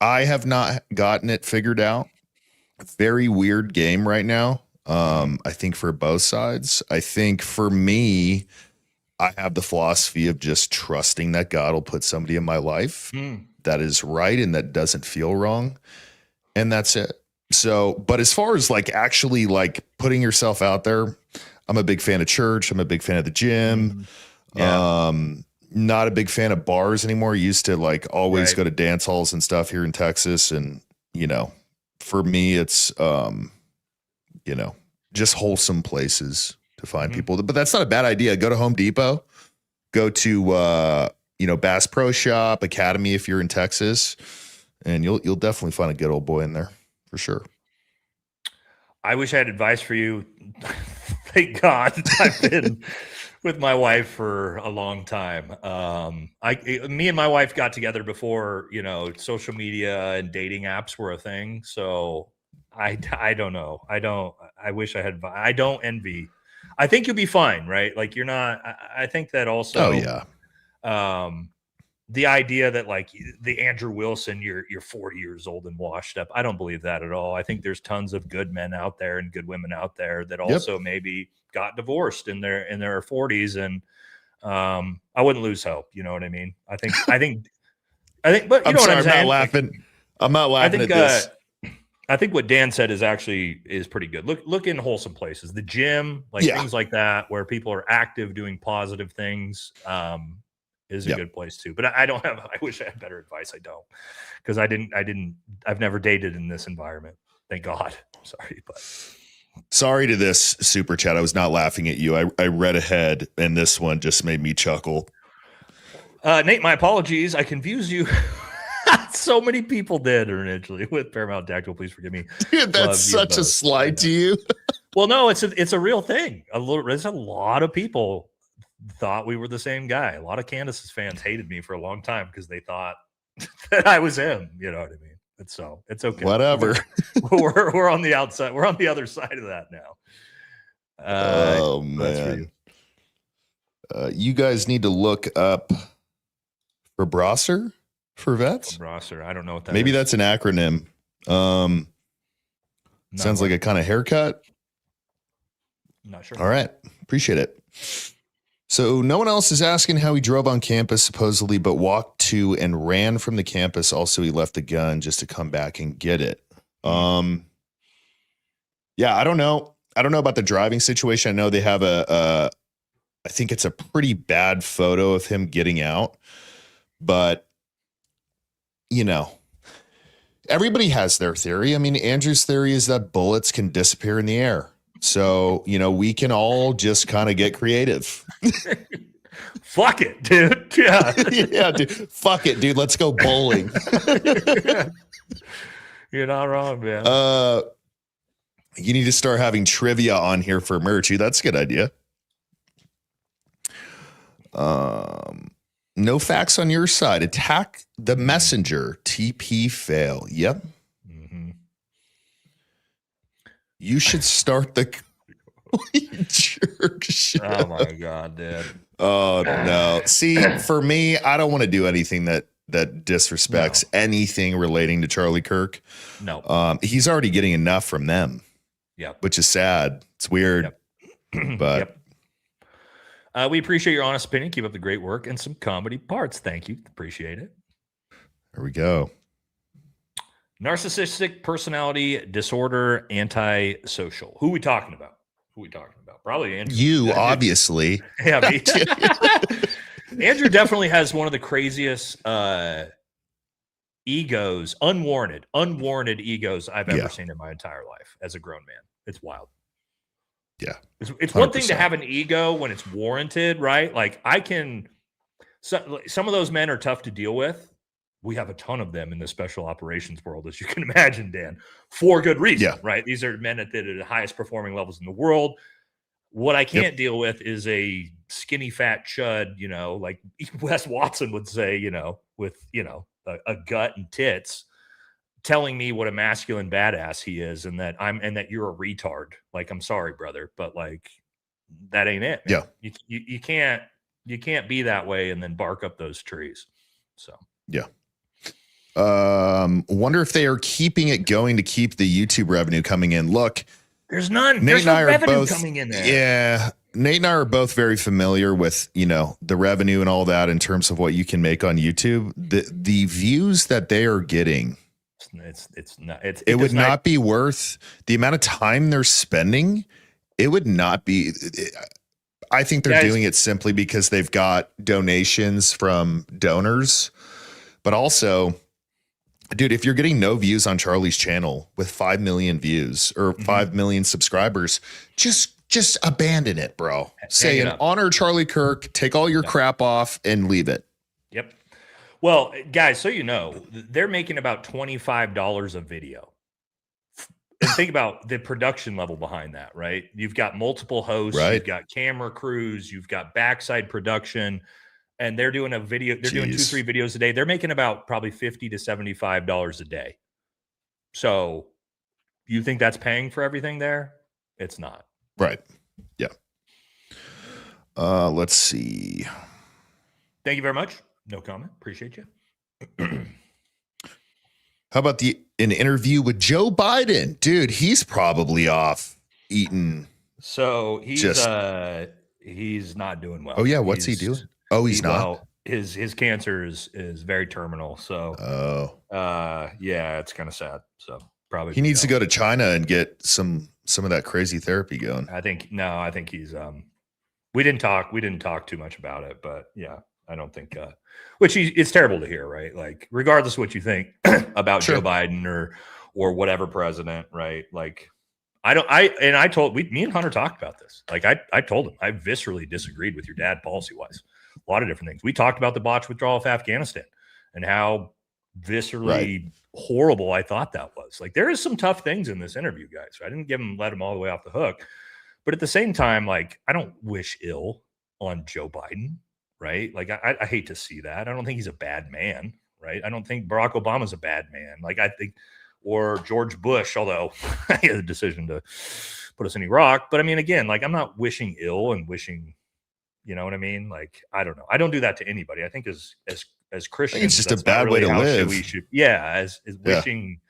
have not gotten it figured out. Very weird game right now. I think for both sides. I think for me, I have the philosophy of just trusting that God will put somebody in my life that is right and that doesn't feel wrong. And that's it. So, but as far as like actually like putting yourself out there, I'm a big fan of church. I'm a big fan of the gym. Not a big fan of bars anymore. Used to like always go to dance halls and stuff here in Texas. And, for me, it's, just wholesome places to find people. But that's not a bad idea. Go to Home Depot, go to, Bass Pro Shop, Academy if you're in Texas, and you'll definitely find a good old boy in there for sure. I wish I had advice for you. Thank God I've been with my wife for a long time. Me and my wife got together before, social media and dating apps were a thing. So I don't know. I wish I had, I don't envy. I think you'll be fine, right? Like you're not, I think that also, the idea that like the Andrew Wilson, you're 40 years old and washed up. I don't believe that at all. I think there's tons of good men out there and good women out there that also maybe got divorced in their 40s. And I wouldn't lose hope. You know what I mean? I think, but you know what I'm saying? I'm not laughing. I'm not laughing at this. I think what Dan said is pretty good. Look in wholesome places, the gym, like things like that, where people are active doing positive things, is a good place too. But I wish I had better advice. I don't, because I've never dated in this environment. Thank God. Sorry to this super chat. I was not laughing at you. I read ahead, and this one just made me chuckle. Nate, my apologies. I confused you. So many people did originally with Paramount Tactical. Please forgive me. Dude, that's such a slide to you. Well, no, it's a real thing. There's a lot of people thought we were the same guy. A lot of Candace's fans hated me for a long time because they thought that I was him. You know what I mean? It's okay. Whatever. We're on the outside. We're on the other side of that now. Oh man. You guys need to look up for Brosser for vets. Brosser. I don't know what that Maybe is. that's an acronym. Sounds like a kind of haircut. Not sure. All right. Appreciate it. So no one else is asking how he drove on campus supposedly, but walked to and ran from the campus. Also, he left the gun just to come back and get it. Yeah, I don't know. I don't know about the driving situation. I know they have I think it's a pretty bad photo of him getting out, but you know, everybody has their theory. I mean, Andrew's theory is that bullets can disappear in the air. So, you know, we can all just kind of get creative. Fuck it, dude. Yeah. Yeah, dude. Fuck it, dude. Let's go bowling. You're not wrong, man. You need to start having trivia on here for merch. That's a good idea. No facts on your side. Attack the messenger. TP fail. Yep. You should start the jerk show. Oh my God, dude. Oh no. See, for me, I don't want to do anything that disrespects anything relating to Charlie Kirk. No. He's already getting enough from them. Yeah. Which is sad. It's weird. Yep. But we appreciate your honest opinion. Keep up the great work and some comedy parts. Thank you. Appreciate it. There we go. Narcissistic personality disorder, antisocial. Who are we talking about? Probably Andrew. You, obviously. Yeah, me. Andrew definitely has one of the craziest egos, unwarranted egos I've ever seen in my entire life as a grown man. It's wild. Yeah. It's one thing to have an ego when it's warranted, right? Like some of those men are tough to deal with. We have a ton of them in the special operations world, as you can imagine, Dan, for good reason, right? These are men at the highest performing levels in the world. What I can't deal with is a skinny, fat chud, you know, like Wes Watson would say, you know, with, you know, a gut and tits, telling me what a masculine badass he is and that you're a retard. Like, I'm sorry, brother, but like, that ain't it, man. Yeah. You can't be that way and then bark up those trees. So, yeah. Wonder if they are keeping it going to keep the YouTube revenue coming in. Look, there's none. Nate There's and I no are revenue both coming in there. Yeah. Nate and I are both very familiar with, you know, the revenue and all that in terms of what you can make on YouTube. The views that they are getting, it would not be worth the amount of time they're spending. It would not be. I think they're doing it simply because they've got donations from donors, but also, dude, if you're getting no views on Charlie's channel with 5 million views or 5 million subscribers, just abandon it, bro. Say and honor Charlie Kirk, take all your crap off and leave it. Yep. Well, guys, so you know, they're making about $25 a video. And think about the production level behind that, right? You've got multiple hosts, you've got camera crews, you've got backside production. And they're doing a video. They're doing 2-3 videos a day. They're making about probably $50 to $75 a day. So you think that's paying for everything there? It's not. Right. Yeah. Let's see. Thank you very much. No comment. Appreciate you. How about an interview with Joe Biden? Dude, he's probably off eating. So he's not doing well. Oh, yeah. What's he doing? Oh, he's not. Well, his cancer is very terminal. So yeah, it's kind of sad. So probably he needs to go to China and get some of that crazy therapy going. I think he's we didn't talk too much about it, but yeah, I don't think it's terrible to hear, right? Like regardless of what you think about Joe Biden or whatever president, right? Like me and Hunter talked about this. Like I told him I viscerally disagreed with your dad policy wise. A lot of different things. We talked about the botched withdrawal of Afghanistan and how viscerally horrible I thought that was. Like there is some tough things in this interview, guys. I didn't let him all the way off the hook. But at the same time, like I don't wish ill on Joe Biden, right? Like I hate to see that. I don't think he's a bad man, right? I don't think Barack Obama's a bad man. Like I think, or George Bush, although he had the decision to put us in Iraq. But I mean, again, like I'm not wishing ill and wishing, you know what I mean? Like I don't know. I don't do that to anybody. I think as Christians, it's just a bad way to live. As wishing,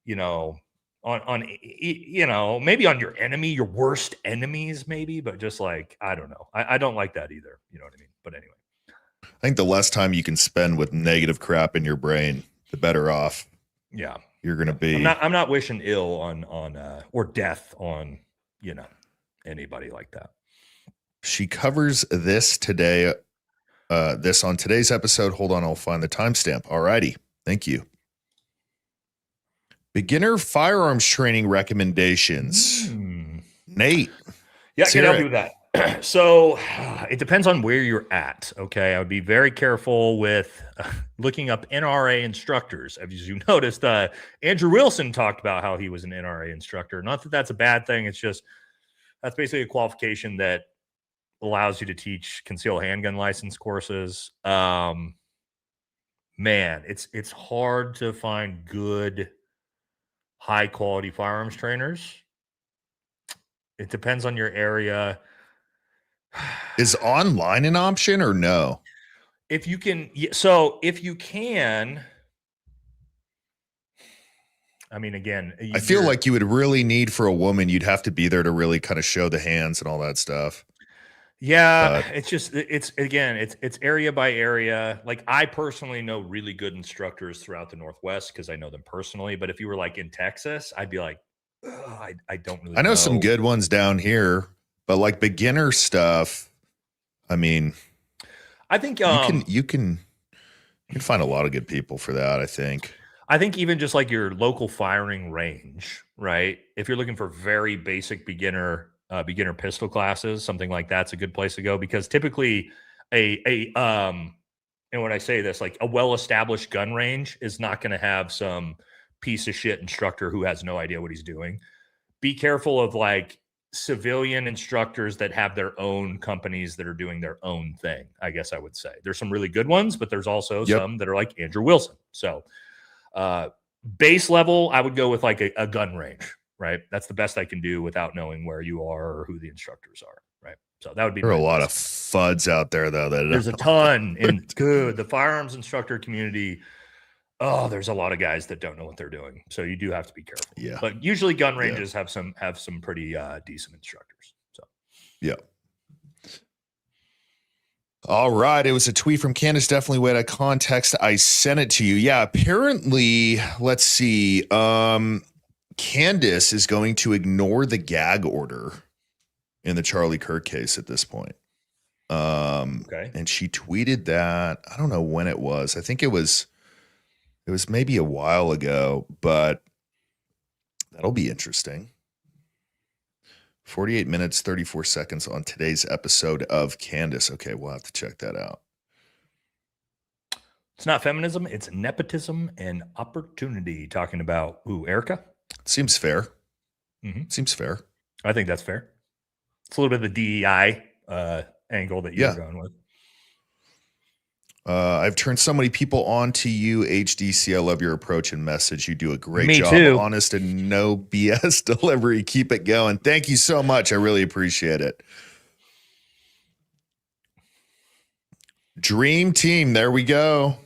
you know, on you know, maybe on your enemy, your worst enemies, maybe, but just like I don't know. I don't like that either. You know what I mean? But anyway, I think the less time you can spend with negative crap in your brain, the better off. Yeah, you're gonna be. I'm not wishing ill on or death on, you know, anybody like that. She covers this today. This on today's episode. Hold on, I'll find the timestamp. All righty. Thank you. Beginner firearms training recommendations. Nate. Yeah, I can help you with that. So it depends on where you're at. Okay. I would be very careful with looking up NRA instructors. As you noticed, Andrew Wilson talked about how he was an NRA instructor. Not that that's a bad thing. It's just that's basically a qualification that allows you to teach concealed handgun license courses. Man, it's hard to find good, high quality firearms trainers. It depends on your area. Is online an option or no? If you can, if you can, I mean, again, I feel like you would really need for a woman, you'd have to be there to really kind of show the hands and all that stuff. Yeah, it's area by area. Like I personally know really good instructors throughout the Northwest because I know them personally. But if you were like in Texas, I'd be like, I don't really. I know some good ones down here, but like beginner stuff, I mean, I think you can find a lot of good people for that. I think even just like your local firing range, right? If you're looking for very basic beginner pistol classes, something like that's a good place to go because typically and when I say this, like a well-established gun range is not going to have some piece of shit instructor who has no idea what he's doing. Be careful of like civilian instructors that have their own companies that are doing their own thing. I guess I would say there's some really good ones, but there's also some that are like Andrew Wilson. So base level, I would go with like a gun range. Right. That's the best I can do without knowing where you are or who the instructors are. Right. So that would be. There are a lot of FUDs out there, though. There's a ton in the firearms instructor community. Oh, there's a lot of guys that don't know what they're doing. So you do have to be careful. Yeah. But usually gun ranges have some pretty decent instructors. So. Yeah. All right. It was a tweet from Candace. Definitely way to context. I sent it to you. Yeah. Apparently, let's see. Candace is going to ignore the gag order in the Charlie Kirk case at this point. Okay. And she tweeted that, I don't know when it was. I think it was maybe a while ago, but that'll be interesting. 48 minutes, 34 seconds on today's episode of Candace. Okay, we'll have to check that out. It's not feminism, it's nepotism and opportunity. Talking about Erica? Seems fair. Mm-hmm. Seems fair. I think that's fair. It's a little bit of the DEI angle that you're going with. I've turned so many people on to you, HDC. I love your approach and message. You do a great job. Too. Honest and no BS delivery. Keep it going. Thank you so much. I really appreciate it. Dream team. There we go.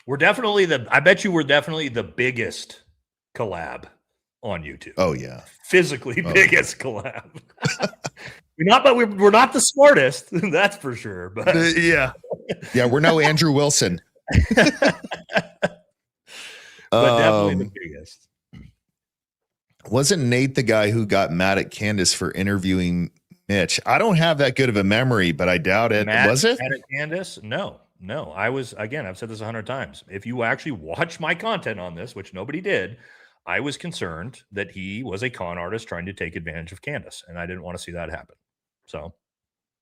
I bet you we're definitely the biggest collab on YouTube. Oh yeah. Physically biggest collab. We're not the smartest, that's for sure. But yeah. Yeah, we're no Andrew Wilson. But definitely the biggest. Wasn't Nate the guy who got mad at Candace for interviewing Mitch? I don't have that good of a memory, but I doubt it. Was it? Mad at Candace? No. I was, again, I've said this 100 times. If you actually watch my content on this, which nobody did, I was concerned that he was a con artist trying to take advantage of Candace, and I didn't want to see that happen. So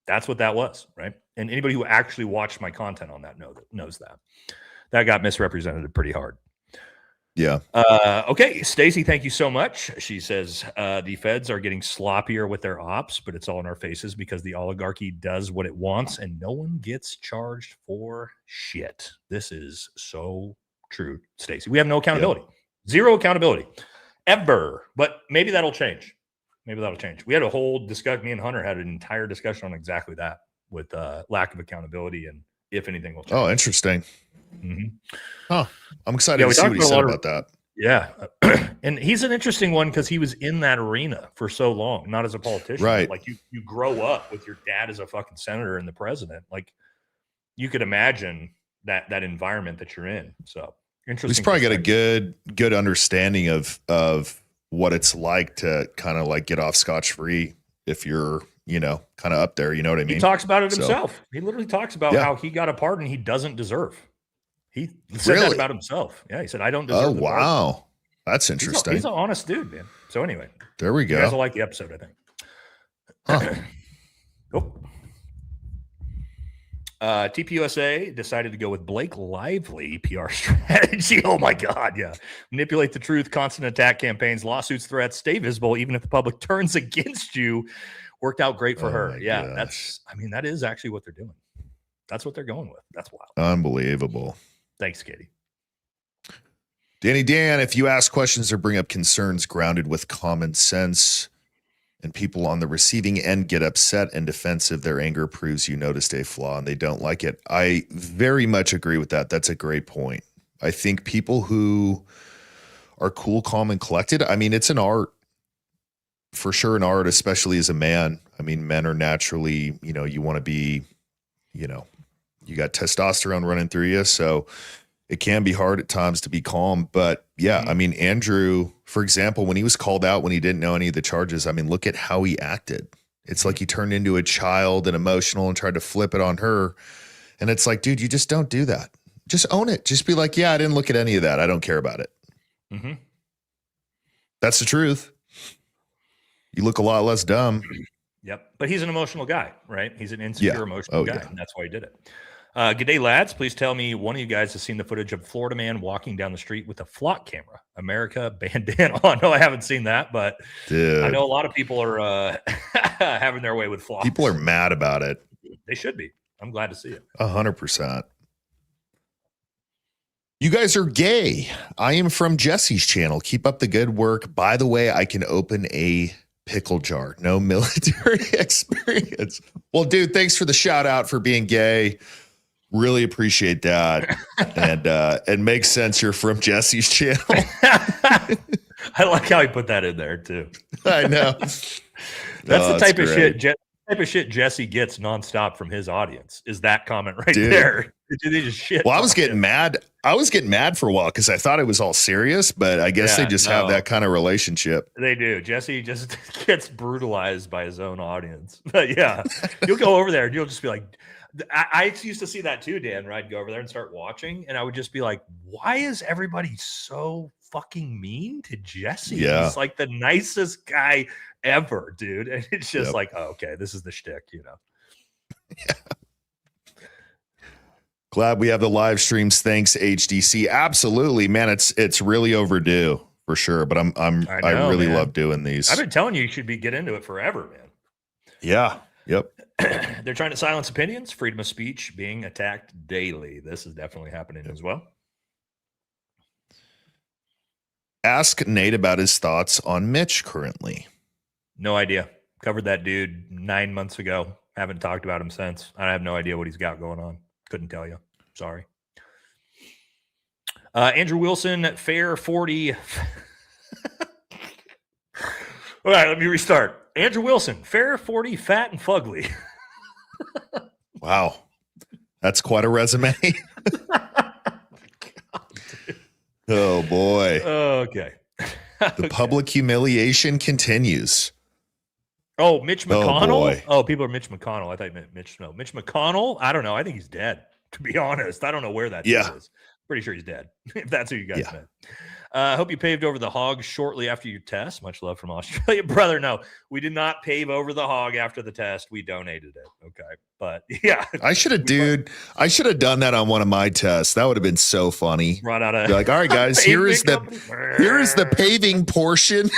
that's what that was, right? And anybody who actually watched my content on that knows that. That got misrepresented pretty hard. Yeah. Okay, Stacy, thank you so much. She says the feds are getting sloppier with their ops, but it's all in our faces because the oligarchy does what it wants and no one gets charged for shit. This is so true, Stacy. We have no accountability. Zero accountability ever. But maybe that'll change. We had a whole discussion. Me and Hunter had an entire discussion on exactly that with lack of accountability and if anything will change. Oh, interesting. Mm-hmm. Huh. I'm excited to see what he said about that. Yeah. And he's an interesting one because he was in that arena for so long, not as a politician. Right. Like you grow up with your dad as a fucking senator and the president. Like you could imagine that environment that you're in. So interesting. He's probably got a good understanding of what it's like to kind of like get off scotch-free if you're, kind of up there. You know what I mean? He talks about it himself. He literally talks about how he got a pardon he doesn't deserve. He said that about himself. Yeah, he said, I don't deserve Oh, wow. That's interesting. He's an honest dude, man. So anyway. There we go. You guys will like the episode, I think. Huh. TPUSA decided to go with Blake Lively PR strategy. Oh, my God, yeah. Manipulate the truth, constant attack campaigns, lawsuits, threats, stay visible, even if the public turns against you. Worked out great for her. Yeah, that is actually what they're doing. That's what they're going with. That's wild. Unbelievable. Thanks, Katie. Danny Dan, if you ask questions or bring up concerns grounded with common sense and people on the receiving end get upset and defensive, their anger proves you noticed a flaw and they don't like it. I very much agree with that. That's a great point. I think people who are cool, calm, and collected, I mean, it's an art. For sure an art, especially as a man. I mean, men are naturally, you want to be, you got testosterone running through you. So it can be hard at times to be calm. But yeah, I mean, Andrew, for example, when he was called out, when he didn't know any of the charges, I mean, look at how he acted. It's like he turned into a child and emotional and tried to flip it on her. And it's like, dude, you just don't do that. Just own it. Just be like, yeah, I didn't look at any of that. I don't care about it. Mm-hmm. That's the truth. You look a lot less dumb. Yep. But he's an emotional guy, right? He's an insecure, emotional guy. Yeah. And that's why he did it. Good day, lads. Please tell me one of you guys has seen the footage of Florida man walking down the street with a flock camera. America bandana. Oh, no, I haven't seen that, but Dude. I know a lot of people are having their way with flocks. People are mad about it. They should be. I'm glad to see it. 100%. You guys are gay. I am from Jesse's channel. Keep up the good work. By the way, I can open a pickle jar. No military experience. Well, dude, thanks for the shout out for being gay. Really appreciate that. And it makes sense you're from Jesse's channel. I like how he put that in there too. I know. That's the type of shit Jesse gets nonstop from his audience. Is that comment right there? They just shit. Well, I was getting mad. I was getting mad for a while because I thought it was all serious, but I guess they just have that kind of relationship. They do. Jesse just gets brutalized by his own audience. But yeah, you'll go over there and you'll just be like, I used to see that too, Dan, where I'd go over there and start watching and I would just be like, why is everybody so fucking mean to Jesse? Yeah. He's like the nicest guy ever, dude. And it's just like, oh, okay, this is the shtick, Yeah. Glad we have the live streams. Thanks, HDC. Absolutely, man. It's really overdue for sure. But I really love doing these. I've been telling you should get into it forever, man. Yeah. Yep. They're trying to silence opinions, freedom of speech being attacked daily. This is definitely happening as well. Ask Nate about his thoughts on Mitch currently. No idea. Covered that dude 9 months ago. Haven't talked about him since. I have no idea what he's got going on. Couldn't tell you. Sorry. Andrew Wilson, fair 40. All right, let me restart. Andrew Wilson, fair 40, fat and fugly. Wow. That's quite a resume. Oh boy. Okay. The public humiliation continues. Oh, Mitch McConnell? boy. Oh, people are Mitch McConnell. I thought you meant Mitch Snow. Mitch McConnell? I don't know. I think he's dead, to be honest. I don't know where that dude is. Pretty sure he's dead, if that's who you guys meant. I hope you paved over the hog shortly after your test. Much love from Australia. Brother, no, we did not pave over the hog after the test. We donated it. Okay. But yeah. I should have done that on one of my tests. That would have been so funny. Brought out Be like, all right, guys, here is the paving portion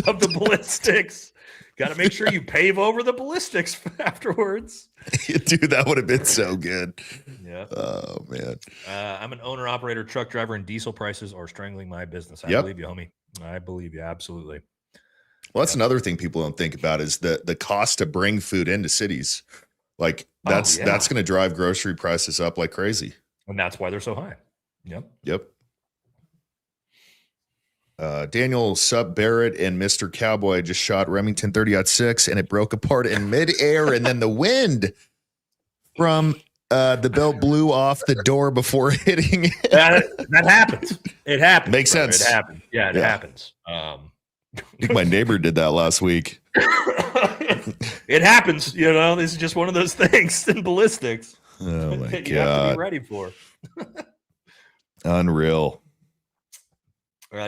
of the ballistics. Got to make sure you pave over the ballistics afterwards. Dude, that would have been so good. Yeah. Oh, man. I'm an owner, operator, truck driver, and diesel prices are strangling my business. I believe you, homie. I believe you. Absolutely. Well, that's another thing people don't think about is the cost to bring food into cities. Like that's going to drive grocery prices up like crazy. And that's why they're so high. Yep. Daniel Sub Barrett and Mr. Cowboy just shot Remington 30-06 and it broke apart in midair, and then the wind from the belt blew off the door before hitting it. That happens. It happens. Makes sense. It happens. Yeah, it happens. I think my neighbor did that last week. It happens. This is just one of those things in ballistics. Oh my God. You have to be ready for. Unreal.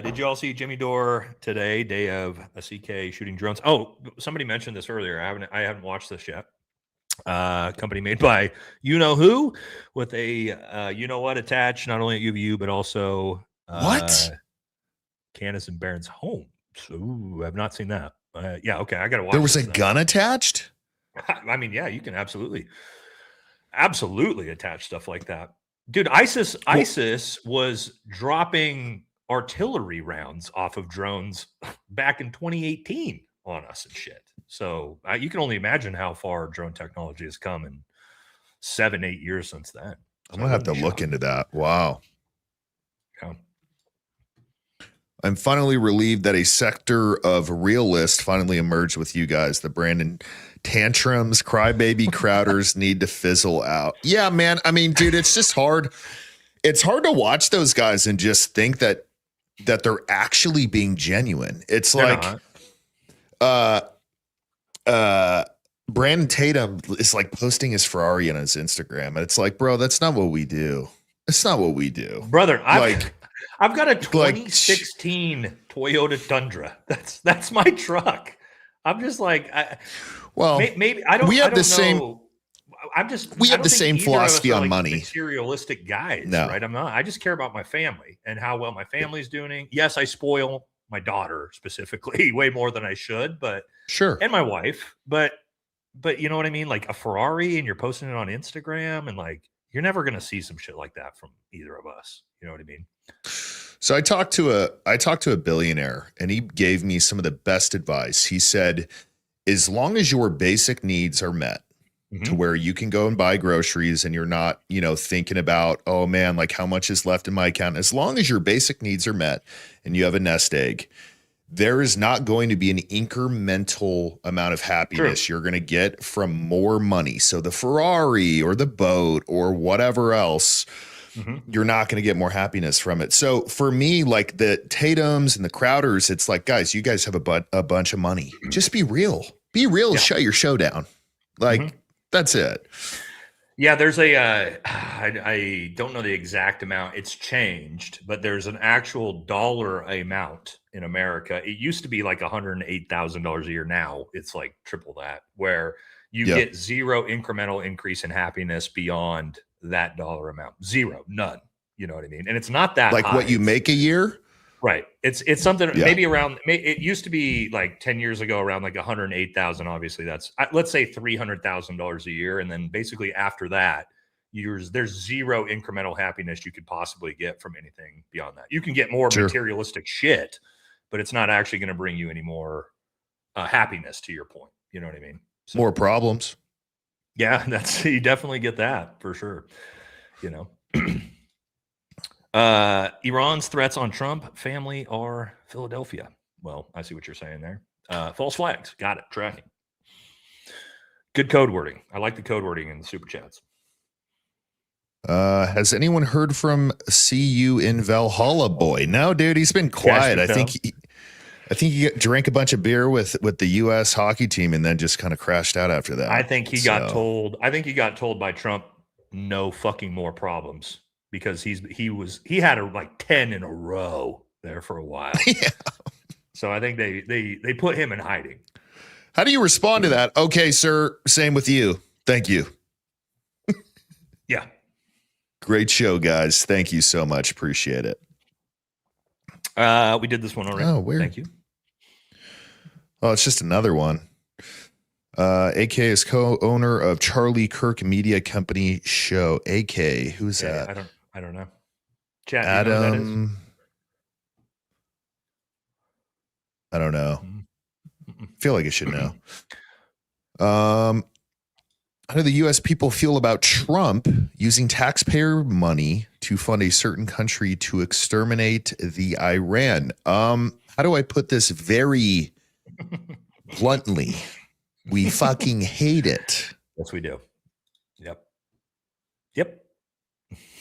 Did you all see Jimmy Dore today, day of a CK shooting drones? Oh, somebody mentioned this earlier. I haven't watched this yet. Company made by you know who, with a you know what attached, not only at UVU but also Candace and Barron's home. So I've not seen that. Yeah, okay, I gotta watch. There was a now. gun attached. I mean, yeah, you can absolutely attach stuff like that, dude. ISIS was dropping artillery rounds off of drones back in 2018 on us and shit. So you can only imagine how far drone technology has come in 7-8 years since then. So I'm gonna have to look into that. Wow. Yeah. I'm finally relieved that a sector of realist finally emerged with you guys. The Brandon tantrums, crybaby Crowders need to fizzle out. Yeah, man. I mean, dude, it's just hard. It's hard to watch those guys and just think that they're actually being genuine. It's like, Brandon Tatum is like posting his Ferrari on his Instagram, and it's like, bro, that's not what we do. That's not what we do, brother. I've got a 2016 Toyota Tundra. That's my truck. I'm just like, maybe I don't. We have I don't the same. know. We have the same philosophy on money. Materialistic guys, no. Right? I'm not. I just care about my family and how well my family's doing. Yes, I spoil my daughter specifically way more than I should, but sure, and my wife, but you know what I mean? Like a Ferrari, and you're posting it on Instagram, and like you're never gonna see some shit like that from either of us. You know what I mean? So I talked to a billionaire, and he gave me some of the best advice. He said, as long as your basic needs are met, to where you can go and buy groceries and you're not, thinking about, oh man, like how much is left in my account. As long as your basic needs are met and you have a nest egg, there is not going to be an incremental amount of happiness you're going to get from more money. So the Ferrari or the boat or whatever else, you're not going to get more happiness from it. So for me, like the Tatums and the Crowders, it's like, guys, you guys have a bunch of money. Just be real. Be real. Yeah. Shut your show down. Like, that's it. Yeah, there's I don't know the exact amount. It's changed, but there's an actual dollar amount in America. It used to be like $108,000 a year. Now it's like triple that, where you get zero incremental increase in happiness beyond that dollar amount. Zero, none. You know what I mean? And it's not that like high. What you make a year. Right. It's something maybe around, it used to be like 10 years ago around like 108,000. Obviously that's, let's say $300,000 a year. And then basically after that, there's zero incremental happiness you could possibly get from anything beyond that. You can get more materialistic shit, but it's not actually going to bring you any more happiness, to your point. You know what I mean? So, more problems. Yeah, you definitely get that for sure. Iran's threats on Trump family are Philadelphia. Well, I see what you're saying there. False flags. Got it. Tracking. Good code wording. I like the code wording in the super chats. Has anyone heard from CU in Valhalla boy? No, dude, he's been quiet. I think he drank a bunch of beer with the U.S. hockey team and then just kind of crashed out after that. I think he got told. I think he got told by Trump, no fucking more problems, because he had like 10 in a row there for a while. Yeah. So I think they put him in hiding. How do you respond to that? Okay, sir. Same with you. Thank you. Yeah. Great show, guys. Thank you so much. Appreciate it. We did this one already. Oh, weird. Thank you. Oh, it's just another one. AK is co-owner of Charlie Kirk Media Company show. AK, who's that? I don't know. Chat, Adam. I don't know. Feel like I should know. How do the U.S. people feel about Trump using taxpayer money to fund a certain country to exterminate the Iran? How do I put this very bluntly? We fucking hate it. Yes, we do. Yep.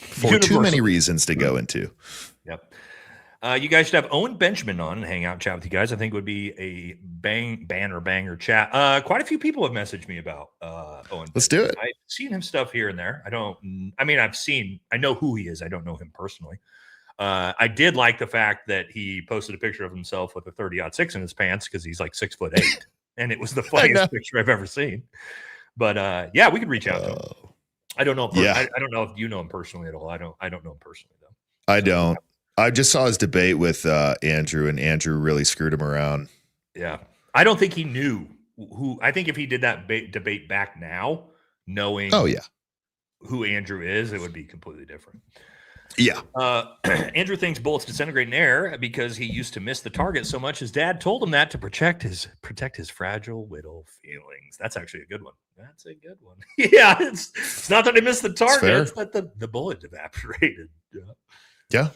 For too many reasons to go into. Yep. You guys should have Owen Benjamin on and hang out and chat with you guys. I think it would be a banger chat. Quite a few people have messaged me about Owen. Let's do it. I've seen him stuff here and there. I know who he is. I don't know him personally. I did like the fact that he posted a picture of himself with a 30-06 in his pants because he's like 6'8", and it was the funniest picture I've ever seen. But yeah, we could reach out to him. I don't know. I don't know if you know him personally at all. I don't know him personally though. I don't. I just saw his debate with Andrew, and Andrew really screwed him around. Yeah. I don't think he knew who. I think if he did that debate back now, knowing who Andrew is, it would be completely different. Yeah. Andrew thinks bullets disintegrate in air because he used to miss the target so much. His dad told him that to protect his fragile widow feelings. That's actually a good one. That's a good one. Yeah. It's not that he missed the target. It's that the bullet evaporated. Yeah.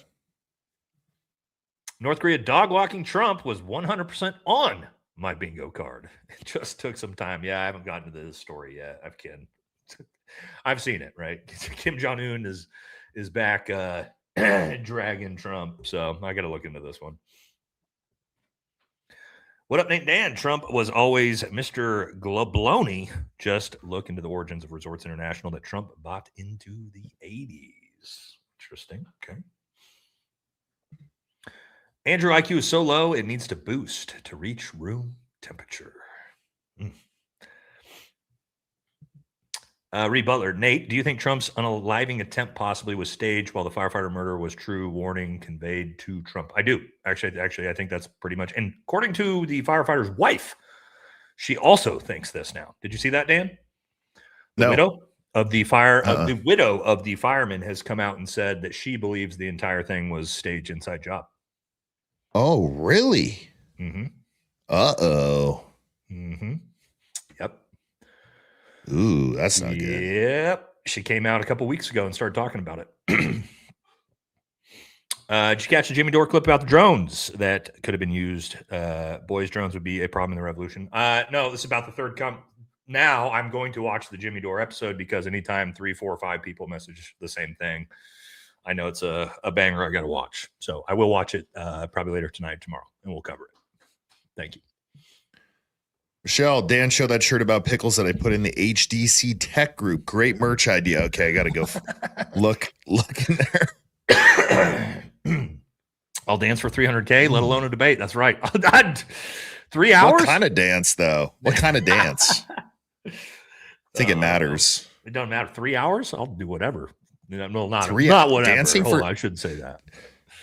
North Korea dog walking Trump was 100% on my bingo card. It just took some time. Yeah, I haven't gotten to this story yet. I've seen it, right? Kim Jong-un is back dragging Trump. So I got to look into this one. What up, Nate Dan? Trump was always Mr. Globaloney. Just look into the origins of Resorts International that Trump bought into the 80s. Interesting. Okay. Andrew IQ is so low, it needs to boost to reach room temperature. Reed Butler, Nate, do you think Trump's unaliving attempt possibly was staged while the firefighter murder was true? Warning conveyed to Trump. I do. Actually, I think that's pretty much. And according to the firefighter's wife, she also thinks this now. Did you see that, Dan? The widow of the the widow of the fireman has come out and said that she believes the entire thing was staged inside job. Oh, really? Mm-hmm. Uh-oh. Mm-hmm. Yep. Ooh, that's not good. Yep. She came out a couple weeks ago and started talking about it. Did you catch the Jimmy Dore clip about the drones that could have been used? Boys' drones would be a problem in the revolution. No, this is about the third Now I'm going to watch the Jimmy Dore episode because anytime 3, 4, or 5 people message the same thing, I know it's a banger I got to watch. So I will watch it probably later tonight, tomorrow, and we'll cover it. Thank you. Michelle, Dan showed that shirt about pickles that I put in the HDC tech group. Great merch idea. Okay, I got to go look in there. I'll dance for 300K, let alone a debate. That's right. 3 hours? What kind of dance, though? What kind of dance? I think it matters. It doesn't matter. 3 hours? I'll do whatever. No, not whatever. Dancing I shouldn't say that.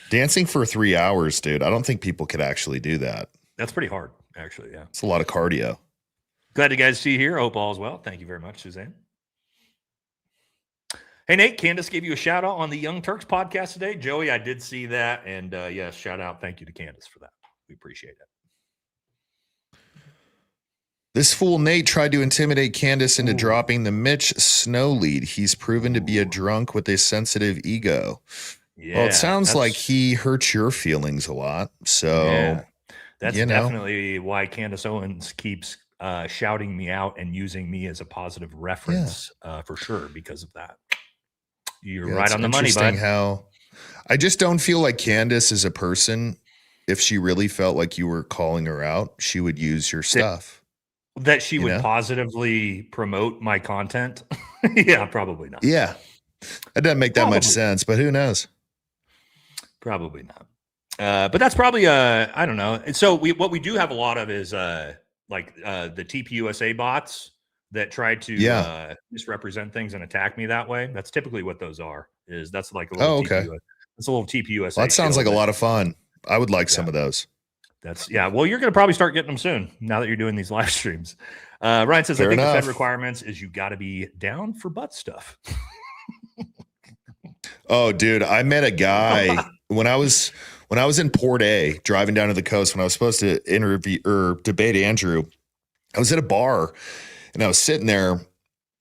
Dancing for 3 hours, dude. I don't think people could actually do that. That's pretty hard, actually. Yeah. It's a lot of cardio. Glad you guys see you here. Hope all is well. Thank you very much, Suzanne. Hey, Nate, Candace gave you a shout out on the Young Turks podcast today. Joey, I did see that. And yes, shout out. Thank you to Candace for that. We appreciate it. This fool Nate tried to intimidate Candace into dropping the Mitch Snow lead. He's proven to be a drunk with a sensitive ego. Yeah, well, it sounds like he hurts your feelings a lot. So yeah, that's definitely why Candace Owens keeps shouting me out and using me as a positive reference for sure because of that. You're Yeah, right it's on the money, interesting bud. how I just don't feel like Candace is a person. If she really felt like you were calling her out, she would use your stuff. That she You would know? positively promote my content. Yeah, probably not. Yeah. That doesn't make that much Probably. sense, but who knows? Probably not. But that's probably I don't know. And so what we do have a lot of is the TPUSA bots that try to misrepresent things and attack me that way. That's typically what those are. That's like a little okay. That's a little TPUSA. Well, that sounds like a lot of fun. I would like Yeah. some of those. Well, you're going to probably start getting them soon now that you're doing these live streams. Ryan says, Fair I think enough. the Fed requirements is you got to be down for butt stuff. Oh, dude, I met a guy when I was in Port A, driving down to the coast when I was supposed to interview or debate Andrew. I was at a bar and I was sitting there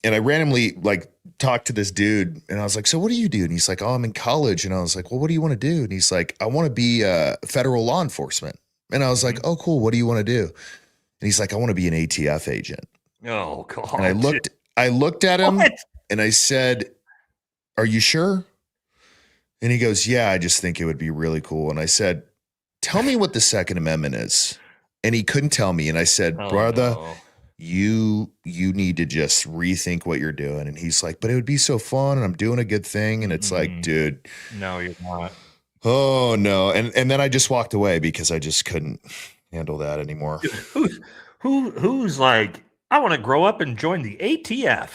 and I randomly like talked to this dude and I was like, so what do you do? And he's like, oh, I'm in college. And I was like, well, what do you want to do? And he's like, I want to be federal law enforcement. And I was like, oh, cool. What do you want to do? And he's like, I want to be an ATF agent. Oh, God. And I looked at him and I said, are you sure? And he goes, yeah, I just think it would be really cool. And I said, tell me what the Second Amendment is. And he couldn't tell me. And I said, brother, you need to just rethink what you're doing. And he's like, but it would be so fun. And I'm doing a good thing. And it's like, dude. No, you're not. Oh, no. And then I just walked away because I just couldn't handle that anymore. Dude, who's like, I want to grow up and join the ATF.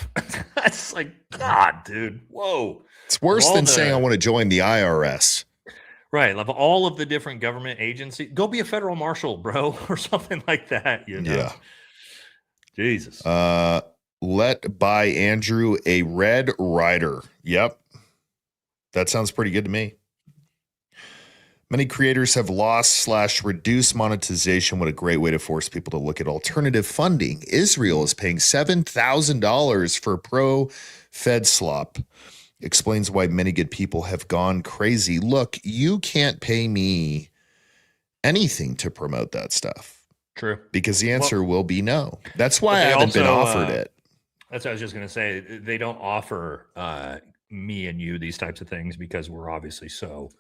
That's like, God, dude. Whoa. It's worse than saying I want to join the IRS. Right. Of all of the different government agencies, go be a federal marshal, bro, or something like that. You know? Yeah. Jesus. Let buy Andrew a Red Rider. Yep. That sounds pretty good to me. Many creators have lost/reduced monetization. What a great way to force people to look at alternative funding. Israel is paying $7,000 for pro-Fed slop. Explains why many good people have gone crazy. Look, you can't pay me anything to promote that stuff. True. Because the answer will be no. That's why I haven't been offered it. That's what I was just going to say. They don't offer me and you these types of things because we're obviously so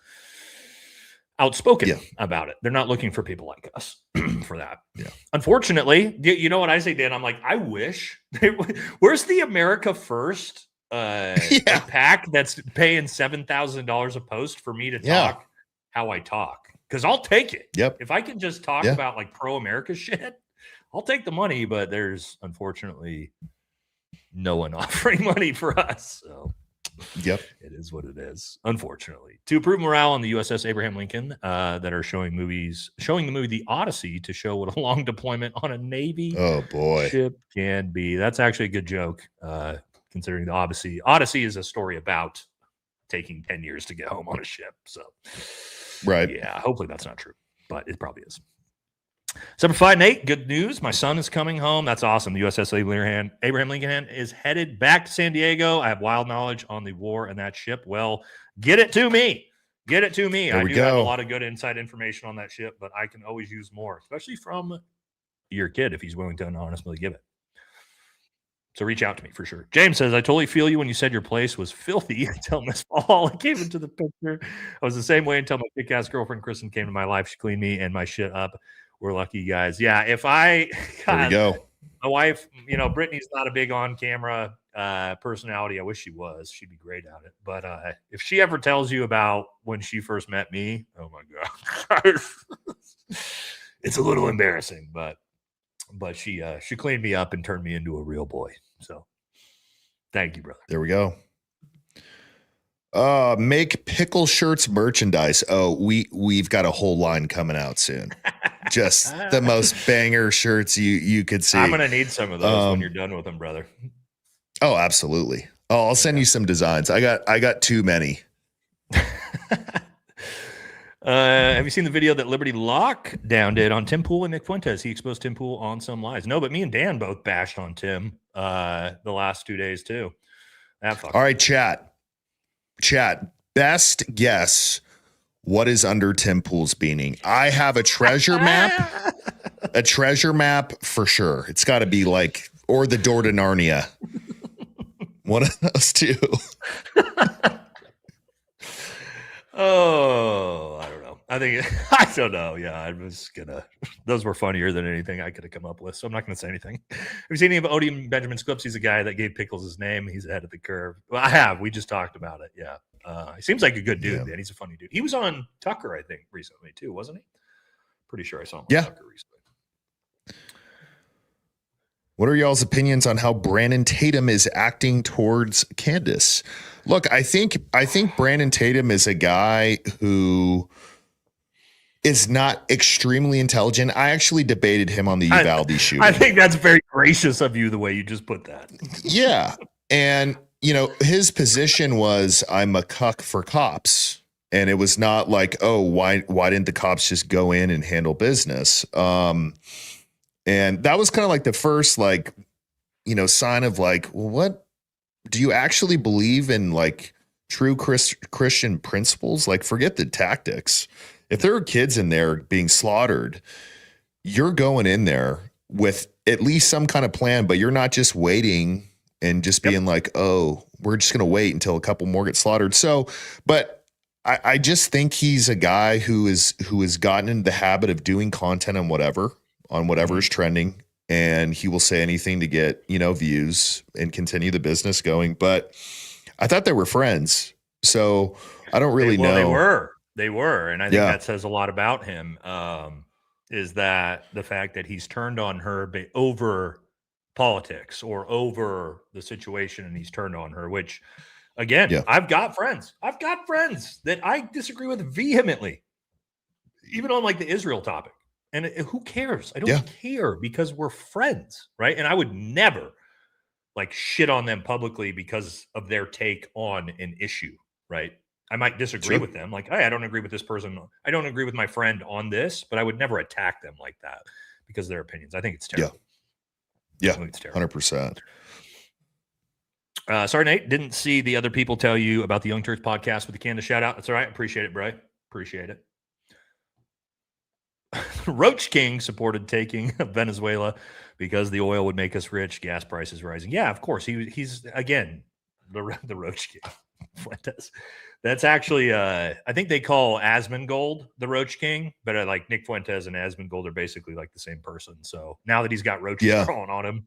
outspoken about it. They're not looking for people like us for that. Yeah. Unfortunately, you know what I say, Dan? I'm like, I wish. Where's the America First pack that's paying $7,000 a post for me to talk how I talk? Because I'll take it. Yep. If I can just talk about like pro-America shit, I'll take the money. But there's unfortunately no one offering money for us. So yep, it is what it is. Unfortunately, to improve morale on the USS Abraham Lincoln, that are showing the movie The Odyssey to show what a long deployment on a Navy ship can be. That's actually a good joke. Considering the Odyssey. Odyssey is a story about taking 10 years to get home on a ship. So, right. Yeah, hopefully that's not true, but it probably is. 7-5 Nate, good news. My son is coming home. That's awesome. The USS Abraham Lincoln is headed back to San Diego. I have wild knowledge on the war and that ship. Well, get it to me. Get it to me. I do have a lot of good inside information on that ship, but I can always use more, especially from your kid if he's willing to honestly give it. So reach out to me for sure. James says, I totally feel you when you said your place was filthy until Miss Fall came into the picture. I was the same way until my kick-ass girlfriend Kristen came to my life. She cleaned me and my shit up. We're lucky guys. Yeah, if I there we go. My wife, you know, Brittany's not a big on-camera personality. I wish she was. She'd be great at it. But if she ever tells you about when she first met me, oh my God. It's a little embarrassing, but she cleaned me up and turned me into a real boy. So thank you, brother. There we go. Make pickle shirts merchandise. Oh, we've got a whole line coming out soon. Just the most banger shirts you could see. I'm gonna need some of those when you're done with them, brother. Oh, absolutely. Oh, I'll send you some designs. I got too many. Have you seen the video that Liberty Lockdown did on Tim Pool and Nick Fuentes? He exposed Tim Pool on some lies. No, but me and Dan both bashed on Tim the last 2 days too. All right, chat. Best guess what is under Tim Pool's beanie. I have a treasure map. A treasure map for sure. It's got to be like, or the door to Narnia. One of those two. Oh, I don't know. I don't know. Yeah, I was gonna. Those were funnier than anything I could have come up with, so I'm not gonna say anything. Have you seen any of Odie Benjamin's clips? He's a guy that gave Pickles his name. He's ahead of the curve. Well, I have. We just talked about it. Yeah. He seems like a good dude, man. He's a funny dude. He was on Tucker, I think, recently too, wasn't he? Pretty sure I saw him on Tucker recently. What are y'all's opinions on how Brandon Tatum is acting towards Candace? Look, I think Brandon Tatum is a guy who is not extremely intelligent. I actually debated him on the Uvalde shooting. I think that's very gracious of you, the way you just put that. Yeah. And, his position was, I'm a cuck for cops. And it was not like, oh, why didn't the cops just go in and handle business? And that was kind of like the first, sign of well, what do you actually believe in, true Christian principles? Forget the tactics. If there are kids in there being slaughtered, you're going in there with at least some kind of plan, but you're not just waiting and just being like, oh, we're just going to wait until a couple more get slaughtered. So, but I just think he's a guy who has gotten into the habit of doing content on whatever is trending, and he will say anything to get, views and continue the business going. But I thought they were friends. So I don't really know. They were. And I think that says a lot about him, is that the fact that he's turned on her over politics or over the situation, and he's turned on her, which again, I've got friends that I disagree with vehemently, even on the Israel topic. And who cares? I don't care, because we're friends, right? And I would never shit on them publicly because of their take on an issue, right? I might disagree with them. Hey, I don't agree with this person. I don't agree with my friend on this, but I would never attack them like that because of their opinions. I think it's terrible. Yeah, I think it's terrible. 100%. Sorry, Nate, didn't see the other people tell you about the Young Turks podcast with the Candace shout out. That's all right. Appreciate it, bro. Appreciate it. Roach King supported taking Venezuela because the oil would make us rich. Gas prices rising. Yeah, of course. He's again the Roach King. Fuentes. That's actually I think they call Asmongold the Roach King, but Nick Fuentes and Asmongold are basically the same person. So now that he's got roaches crawling on him,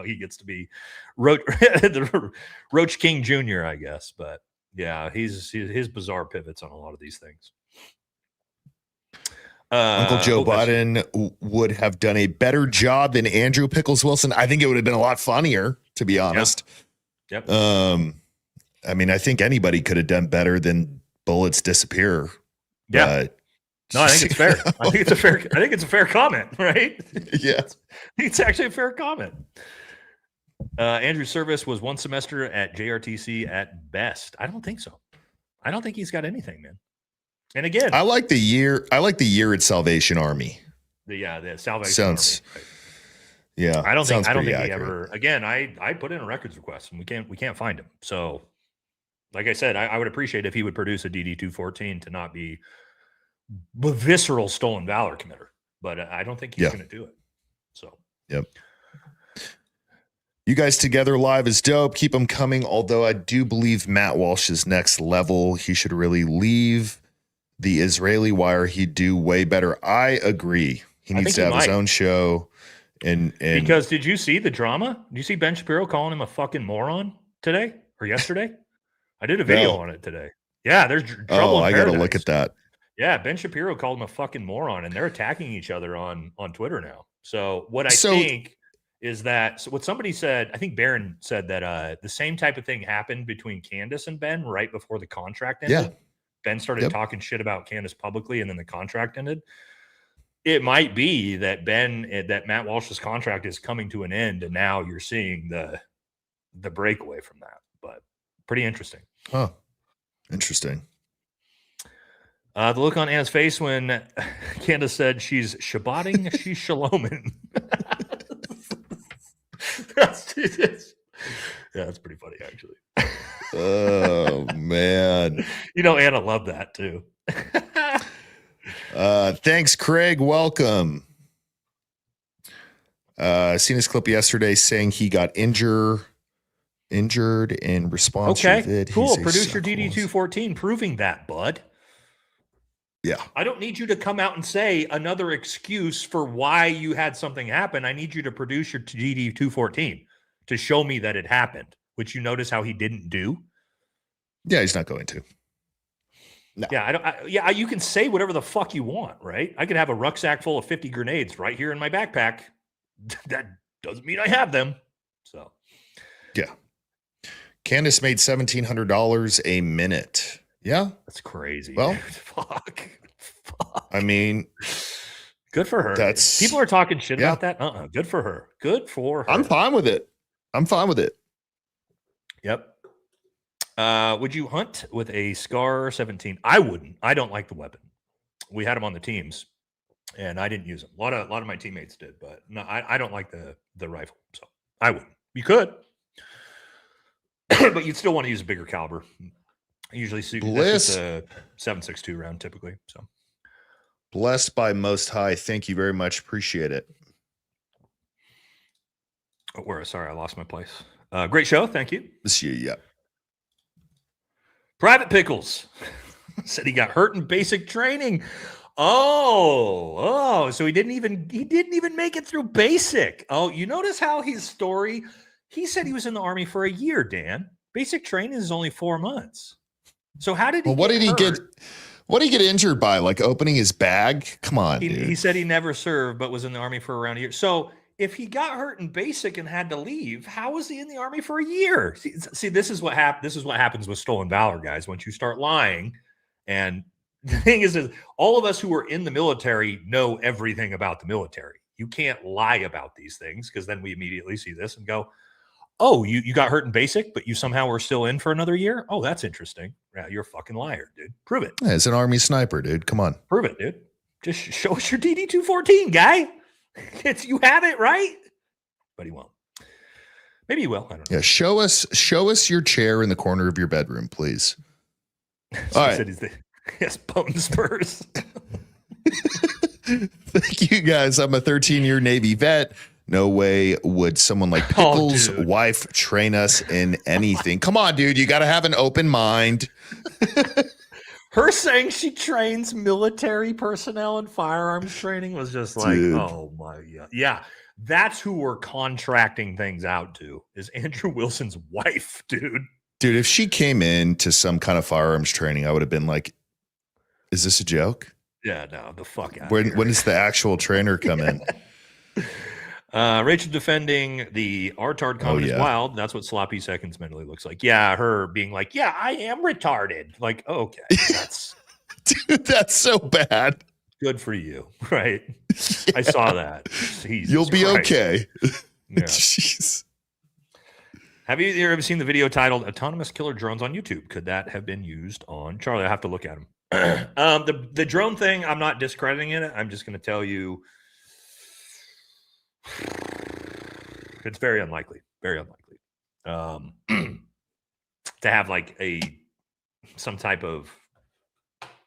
he gets to be the Roach King Jr., I guess. But yeah, his bizarre pivots on a lot of these things. Uncle Joe Biden would have done a better job than Andrew Pickles Wilson. I think it would have been a lot funnier, to be honest. Yep. I mean, I think anybody could have done better than bullets disappear. Yeah. No, I think it's fair. I think it's a fair comment, right? Yeah. It's actually a fair comment. Andrew Service was one semester at JRTC at best. I don't think so. I don't think he's got anything, man. And again, I like the year at Salvation Army. The Salvation Army. Right. Yeah. I don't think he ever. Again, I put in a records request and we can't find him. So, like I said, I would appreciate if he would produce a DD-214 to not be a visceral stolen valor committer. But I don't think he's going to do it. So. Yep. You guys together live is dope. Keep them coming. Although I do believe Matt Walsh is next level. He should really leave the Israeli Wire. He'd do way better. I agree. He needs to have his own show. And because did you see the drama? Did you see Ben Shapiro calling him a fucking moron today or yesterday? I did a video on it today. Yeah, there's trouble. I got to look at that. Yeah, Ben Shapiro called him a fucking moron, and they're attacking each other on Twitter now. So what I think is that what somebody said, I think Barron said that the same type of thing happened between Candace and Ben right before the contract ended. Yeah. Ben started talking shit about Candace publicly, and then the contract ended. It might be that that Matt Walsh's contract is coming to an end, and now you're seeing the breakaway from that. But pretty interesting. Oh, interesting. The look on Anna's face when Candace said she's Shabbating, she's Shaloming. That's pretty funny, actually. Oh, man. Anna loved that, too. Thanks, Craig. Welcome. Seen his clip yesterday saying he got injured in response to it. Cool. Produce your DD-214 proving that, bud. Yeah. I don't need you to come out and say another excuse for why you had something happen. I need you to produce your GD 214 to show me that it happened, which you notice how he didn't do. Yeah, he's not going to. No. Yeah, you can say whatever the fuck you want, right? I could have a rucksack full of 50 grenades right here in my backpack. That doesn't mean I have them. So, yeah. Candace made $1,700 a minute. Yeah. That's crazy. Well, fuck. I mean, good for her. That's people are talking shit about that. Good for her. Good for her. I'm fine with it. Yep. Would you hunt with a Scar 17? I wouldn't. I don't like the weapon. We had them on the teams, and I didn't use them. A lot of my teammates did, but no, I don't like the rifle. So I wouldn't. You could, but you'd still want to use a bigger caliber. I usually see that's a 7.62 round typically. So blessed by Most High. Thank you very much. Appreciate it. Sorry, I lost my place. Great show. Thank you. This year, yeah. Private Pickles said he got hurt in basic training. Oh, so he didn't even make it through basic. Oh, you notice how his story, he said he was in the Army for a year, Dan. Basic training is only 4 months. So how did he what did he get injured by? Like opening his bag? Come on, dude. He said he never served, but was in the Army for around a year. So if he got hurt in basic and had to leave, how was he in the Army for a year? See, this is what happens with stolen valor, guys. Once you start lying, and the thing is all of us who are in the military know everything about the military. You can't lie about these things because then we immediately see this and go, "Oh, you got hurt in basic, but you somehow were still in for another year? Oh, that's interesting." Yeah, you're a fucking liar, dude. Prove it. Yeah, it's an Army sniper, dude. Come on. Prove it, dude. Just show us your DD 214, guy. You have it, right? But he won't. Maybe he will. I don't know. Yeah, show us your chair in the corner of your bedroom, please. So all he said he has bone spurs. Thank you, guys. I'm a 13-year Navy vet. No way would someone like Pickles' wife train us in anything. Come on, dude. You got to have an open mind. Her saying she trains military personnel in firearms training was just like, dude. Oh my God. Yeah. That's who we're contracting things out to is Andrew Wilson's wife, dude. Dude, if she came in to some kind of firearms training, I would have been like, is this a joke? Yeah, no, the fuck out. When does the actual trainer come in? Rachel defending the RTARD comment is wild. That's what sloppy seconds mentally looks like. Yeah, her being like, yeah, I am retarded. Like, oh, okay, dude, that's so bad. Good for you, right? Yeah. I saw that. Jesus You'll be Christ. Okay. Yeah. Jeez. Have you ever seen the video titled "Autonomous Killer Drones" on YouTube? Could that have been used on Charlie? I have to look at him. The drone thing, I'm not discrediting it. I'm just going to tell you. It's very unlikely. Very unlikely to have like some type of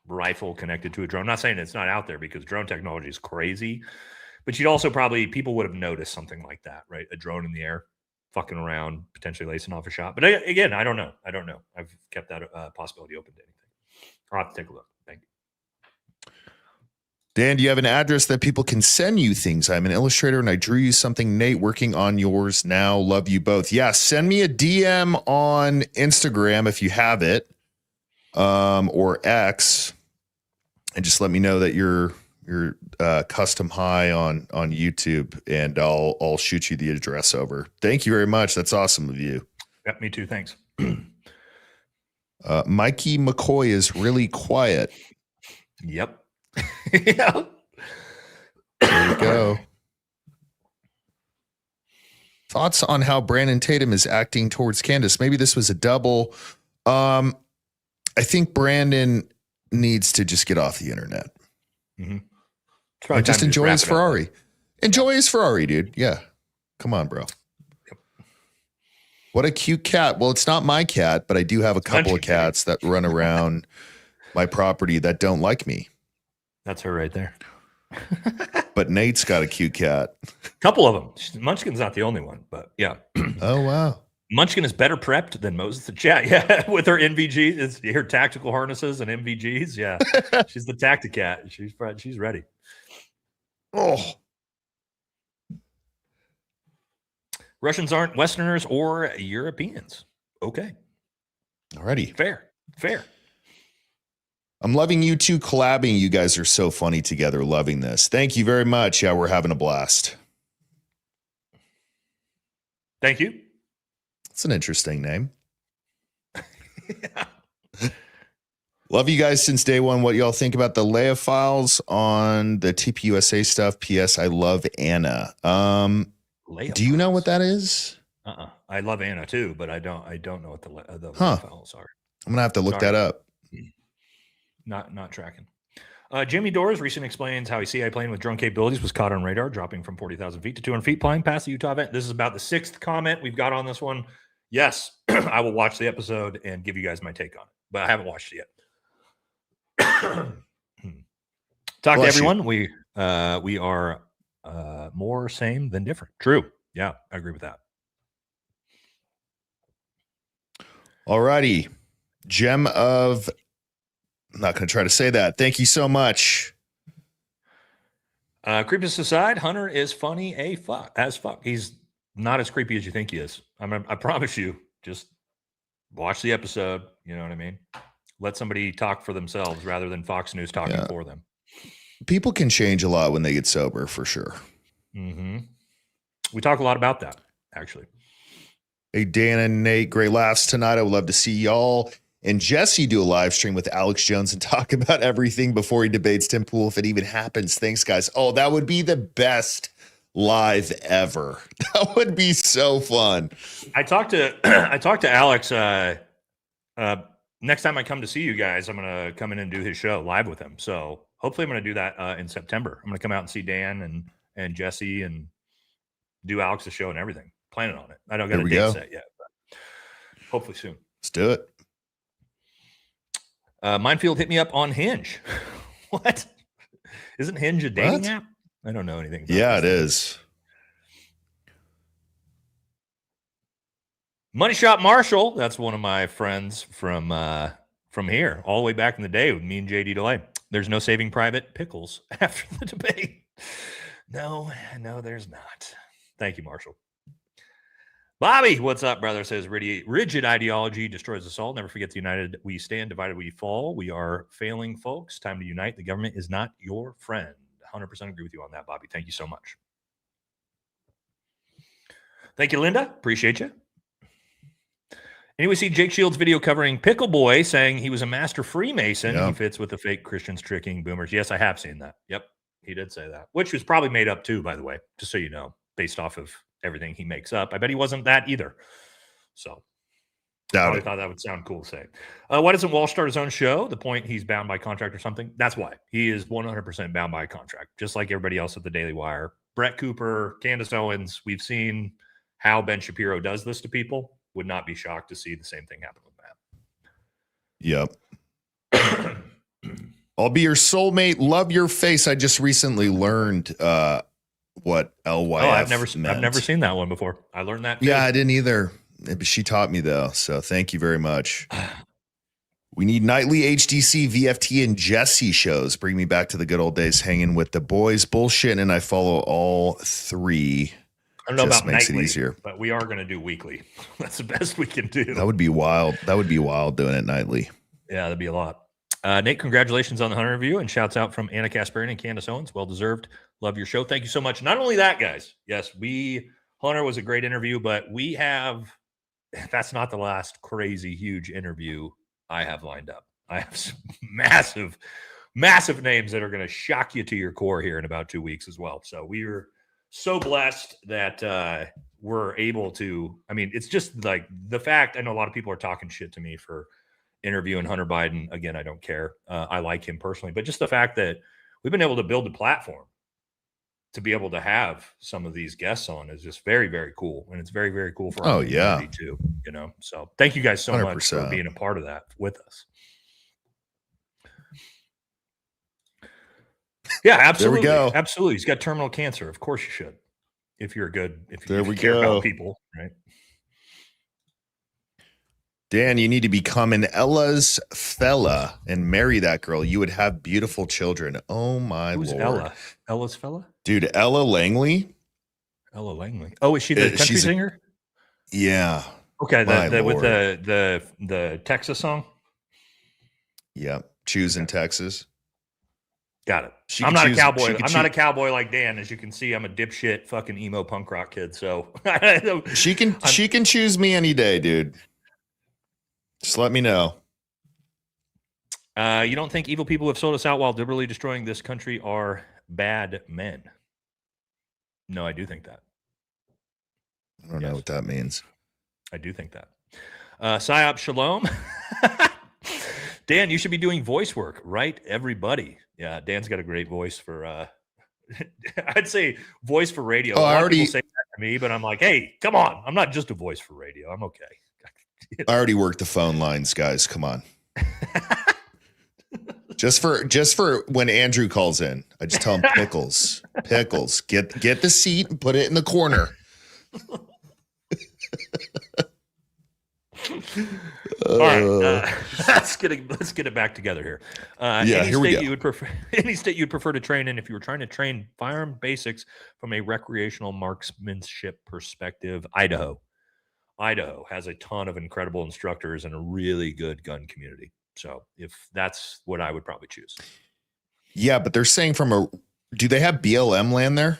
rifle connected to a drone. I'm not saying it's not out there because drone technology is crazy, but you'd also people would have noticed something like that, right? A drone in the air, fucking around, potentially lacing off a shot. But again, I don't know. I've kept that possibility open to anything. I'll have to take a look. Thank you. Dan, do you have an address that people can send you things? I'm an illustrator and I drew you something. Nate, working on yours now. Love you both. Yeah, send me a DM on Instagram if you have it, or X, and just let me know that you're custom high on YouTube, and I'll shoot you the address over. Thank you very much. That's awesome of you. Yeah, me too. Thanks. Mikey McCoy is really quiet. Yep. Yeah. There you go. Thoughts on how Brandon Tatum is acting towards Candace? Maybe this was a double. I think Brandon needs to just get off the internet. Mm-hmm. And just enjoy his Ferrari. Enjoy his Ferrari, dude. Yeah. Come on, bro. Yep. What a cute cat. Well, it's not my cat, but I do have a couple of cats that run around my property that don't like me. That's her right there. But Nate's got a cute cat. Couple of them. Munchkin's not the only one, but yeah. Oh, wow. Munchkin is better prepped than Moses the chat. Yeah, with her NVGs, her tactical harnesses and NVGs. Yeah, she's the Tacticat. She's ready. Oh, Russians aren't Westerners or Europeans. Okay, alrighty. Fair. I'm loving you two collabing. You guys are so funny together. Loving this. Thank you very much. Yeah, we're having a blast. Thank you. It's an interesting name. Yeah. Love you guys since day one. What y'all think about the Leia files on the TPUSA stuff? P.S. I love Anna. Leia do you know what that is? I love Anna too, but I don't know what the Huh. files are. I'm gonna have to look that up. Not tracking. Jimmy Doors recently explains how a CIA plane with drone capabilities was caught on radar, dropping from 40,000 feet to 200 feet, flying past the Utah event. This is about the 6th comment we've got on this one. Yes, I will watch the episode and give you guys my take on it, but I haven't watched it yet. Talk to everyone. We are more same than different. True. Yeah, I agree with that. Alrighty. Gem of... I'm not going to try to say that. Thank you so much. Creepiness aside, Hunter is funny as fuck. He's not as creepy as you think he is. I promise you. Just watch the episode. You know what I mean? Let somebody talk for themselves rather than Fox News talking for them. People can change a lot when they get sober, for sure. Mm-hmm. We talk a lot about that, actually. Hey, Dan and Nate, great laughs tonight. I would love to see y'all and Jesse do a live stream with Alex Jones and talk about everything before he debates Tim Pool, if it even happens. Thanks, guys. Oh, that would be the best live ever. That would be so fun. I talked to Alex. Next time I come to see you guys, I'm gonna come in and do his show live with him. So hopefully, I'm gonna do that in September. I'm gonna come out and see Dan and Jesse and do Alex's show and everything. Planning on it. I don't got a date set yet, but hopefully soon. Let's do it. Minefield hit me up on Hinge. What? Isn't Hinge a dating app? I don't know anything about it is. Money Shot Marshall. That's one of my friends from here, all the way back in the day with me and JD DeLay. There's no saving Private Pickles after the debate. No, there's not. Thank you, Marshall. Bobby, what's up, brother? Says rigid ideology destroys us all. Never forget the united we stand, divided we fall. We are failing, folks. Time to unite. The government is not your friend. 100% agree with you on that, Bobby. Thank you so much. Thank you, Linda. Appreciate you. Anyway, see Jake Shields' video covering Pickle Boy saying he was a master Freemason. He fits with the fake Christians tricking boomers. Yes, I have seen that. Yep, he did say that, which was probably made up too, by the way, just so you know, based off of everything he makes up. I bet he wasn't that either. So I thought that would sound cool to say. Why doesn't Walsh start his own show? The point he's bound by contract or something? That's why. He is 100% bound by contract, just like everybody else at the Daily Wire. Brett Cooper, Candace Owens, we've seen how Ben Shapiro does this to people. Would not be shocked to see the same thing happen with Matt. Yep. I'll be your soulmate. Love your face. I just recently learned what LYF I've never seen that one before. I learned that too. Yeah, I didn't either. She taught me though, so thank you very much. We need nightly HDC, VFT, and Jesse shows. Bring me back to the good old days hanging with the boys. Bullshit, and I follow all three. I don't know just about makes nightly, it easier. But we are going to do weekly. That's the best we can do. That would be wild. That would be wild doing it nightly. Yeah, that'd be a lot. Nate, congratulations on the Hunter review, and shouts out from Anna Kasparian and Candace Owens. Well deserved. Love your show. Thank you so much. Not only that, guys. Yes, Hunter was a great interview, but we have. That's not the last crazy huge interview I have lined up. I have some massive names that are going to shock you to your core here in about 2 weeks as well. So we're so blessed that we're able to. I mean, it's just like the fact. I know a lot of people are talking shit to me for interviewing Hunter Biden. Again, I don't care. I like him personally, but just the fact that we've been able to build a platform to be able to have some of these guests on is just very, very cool. And it's very, very cool for our community too, you know? So thank you guys so 100%. much for being a part of that with us. Yeah, absolutely. There we go. Absolutely. He's got terminal cancer. Of course you should. If you care about people, right? Dan, you need to become an Ella's fella and marry that girl. You would have beautiful children. Oh my Who's Lord. Ella? Ella's fella? Dude, Ella Langley. Ella Langley. Oh, is she the country she's singer? Yeah. Okay, My with Lord. the Texas song. Yeah. Choosing Texas. Got it. She I'm could not choose- a cowboy. she could I'm not a choo- cowboy like Dan. As you can see, I'm a dipshit fucking emo punk rock kid. So She can choose me any day, dude. Just let me know. You don't think evil people who have sold us out while deliberately destroying this country are bad men? No, I do think that. I don't know what that means. I do think that. Psyop Shalom. Dan, you should be doing voice work, right? Everybody. Yeah, Dan's got a great voice for I'd say voice for radio. Oh, A lot I of already- people say that to me, but I'm like, hey, come on. I'm not just a voice for radio. I'm okay. I already worked the phone lines, guys. Come on. Just for when Andrew calls in, I just tell him pickles, get the seat and put it in the corner. All right, let's get it back together here. Here we go. Any state you would prefer to train in if you were trying to train firearm basics from a recreational marksmanship perspective? Idaho. Idaho has a ton of incredible instructors and a really good gun community. So if that's what I would probably choose. Yeah, but they're saying do they have BLM land there?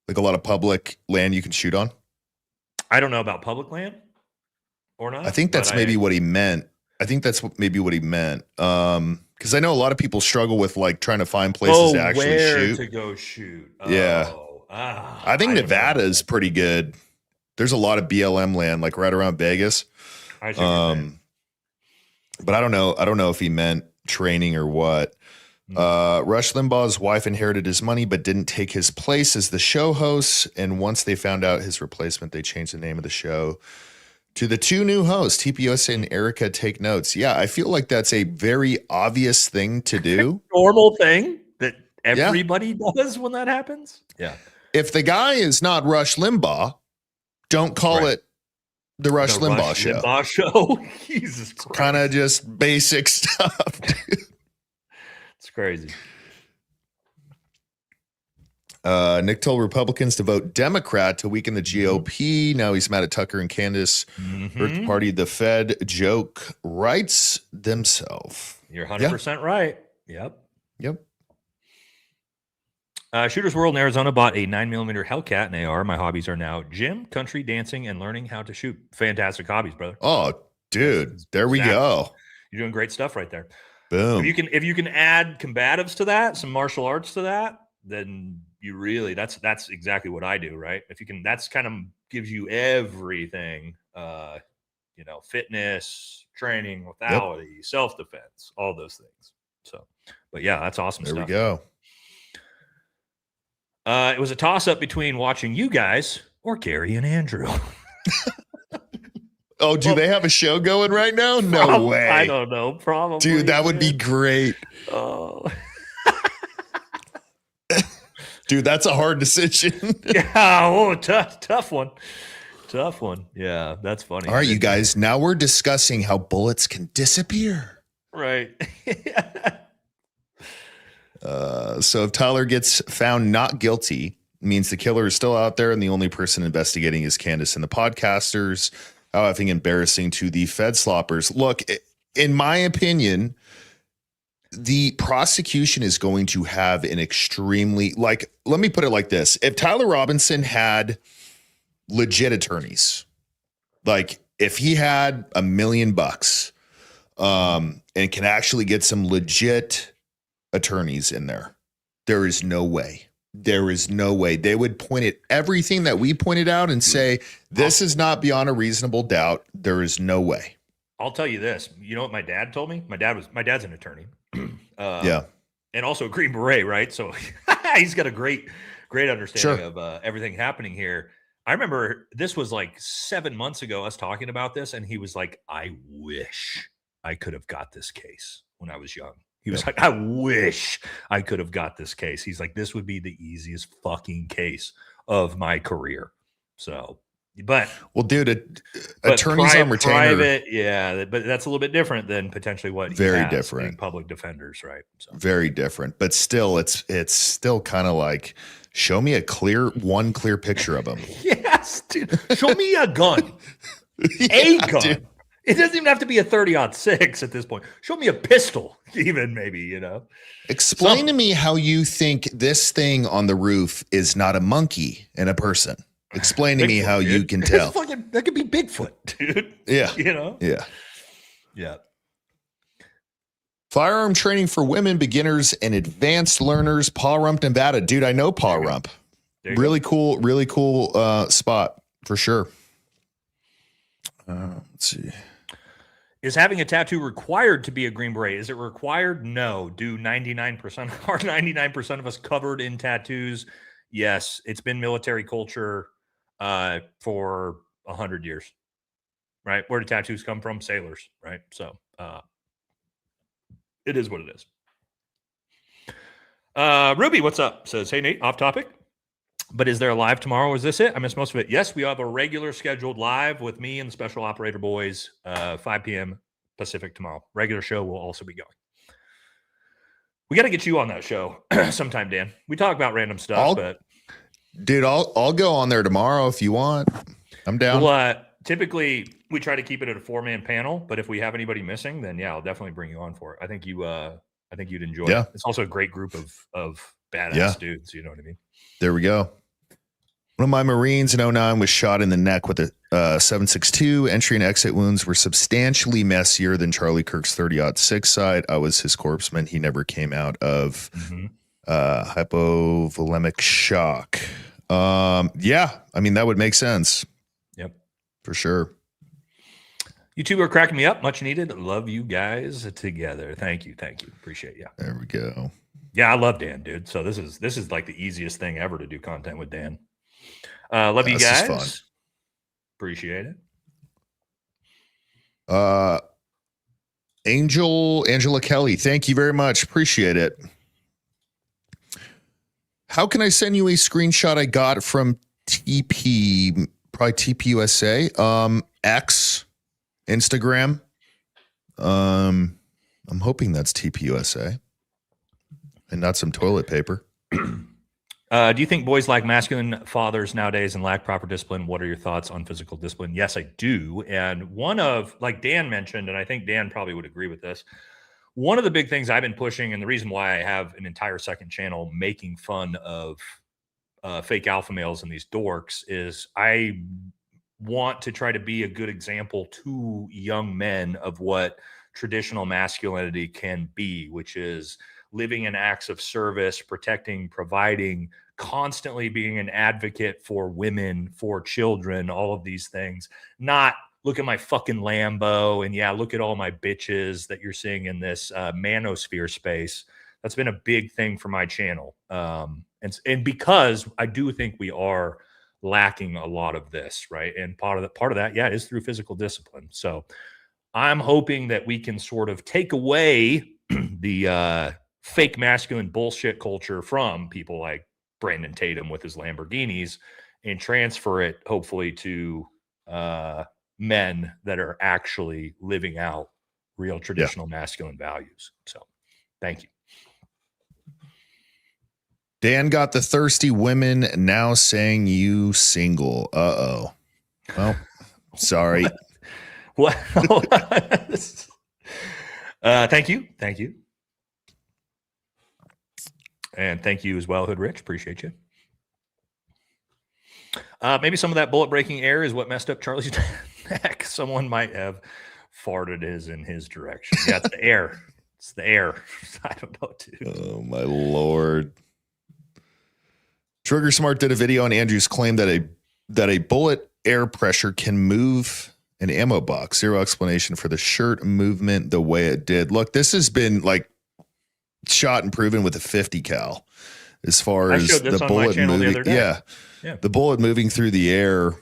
Like a lot of public land you can shoot on? I don't know about public land or not. I think that's maybe what he meant. I think that's maybe what he meant. Because I know a lot of people struggle with like trying to find places to actually where shoot. to go shoot. Yeah. I think don't Nevada know. is pretty good. There's a lot of BLM land, like right around Vegas. I see what you're saying. But I don't know. I don't know if he meant training or what. Rush Limbaugh's wife inherited his money, but didn't take his place as the show host. And once they found out his replacement, they changed the name of the show to the two new hosts, TPUSA and Erica Take Notes. Yeah, I feel like that's a very obvious thing to do. Normal thing that everybody does when that happens. Yeah. If the guy is not Rush Limbaugh, don't call it the Rush Limbaugh show. Limbaugh show. Jesus Christ. Kind of just basic stuff. Dude. It's crazy. Nick told Republicans to vote Democrat to weaken the GOP. Now he's mad at Tucker and Candace. Birth party, the Fed joke writes themselves. You're 100% right. Yep. Yep. Shooters World in Arizona bought a 9mm Hellcat and AR. My hobbies are now gym, country, dancing, and learning how to shoot. Fantastic hobbies, brother. Oh, dude. There we go. You're doing great stuff right there. Boom. If you can add combatives to that, some martial arts to that, then you really that's exactly what I do, right? If you can, that's kind of gives you everything, fitness, training, lethality, self-defense, all those things. So, but yeah, that's awesome There stuff. we go. It was a toss-up between watching you guys or Gary and Andrew. Oh, do they have a show going right now? No way. I don't know. Probably. Dude, that would be great. Oh. Dude, that's a hard decision. Yeah. Tough one. Tough one. Yeah, that's funny. All right, you guys. Now we're discussing how bullets can disappear. Right. So if Tyler gets found not guilty, it means the killer is still out there and the only person investigating is Candace and the podcasters. How effing embarrassing to the Fed sloppers. Look, in my opinion, the prosecution is going to have an extremely, let me put it like this. If Tyler Robinson had legit attorneys, like if he had $1 million and can actually get some legit attorneys in there, there is no way. There is no way. They would point at everything that we pointed out and say, this is not beyond a reasonable doubt. There is no way. I'll tell you this. You know what my dad told me? My dad's an attorney. Yeah. And also a Green Beret, right? So he's got a great understanding of everything happening here. I remember this was like 7 months ago, us talking about this, and he was like, I wish I could have got this case when I was young. He was like, I wish I could have got this case. He's like, this would be the easiest fucking case of my career. So But Well, dude, but attorneys on retainer, private, yeah, but that's a little bit different than potentially what he very has, different. being public defenders, right? So. Very different, but still, it's still kind of like, show me one clear picture of him. Yes, dude. Show me a gun, a gun. Dude. It doesn't even have to be a 30-06 at this point. Show me a pistol, even maybe, you know. Explain to me how you think this thing on the roof is not a monkey and a person. Explain to me how you can tell. That could be Bigfoot, dude. Yeah. You know? Yeah. Yeah. Firearm training for women, beginners, and advanced learners. Paul Rump, Nevada. Dude, I know Paul Rump. Really cool spot for sure. Let's see. Is having a tattoo required to be a Green Beret? Is it required? No. Do 99% are 99% of us covered in tattoos? Yes. It's been military culture for 100 years, right? Where do tattoos come from? Sailors, right? So it is what it is. Ruby, what's up? Says, hey, Nate, off topic. But is there a live tomorrow? Is this it? I missed most of it. Yes, we have a regular scheduled live with me and the Special Operator Boys, 5 p.m. Pacific tomorrow. Regular show will also be going. We got to get you on that show sometime, Dan. We talk about random stuff, Dude, I'll go on there tomorrow if you want. I'm down. Well, typically we try to keep it at a 4-man panel, but if we have anybody missing, then yeah, I'll definitely bring you on for it. I think you'd enjoy it. It's also a great group of badass dudes. You know what I mean? There we go. One of my Marines in 2009 was shot in the neck with a 7.62. Entry and exit wounds were substantially messier than Charlie Kirk's 30-06 side. I was his corpsman. He never came out of hypovolemic shock. Yeah, I mean, that would make sense. Yep. For sure. You two are cracking me up. Much needed. Love you guys together. Thank you. Appreciate you. There we go. Yeah, I love Dan, dude. So this is like the easiest thing ever to do content with Dan. Love you guys. Fun. Appreciate it. Angela Kelly, thank you very much. Appreciate it. How can I send you a screenshot I got from TP, probably TPUSA, X, Instagram? I'm hoping that's TPUSA and not some toilet paper. Do you think boys like masculine fathers nowadays and lack proper discipline? What are your thoughts on physical discipline? Yes, I do. And one of, like Dan mentioned, and I think Dan probably would agree with this, one of the big things I've been pushing, and the reason why I have an entire second channel making fun of fake alpha males and these dorks, is I want to try to be a good example to young men of what traditional masculinity can be, which is living in acts of service, protecting, providing, constantly being an advocate for women, for children, all of these things. Not look at my fucking Lambo and yeah, look at all my bitches that you're seeing in this manosphere space. That's been a big thing for my channel. And because I do think we are lacking a lot of this, right? And part of that, yeah, is through physical discipline. So I'm hoping that we can sort of take away the fake masculine bullshit culture from people like Brandon Tatum with his Lamborghinis and transfer it hopefully to men that are actually living out real traditional masculine values. So thank you. Dan got the thirsty women now saying you single. Uh-oh. Well, sorry. What? Thank you. And thank you as well, Hood Rich. Appreciate you. Maybe some of that bullet breaking air is what messed up Charlie's neck. Someone might have farted in his direction. Yeah, it's the air. It's the air. I don't know, dude. Oh, my Lord. Trigger Smart did a video on Andrew's claim that a bullet air pressure can move an ammo box. Zero explanation for the shirt movement the way it did. Look, this has been like shot and proven with a 50 cal as far as the bullet moving. Yeah. The bullet moving through the air.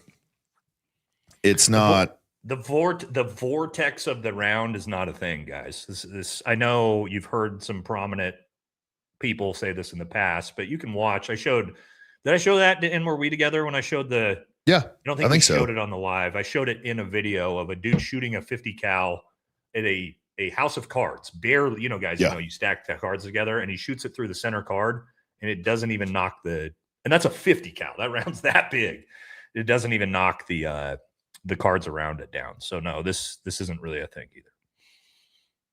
It's not the vortex of the round is not a thing, guys. This I know you've heard some prominent people say this in the past, but you can watch. Did I show that in Were We Together when I showed the Yeah, I don't I think we think so. showed it on the live. I showed it in a video of a dude shooting a 50 cal at a house of cards. Barely, you know, guys, Yeah. you know, you stack the cards together and he shoots it through the center card and it doesn't even knock and that's a 50 cal. That round's that big. It doesn't even knock the cards around it down. So no, this isn't really a thing either.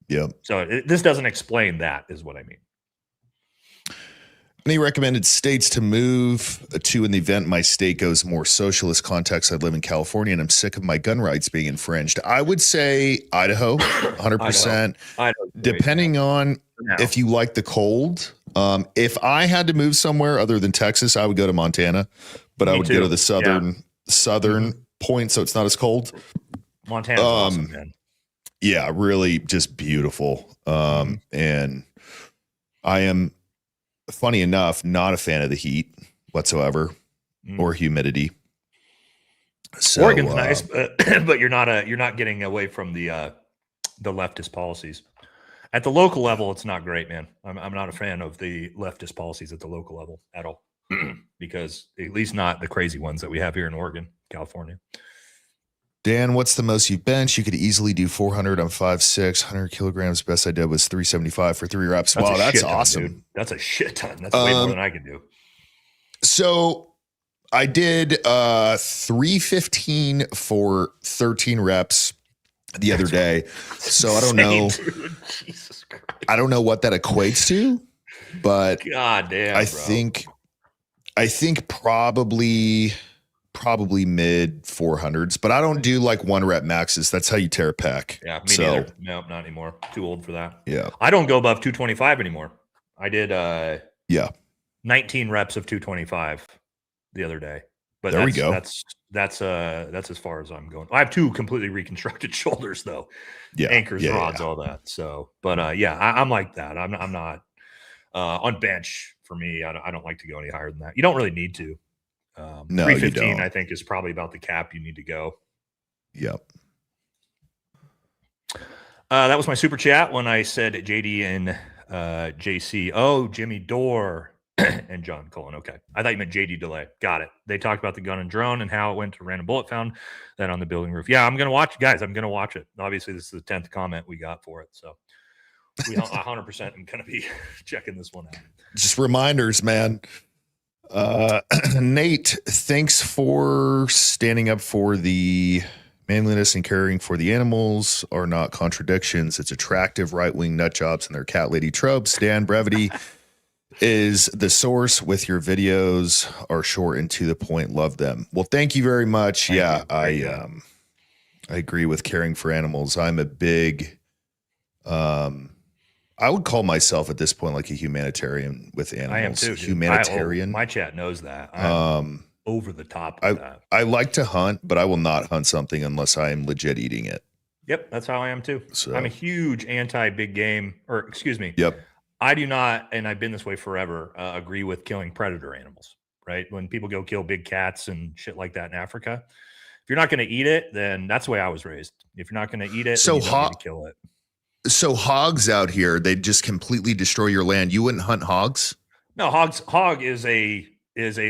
Yep. So this doesn't explain that, is what I mean. Any recommended states to move to in the event my state goes more socialist context? I live in California and I'm sick of my gun rights being infringed. I would say Idaho, 100%. Idaho. Depending on if you like the cold. If I had to move somewhere other than Texas, I would go to Montana, but I would go to the southern point so it's not as cold. Montana's awesome, man. Yeah, really just beautiful. And I am, funny enough, not a fan of the heat whatsoever or humidity. So, Oregon's nice, but you're not getting away from the leftist policies. At the local level, it's not great, man. I'm not a fan of the leftist policies at the local level at all, because at least not the crazy ones that we have here in Oregon, California. Dan, what's the most you bench? You could easily do 400 on 5'6", 100 kilograms. Best I did was 375 for 3 reps. Wow, that's awesome. Dude. That's a shit ton. That's way more than I can do. So I did 315 for 13 reps the other day. So I don't know. Jesus Christ. I don't know what that equates to, but God damn, I think probably mid 400s, but I don't do like 1 rep maxes. That's how you tear a pec. Yeah, me neither. No, not anymore. Too old for that. Yeah. I don't go above 225 anymore. I did 19 reps of 225 the other day. But there we go. That's as far as I'm going. I have 2 completely reconstructed shoulders though. Yeah. Anchors, rods, all that. So, but I'm like that. I'm not on bench for me. I don't like to go any higher than that. You don't really need to. No, 315 I think is probably about the cap you need to go. Yep. That was my super chat when I said JD and JC. Oh, Jimmy Dore and John Cullen. Okay. I thought you meant JD Delay. Got it. They talked about the gun and drone and how it went to random bullet found then on the building roof. Yeah, I'm going to watch it. Guys, I'm going to watch it. Obviously, this is the 10th comment we got for it. So we 100% am going to be checking this one out. Just reminders, man. Nate, thanks for standing up for the manliness and caring for the animals are not contradictions. It's attractive right-wing nut jobs and their cat lady tropes. Dan, brevity is the source with your videos are short and to the point. Love them. Well, thank you very much. I agree with caring for animals. I'm a big, I would call myself at this point like a humanitarian with animals. I am too. Dude. Humanitarian. My chat knows that. I'm over the top of that. I like to hunt, but I will not hunt something unless I am legit eating it. Yep, that's how I am too. So, I'm a huge anti-big game, or excuse me. Yep. I do not, and I've been this way forever, agree with killing predator animals, right? When people go kill big cats and shit like that in Africa, if you're not going to eat it, then that's the way I was raised. If you're not going to eat it, then you don't need to kill it. So hogs out here, they just completely destroy your land. You wouldn't hunt hogs? No, hog is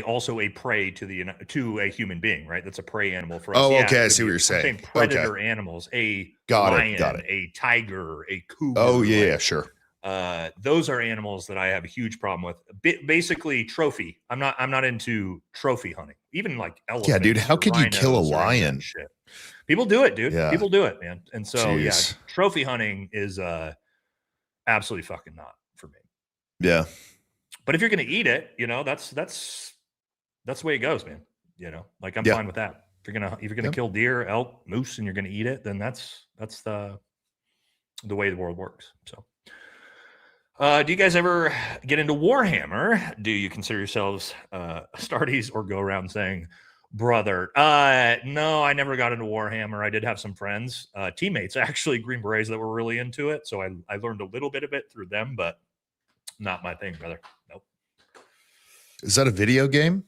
also a prey to a human being, right? That's a prey animal for us. Oh, okay, I see what you're saying. Predator animals, a lion, a tiger, a cougar. Oh, yeah, sure. Those are animals that I have a huge problem with. Basically, trophy. I'm not into trophy hunting. Even like elephants. Yeah, dude. How could you kill a lion? Shit. People do it, dude. Yeah. People do it, man. And so, Jeez. yeah, trophy hunting is absolutely fucking not for me. Yeah. But if you're going to eat it, that's the way it goes, man. Like I'm fine with that. If you're gonna kill deer, elk, moose, and you're gonna eat it, then that's the way the world works. So. Do you guys ever get into Warhammer? Do you consider yourselves Stardies or go around saying, brother? No, I never got into Warhammer. I did have some friends, teammates, actually, Green Berets that were really into it. So I learned a little bit of it through them, but not my thing, brother. Nope. Is that a video game?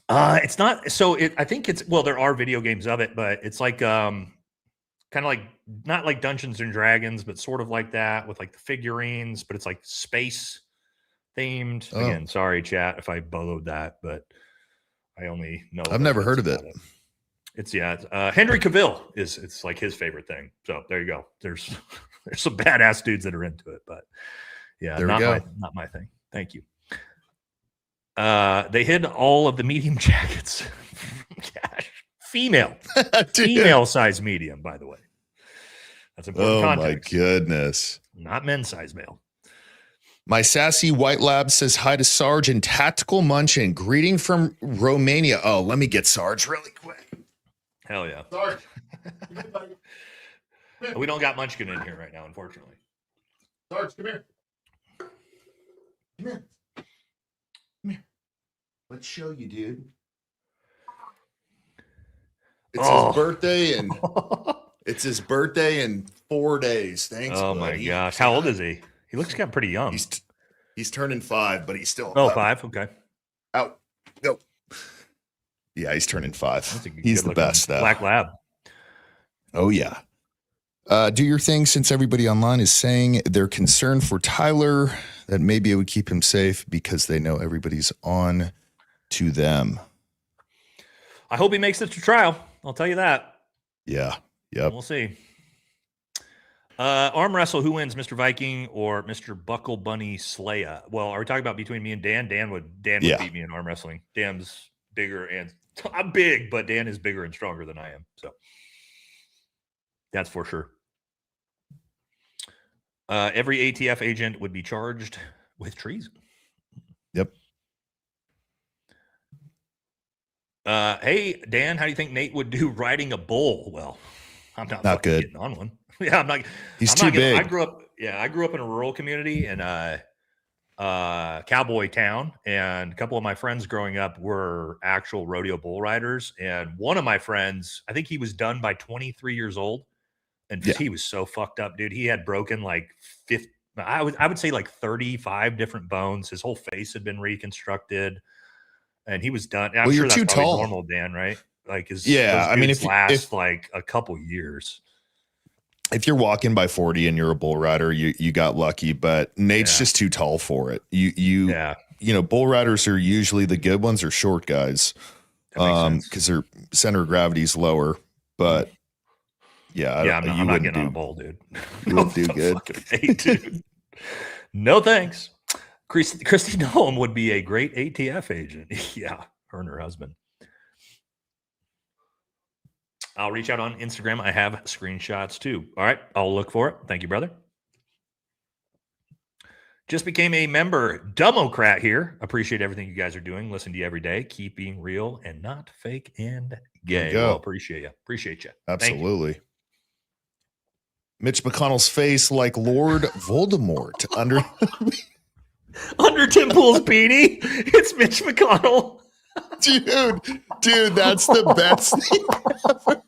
It's not. So I think there are video games of it, but it's like, kind of like not like Dungeons and Dragons, but sort of like that with like the figurines, but it's like space themed. Again, sorry chat if I boloed that, but I only know. I've never heard of it. It's Henry Cavill it's like his favorite thing. So there you go. There's some badass dudes that are into it, but yeah, There we go. not my thing. Thank you. They hid all of the medium jackets. Gosh, female size medium, by the way. That's important context. My goodness. Not men's size male. My sassy white lab says hi to Sarge and Tactical Munchin. Greeting from Romania. Oh, let me get Sarge really quick. Hell yeah. Sarge. We don't got Munchkin in here right now, unfortunately. Sarge, come here. Come here. Come here. Let's show you, dude. It's his birthday and it's his birthday in 4 days. Thanks. Oh buddy. my gosh. How old is he? He looks kind of pretty young. He's turning 5, but he's still 5. Okay. Out. Go. Yeah, he's turning 5. That's a He's the good-looking best. Black lab. Oh yeah. Do your thing, since everybody online is saying they're concerned for Tyler, that maybe it would keep him safe because they know everybody's on to them. I hope he makes it to trial. I'll tell you that. Yeah. Yep. We'll see. Arm wrestle, who wins, Mr. Viking or Mr. Buckle Bunny Slaya? Well, are we talking about between me and Dan? Dan would beat me in arm wrestling. Dan's bigger and I'm big, but Dan is bigger and stronger than I am. So that's for sure. Every ATF agent would be charged with treason. Yep. Hey, Dan, how do you think Nate would do riding a bull? Well, I'm not good. getting on one. Yeah, I'm not. He's I'm too not big. I grew up in a rural community in cowboy town, and a couple of my friends growing up were actual rodeo bull riders. And one of my friends, I think he was done by 23 years old, and he was so fucked up, dude. He had broken like 50. I would say like 35 different bones. His whole face had been reconstructed, and he was done. I'm Well, sure you're that's too probably tall. normal, Dan, right? Like those I mean, dudes if last like a couple years. If you're walking by 40 and you're a bull rider, you got lucky, but Nate's just too tall for it. You know, bull riders are usually the good ones are short guys, because their center of gravity is lower. But I'm not getting on a bull, dude. You wouldn't do good. Hey, dude. No thanks. Christy Noam would be a great ATF agent. Yeah, her and her husband. I'll reach out on Instagram. I have screenshots too. All right. I'll look for it. Thank you, brother. Just became a member. Democrat here. Appreciate everything you guys are doing. Listen to you every day. Keep being real and not fake and gay. Well, appreciate you. Appreciate you. Absolutely. Mitch McConnell's face like Lord Voldemort under Tim Pool's beanie. It's Mitch McConnell. Dude, that's the best thing ever.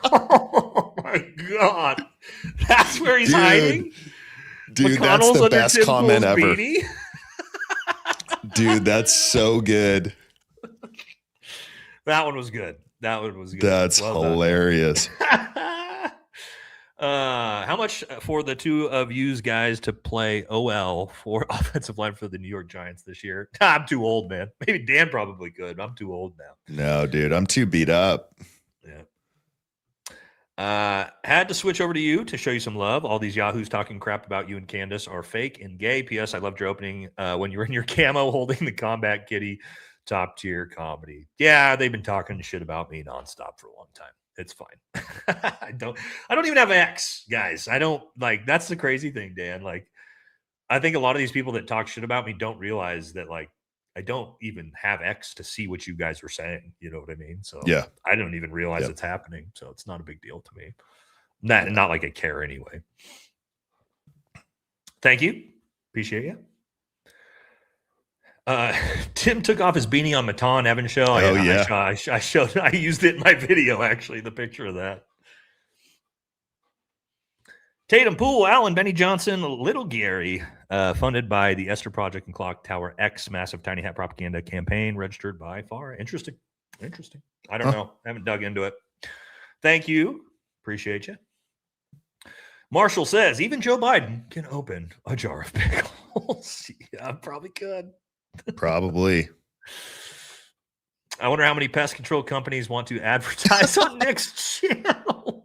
Oh my God. That's where he's hiding? Dude, that's the best comment ever. Dude, that's so good. That one was good. That's hilarious. How much for the two of you guys to play OL for offensive line for the New York Giants this year? I'm too old, man. Maybe Dan probably could. I'm too old now. No, dude, I'm too beat up. Yeah. Had to switch over to you to show you some love. All these yahoos talking crap about you and Candace are fake and gay. P.S. I loved your opening when you were in your camo holding the combat kitty. Top tier comedy. Yeah, they've been talking shit about me nonstop for a long time. It's fine. I don't even have X, guys. I don't like, that's the crazy thing, Dan. Like, I think a lot of these people that talk shit about me don't realize that, like, I don't even have X to see what you guys are saying. You know what I mean? So yeah, I don't even realize it's happening. So it's not a big deal to me. Not like I care anyway. Thank you. Appreciate you. Tim took off his beanie on Matan Evans show. I used it in my video, actually, the picture of that. Tatum Pool, Allen, Benny Johnson, Little Gary, funded by the Esther Project and Clock Tower X Massive Tiny Hat Propaganda Campaign, registered by FAR. Interesting. I don't know. I haven't dug into it. Thank you. Appreciate you. Marshall says, even Joe Biden can open a jar of pickles. Yeah, I probably could. Probably. I wonder how many pest control companies want to advertise on Nick's channel.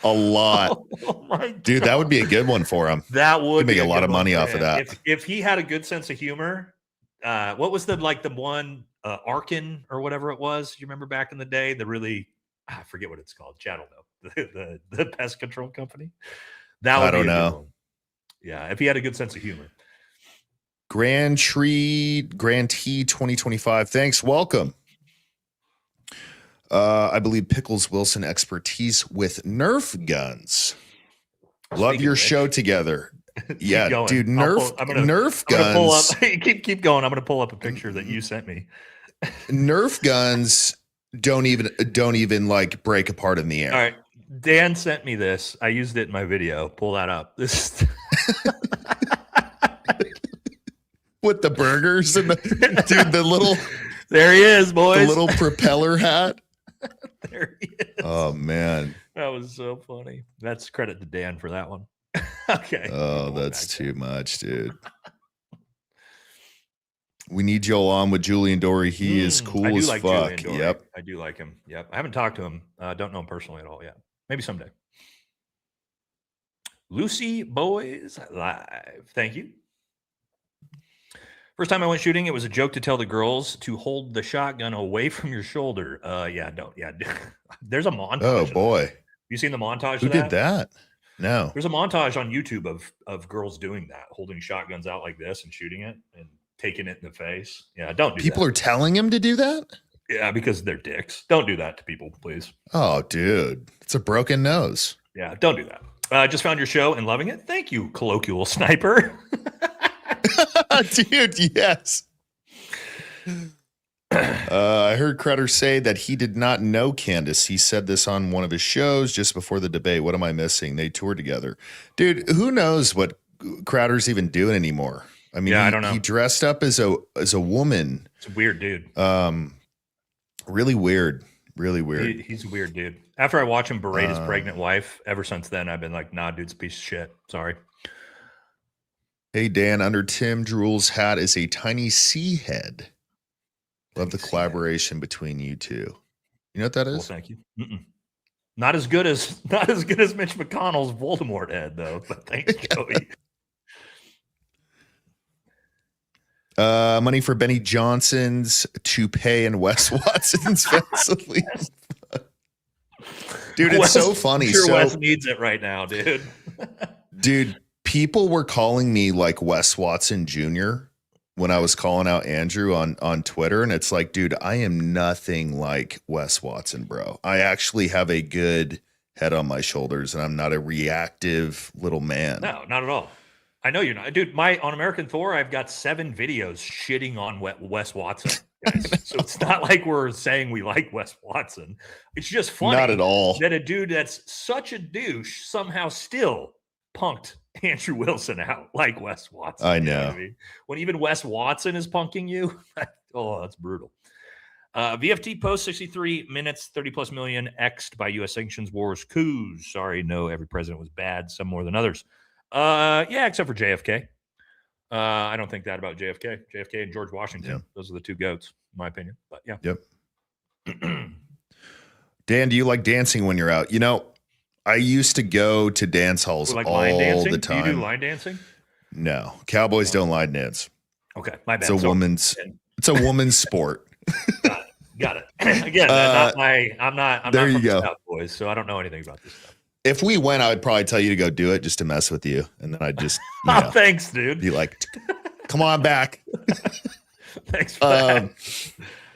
A lot. Oh my Dude, that would be a good one for him. That would make be a lot good of one money for off of him. that. If he had a good sense of humor, what was the one Arkin or whatever it was? You remember back in the day? The really I forget what it's called. Chad will know. The pest control company. That would I don't be a know. good one. Yeah, if he had a good sense of humor. Grand T 2025. Thanks. Welcome. I believe Pickles Wilson expertise with Nerf guns. Love Speaking your of which, show together. Yeah, going. dude. Nerf Nerf I'm gonna pull guns. up. keep going. I'm gonna pull up a picture that you sent me. Nerf guns don't even like break apart in the air. All right. Dan sent me this. I used it in my video. Pull that up. This With the burgers and the little there he is, boys. the little propeller hat. There he is. Oh man. That was so funny. That's credit to Dan for that one. Okay. Oh, that's too much, dude. We need Joel on with Julian Dory. He is cool I do as like fuck. Julian Dory. Yep. I do like him. Yep. I haven't talked to him. Don't know him personally at all yet. Maybe someday. Lucy Boys Live. Thank you. First time I went shooting, it was a joke to tell the girls to hold the shotgun away from your shoulder. Don't. Yeah. There's a montage. Oh boy. You seen the montage Who of did that? No. There's a montage on YouTube of girls doing that, holding shotguns out like this and shooting it and taking it in the face. Yeah, don't do People that. are telling him to do that? Yeah, because they're dicks. Don't do that to people, please. Oh, dude. It's a broken nose. Yeah, don't do that. I just found your show and loving it. Thank you, colloquial sniper. Dude, yes. I heard Crutter say that he did not know Candace. He said this on one of his shows just before the debate. What am I missing? They toured together. Dude, who knows what Crowder's even doing anymore? I mean, I don't know. He dressed up as a woman. It's a weird dude. Really weird. Really weird. He's a weird dude. After I watch him berate his pregnant wife, ever since then, I've been like, nah, dude's a piece of shit. Sorry. Hey, Dan, under Tim Drool's hat is a tiny sea head. Love the collaboration between you two. You know what that is? Well, thank you. Not as good as Mitch McConnell's Voldemort head, though. But thanks, Joey. Money for Benny Johnson's toupee and Wes Watson's Vaseline. Dude, it's so funny. I'm sure so, Wes needs it right now, dude. Dude, people were calling me like Wes Watson Jr. when I was calling out Andrew on Twitter. And it's like, dude, I am nothing like Wes Watson, bro. I actually have a good head on my shoulders and I'm not a reactive little man. No, not at all. I know you're not. Dude, on American Thor, I've got 7 videos shitting on Wes Watson. Guys. So it's not like we're saying we like Wes Watson. It's just funny. Not at all. That a dude that's such a douche somehow still punked Andrew Wilson out like Wes Watson. I You know. what I mean? When even Wes Watson is punking you, oh, that's brutal. VFT post 63 minutes, 30 plus million, X'd by U.S. sanctions, wars, coups. Sorry, no, every president was bad, some more than others. Yeah, except for JFK. I don't think that about JFK. JFK and George Washington. Yeah. Those are the 2 goats, in my opinion. But yeah. Yep. Dan, do you like dancing when you're out? You know, I used to go to dance halls Like all line dancing? the time. Do you do line dancing? No, cowboys don't line dance. Okay, my bad. It's a woman's sport. Got it. Again, I'm not there from you go. South Boys, so I don't know anything about this stuff. If we went, I would probably tell you to go do it just to mess with you, and then I'd just Oh, thanks, dude. be like, "Come on back." Thanks for that.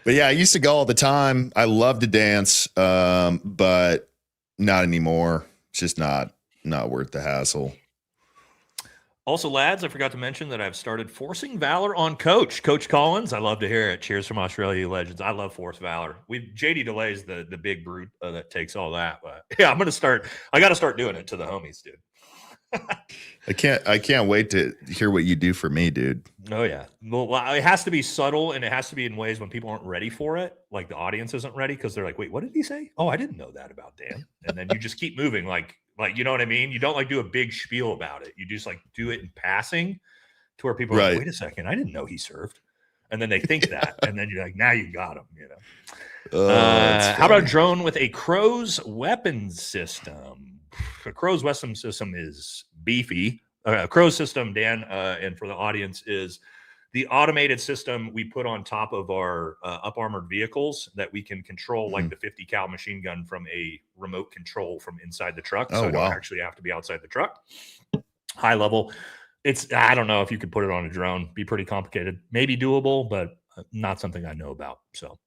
But yeah, I used to go all the time. I love to dance, but not anymore. It's just not worth the hassle. Also, lads, I forgot to mention that I've started forcing valor on Coach Collins. I love to hear it. Cheers from Australia legends. I love force valor. JD Delay's the big brute that takes all that. But yeah, I got to start doing it to the homies, dude. I can't wait to hear what you do for me, dude. Oh yeah. Well, it has to be subtle and it has to be in ways when people aren't ready for it. Like the audience isn't ready because they're like, wait, what did he say? Oh, I didn't know that about Dan. And then you just keep moving. Like, you know what I mean? You don't like do a big spiel about it. You just like do it in passing to where people are like, wait a second, I didn't know he served. And then they think that, and then you're like, now you got them, you know. How How about a drone with a Crow's weapon system? A Crow's weapon system is beefy. Crow's system, Dan, and for the audience, is the automated system we put on top of our up armored vehicles that we can control, like the 50 cal machine gun from a remote control from inside the truck. So I don't actually have to be outside the truck. High level. I don't know if you could put it on a drone. Be pretty complicated. Maybe doable, but not something I know about. So,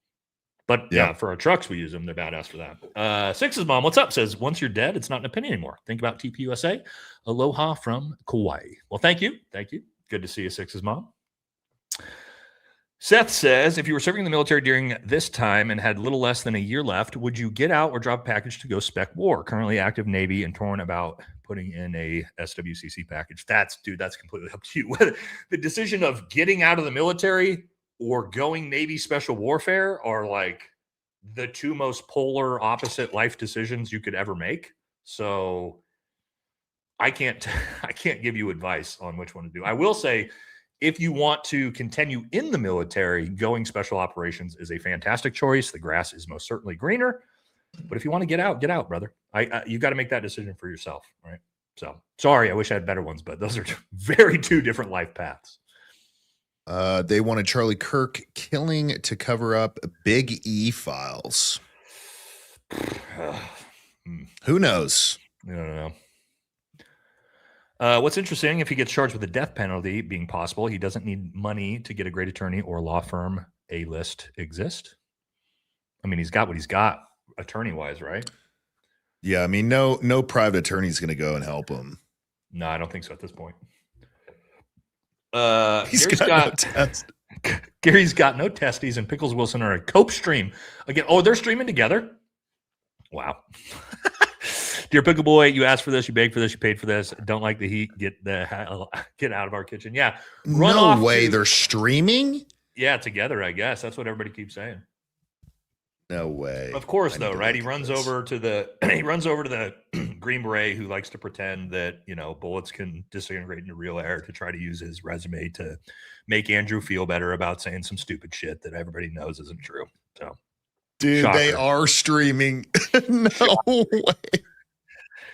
but yeah, for our trucks, we use them. They're badass for that. Six's mom, what's up? Says, once you're dead, it's not an opinion anymore. Think about TPUSA. Aloha from Kauai. Well, thank you. Thank you. Good to see you, Six's mom. Seth says, if you were serving in the military during this time and had little less than a year left, would you get out or drop a package to go spec war? Currently active Navy and torn about putting in a SWCC package. That's completely up to you. The decision of getting out of the military or going Navy special warfare are like the two most polar opposite life decisions you could ever make. So I can't give you advice on which one to do. I will say, if you want to continue in the military, going special operations is a fantastic choice. The grass is most certainly greener. But if you want to get out, brother. You got to make that decision for yourself, right? So sorry, I wish I had better ones, but those are two different life paths. They wanted Charlie Kirk killing to cover up Big E files. Who knows? I don't know. What's interesting, if he gets charged with a death penalty being possible, he doesn't need money to get a great attorney or law firm A-list exist. I mean, he's got what he's got attorney-wise, right? Yeah, I mean, no private attorney is going to go and help him. No, I don't think so at this point. Gary's got no testes, and Pickles Wilson are a cope stream. Again, they're streaming together? Wow. Dear Pickle Boy, you asked for this, you begged for this, you paid for this. Don't like the heat. Get out of our kitchen. Yeah. No way. They're streaming? Yeah, together, I guess. That's what everybody keeps saying. No way. Of course, though, right? He runs over to the Green Beret who likes to pretend that, bullets can disintegrate into real air to try to use his resume to make Andrew feel better about saying some stupid shit that everybody knows isn't true. So, dude, shocker. They are streaming. No way.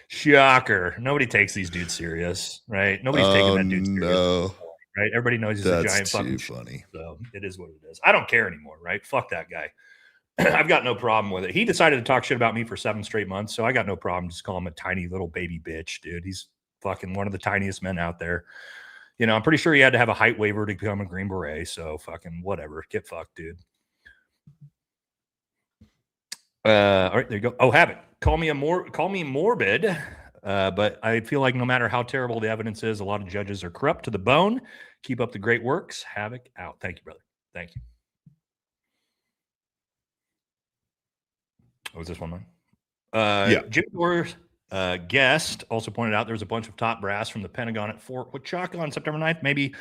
Shocker. Nobody takes these dudes serious, right? Nobody's taking that dude serious. Right? Everybody knows he's a giant fucking funny. So it is what it is. I don't care anymore, right? Fuck that guy. I've got no problem with it. He decided to talk shit about me for 7 straight months, so I got no problem just calling him a tiny little baby bitch, dude. He's fucking one of the tiniest men out there. I'm pretty sure he had to have a height waiver to become a Green Beret, so fucking whatever. Get fucked, dude. All right, there you go. Oh, have it. Call me morbid, but I feel like no matter how terrible the evidence is, a lot of judges are corrupt to the bone. Keep up the great works. Havoc out. Thank you, brother. Thank you. What was this one, man? Yeah. Jim Doer's guest also pointed out there was a bunch of top brass from the Pentagon at Fort Huachuca on September 9th. Maybe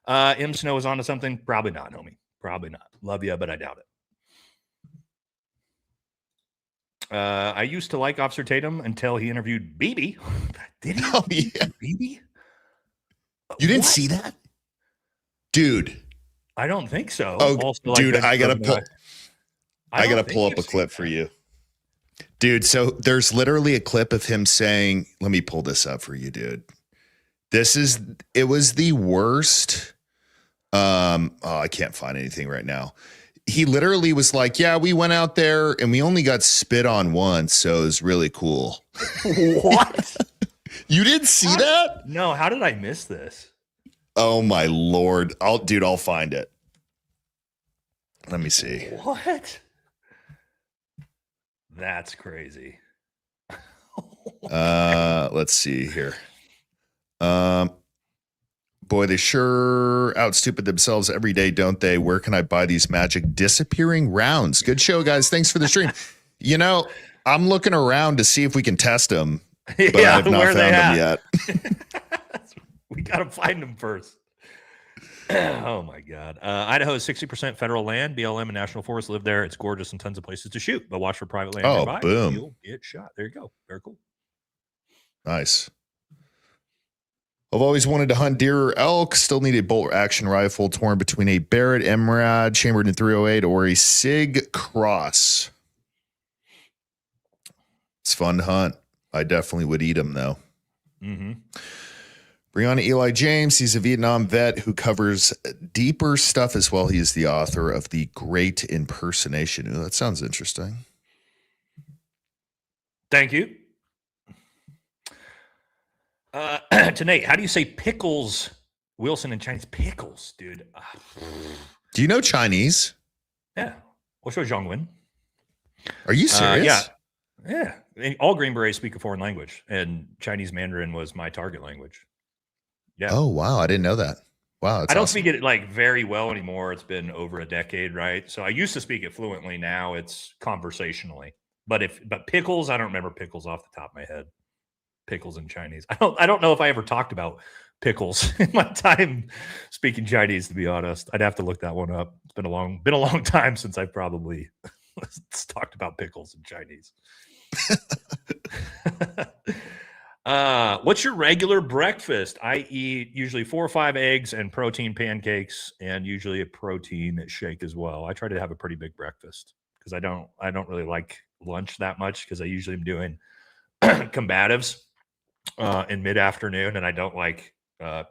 M. Snow is onto something. Probably not, homie. Probably not. Love you, but I doubt it. I used to like Officer Tatum until he interviewed BB. Did he? Oh, yeah. BB? You didn't see that? Dude. I don't think so. Oh, also, dude, like, I gotta pull up a clip for you. Dude, so there's literally a clip of him saying, let me pull this up for you, dude. It was the worst. I can't find anything right now. He literally was like, yeah, we went out there and we only got spit on once, so it was really cool. What? You didn't see that? No, how did I miss this? Oh my Lord. I'll find it. Let me see. What? That's crazy. Let's see here. Boy, they sure outstupid themselves every day, don't they? Where can I buy these magic disappearing rounds? Good show, guys. Thanks for the stream. I'm looking around to see if we can test them, but I've not found them yet. We got to find them first. Oh, my God. Idaho is 60% federal land. BLM and National Forest live there. It's gorgeous and tons of places to shoot, but watch for private land nearby. Boom. You'll get shot. There you go. Very cool. Nice. I've always wanted to hunt deer or elk. Still need a bolt action rifle torn between a Barrett Emerald chambered in 308 or a Sig Cross. It's fun to hunt. I definitely would eat them though. Mm-hmm. Bring on Eli James. He's a Vietnam vet who covers deeper stuff as well. He is the author of The Great Impersonation. Ooh, that sounds interesting. Thank you. To Nate, how do you say pickles, Wilson, in Chinese? Pickles, dude. Do you know Chinese? Yeah. What's your Zhongwen? Are you serious? Yeah. All Green Berets speak a foreign language, and Chinese Mandarin was my target language. Yeah. Oh, wow. I didn't know that. Wow. I don't speak it like very well anymore. It's been over a decade, right? So I used to speak it fluently. Now it's conversationally. But pickles, I don't remember pickles off the top of my head. Pickles in Chinese. I don't know if I ever talked about pickles in my time speaking Chinese, to be honest. I'd have to look that one up. It's been a long time since I've probably talked about pickles in Chinese. What's your regular breakfast? I eat usually 4 or 5 eggs and protein pancakes, and usually a protein shake as well. I try to have a pretty big breakfast because I don't really like lunch that much because I usually am doing combatives in mid-afternoon, and I don't like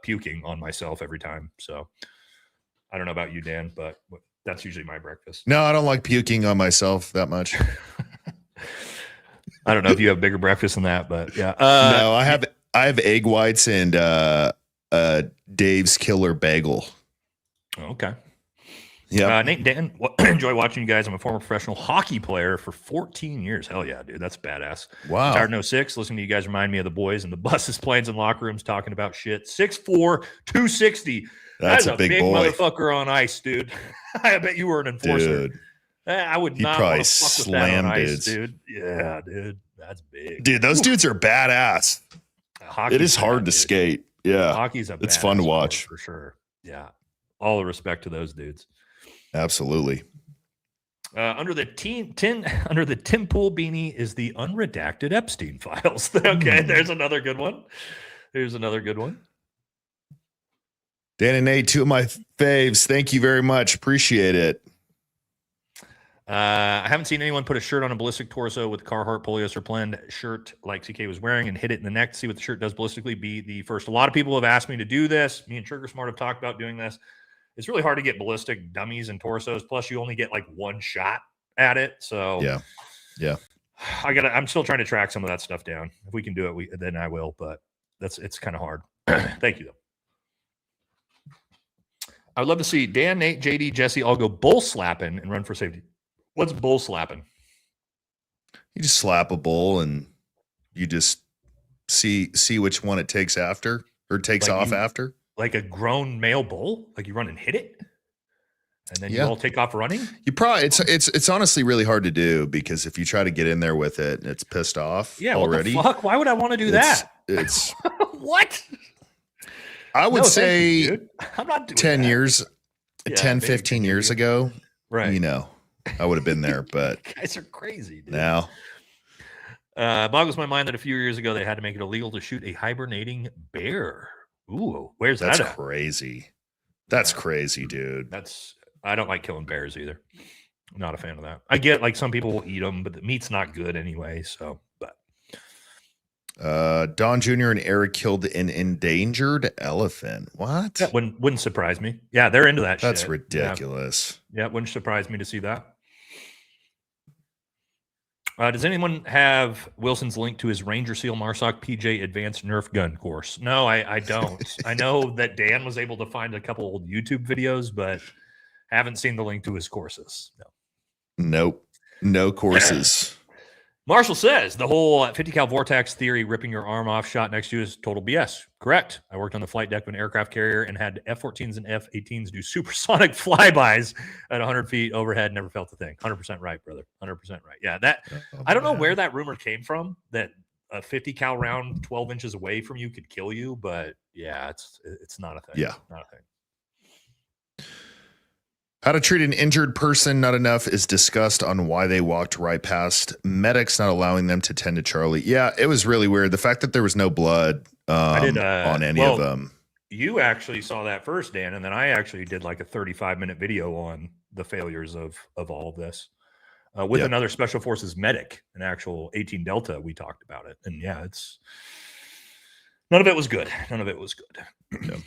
puking on myself every time. So I don't know about you, Dan, but that's usually my breakfast. No, I don't like puking on myself that much. I don't know if you have bigger breakfast than that, but yeah. No, I have egg whites and Dave's Killer Bagel. Okay. Yeah. Nate, Dan, enjoy watching you guys. I'm a former professional hockey player for 14 years. Hell yeah, dude. That's badass. Wow. Retired in 06. Listening to you guys remind me of the boys in the buses, planes, and locker rooms talking about shit. 6'4", 260. That's a big boy. motherfucker on ice, dude. I bet you were an enforcer. Dude. I would not probably want to fuck with that on ice, dudes. dude. Yeah, dude. That's big. Dude, those dudes are badass. It is hard to skate. Yeah. Hockey's it's fun to watch. For sure. Yeah. All the respect to those dudes. Absolutely. Under the Tim Pool beanie is the unredacted Epstein files. Okay, there's another good one. Dan and Nate, 2 of my faves. Thank you very much. Appreciate it. I haven't seen anyone put a shirt on a ballistic torso with Carhartt polyester blend shirt like CK was wearing and hit it in the neck to see what the shirt does ballistically. Be the first. A lot of people have asked me to do this. Me and Trigger Smart have talked about doing this. It's really hard to get ballistic dummies and torsos. Plus, you only get like one shot at it. So yeah. I'm still trying to track some of that stuff down. If we can do it, then I will. But it's kind of hard. Thank you though. I would love to see Dan, Nate, JD, Jesse all go bull slapping and run for safety. What's bull slapping? You just slap a bull and you just see which one it takes after or takes off after. Like a grown male bull? Like you run and hit it? And then you all take off running? You probably it's honestly really hard to do because if you try to get in there with it and it's pissed off already. What the fuck? Why would I want to do that? It's what? I would say I'm not doing 10 that. years, 10, 15 years ago. Right. You know, I would have been there, but you guys are crazy, dude. Now. Boggles my mind that a few years ago they had to make it illegal to shoot a hibernating bear. Ooh, where's that? That's crazy. That's crazy, dude. I don't like killing bears either. I'm not a fan of that. I get like some people will eat them, but the meat's not good anyway. So, but Don Jr. and Eric killed an endangered elephant. What? That wouldn't surprise me. Yeah, they're into that shit. That's ridiculous. Yeah, it wouldn't surprise me to see that. Does anyone have Wilson's link to his Ranger Seal Marsoc PJ Advanced Nerf Gun course? No, I don't. I know that Dan was able to find a couple old YouTube videos, but haven't seen the link to his courses. No. Nope. No courses. Marshall says the whole 50 cal vortex theory, ripping your arm off shot next to you, is total BS. Correct. I worked on the flight deck of an aircraft carrier and had F-14s and F-18s do supersonic flybys at 100 feet overhead. Never felt a thing. 100% right, brother. 100% right. Yeah, I don't know where that rumor came from that a 50 cal round 12 inches away from you could kill you, but yeah, it's not a thing. Yeah. Not a thing. How to treat an injured person, not enough is discussed on why they walked right past medics, not allowing them to tend to Charlie. Yeah, it was really weird. The fact that there was no blood I did on any of them. You actually saw that first, Dan, and then I actually did like a 35-minute video on the failures of all of this with another Special Forces medic, an actual 18 Delta. We talked about it, and yeah, it's none of it was good. None of it was good. Yeah.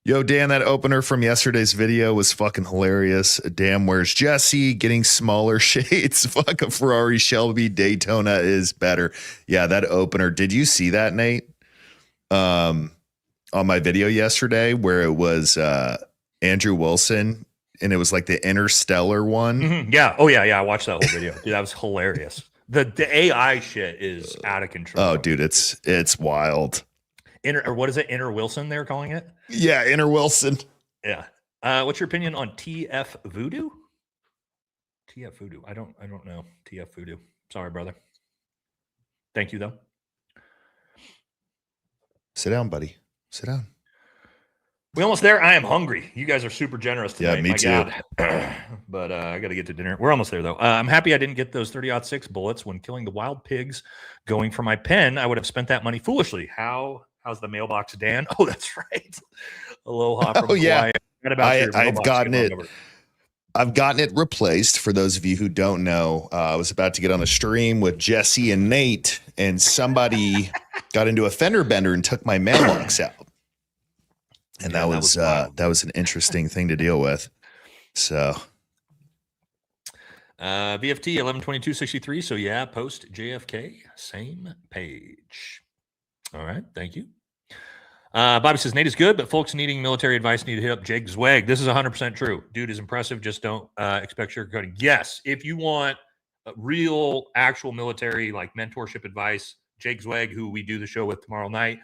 Yo, Dan, that opener from yesterday's video was fucking hilarious. Damn, where's Jesse? Getting smaller shades. Fuck a Ferrari Shelby. Daytona is better. Yeah, that opener. Did you see that, Nate? On my video yesterday where it was Andrew Wilson and it was like the Interstellar one. Mm-hmm. Yeah. Oh, yeah. Yeah. I watched that whole video. Dude, that was hilarious. The AI shit is out of control. Oh, dude, it's wild. Or what is it? Inner Wilson, they're calling it? Yeah, Inner Wilson. Yeah. What's your opinion on TF Voodoo? TF Voodoo. I don't know. TF Voodoo. Sorry, brother. Thank you, though. Sit down, buddy. Sit down. We almost there. I am hungry. You guys are super generous today. Yeah, me too. God. But I got to get to dinner. We're almost there, though. I'm happy I didn't get those 30-06 bullets when killing the wild pigs going for my pen. I would have spent that money foolishly. How's the mailbox, Dan? Oh, that's right. Aloha from yeah. I've gotten it. I've gotten it replaced. For those of you who don't know, I was about to get on a stream with Jesse and Nate, and somebody got into a fender bender and took my mailbox out. And that was an interesting thing to deal with. So VFT 112263. So yeah, post JFK, same page. All right, thank you. Bobby says Nate is good, but folks needing military advice need to hit up Jake Zweg. This is 100% true. Dude is impressive. Just don't expect sugarcoating. Yes, if you want real, actual military like mentorship advice, Jake Zweg, who we do the show with tomorrow night,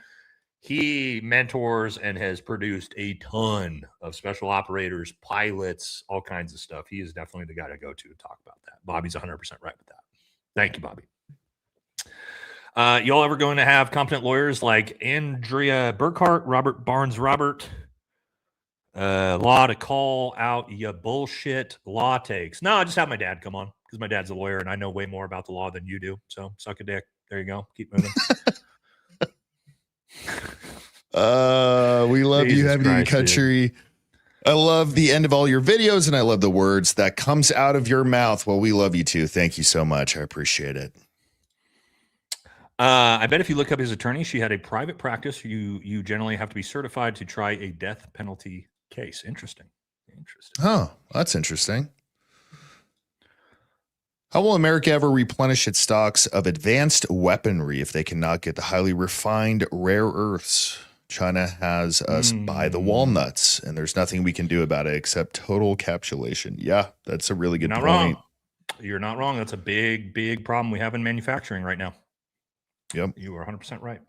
he mentors and has produced a ton of special operators, pilots, all kinds of stuff. He is definitely the guy to go to talk about that. Bobby's 100% right with that. Thank you, Bobby. Y'all ever going to have competent lawyers like Andrea Burkhart, Robert Barnes, law to call out your bullshit law takes? No, I just have my dad come on because my dad's a lawyer and I know way more about the law than you do. So suck a dick. There you go. Keep moving. We love Jesus you having Christ, a country. Dude. I love the end of all your videos and I love the words that comes out of your mouth. Well, we love you too. Thank you so much. I appreciate it. I bet if you look up his attorney, she had a private practice. You generally have to be certified to try a death penalty case. Interesting. Oh, that's interesting. How will America ever replenish its stocks of advanced weaponry if they cannot get the highly refined rare earths? China has us by the walnuts, and there's nothing we can do about it except total capitulation. Yeah, that's a really good point. Wrong. You're not wrong. That's a big, big problem we have in manufacturing right now. Yep. You are 100% right.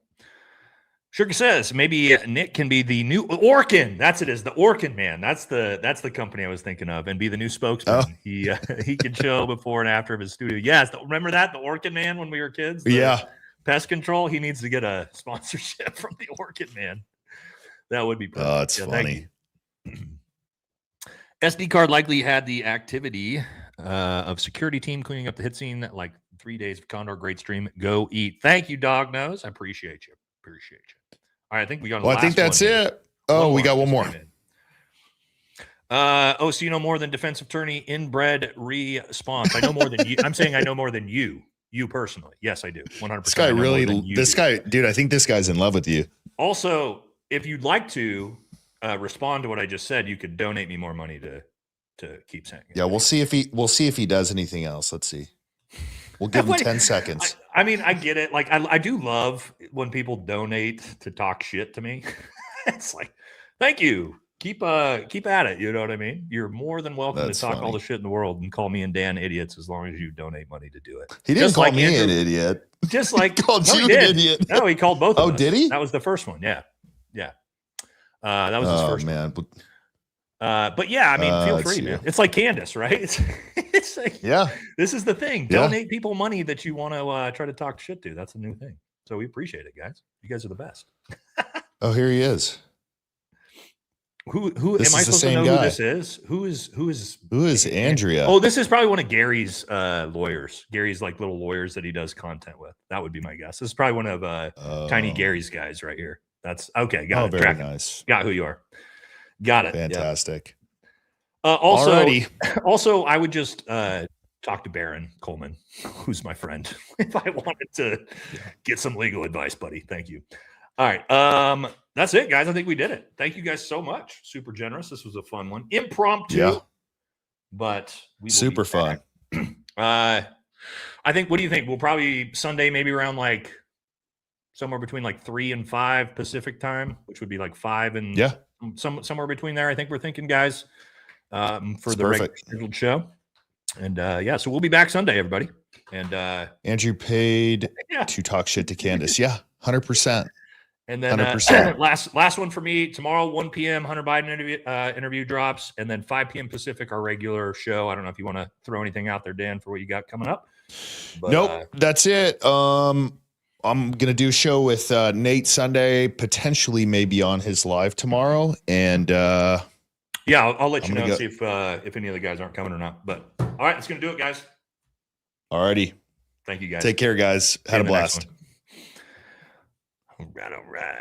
Sugar says maybe Nick can be the new Orkin. That's it is the Orkin man. That's the company I was thinking of, and be the new spokesman. Oh. He can show before and after of his studio. Yes, remember that the Orkin man when we were kids. Yeah, pest control. He needs to get a sponsorship from the Orkin man. That would be perfect. Oh, it's funny. SD card likely had the activity of security team cleaning up the hit scene. Like 3 days of Condor. Great stream. Go eat. Thank you, Dog Nose. I appreciate you. All right, I think we got. Well, I think that's it. Oh, we got one more. So you know more than defensive attorney inbred response. I know more than you. I'm saying I know more than you. You personally, yes, I do. 100%. This guy really. This guy, dude. I think this guy's in love with you. Also, if you'd like to respond to what I just said, you could donate me more money to keep saying it. Yeah, we'll see if he does anything else. Let's see. We'll give him 10 seconds. I mean, I get it. Like, I do love when people donate to talk shit to me. It's like, thank you. Keep at it. You know what I mean? You're more than welcome to talk all the shit in the world and call me and Dan idiots as long as you donate money to do it. He didn't call me an idiot. Just like he called you an idiot. No, he called both of us. Did he? That was the first one. Yeah. That was his first man. One. But yeah, I mean, feel free, man. It's like Candace, right? It's like, yeah, this is the thing. Donate people money that you want to try to talk shit to. That's a new thing. So we appreciate it, guys. You guys are the best. Oh, here he is. Who This am I is the supposed to same know who guy. this is? Who is Andrea? Oh, this is probably one of Gary's lawyers. Gary's like little lawyers that he does content with. That would be my guess. This is probably one of Tiny Gary's guys right here. That's okay. Got it. very Track it. nice. Got who you are. Got it. Fantastic. Also, Alrighty. also, I would just talk to Baron Coleman, who's my friend, if I wanted to get some legal advice, buddy. Thank you. All right. That's it, guys. I think we did it. Thank you guys so much. Super generous. This was a fun one. Impromptu. Yeah. But we will Super be back. fun. I think, what do you think? We'll probably Sunday, maybe around like somewhere between like 3 and 5 Pacific time, which would be like 5 and somewhere between there. I think we're thinking, guys, for the regular scheduled show. And so we'll be back Sunday, everybody. And Andrew paid to talk shit to Candace. Yeah, 100%. And then 100%. last one for me tomorrow, 1 p.m. Hunter Biden interview drops, and then 5 p.m. Pacific, our regular show. I don't know if you want to throw anything out there, Dan, for what you got coming up. But, nope, that's it. I'm gonna do a show with Nate Sunday, potentially maybe on his live tomorrow, and I'll let you know, see if any of the guys aren't coming or not. But all right, that's gonna do it, guys. Alrighty. Thank you, guys. Take care, guys. Had a blast. All right.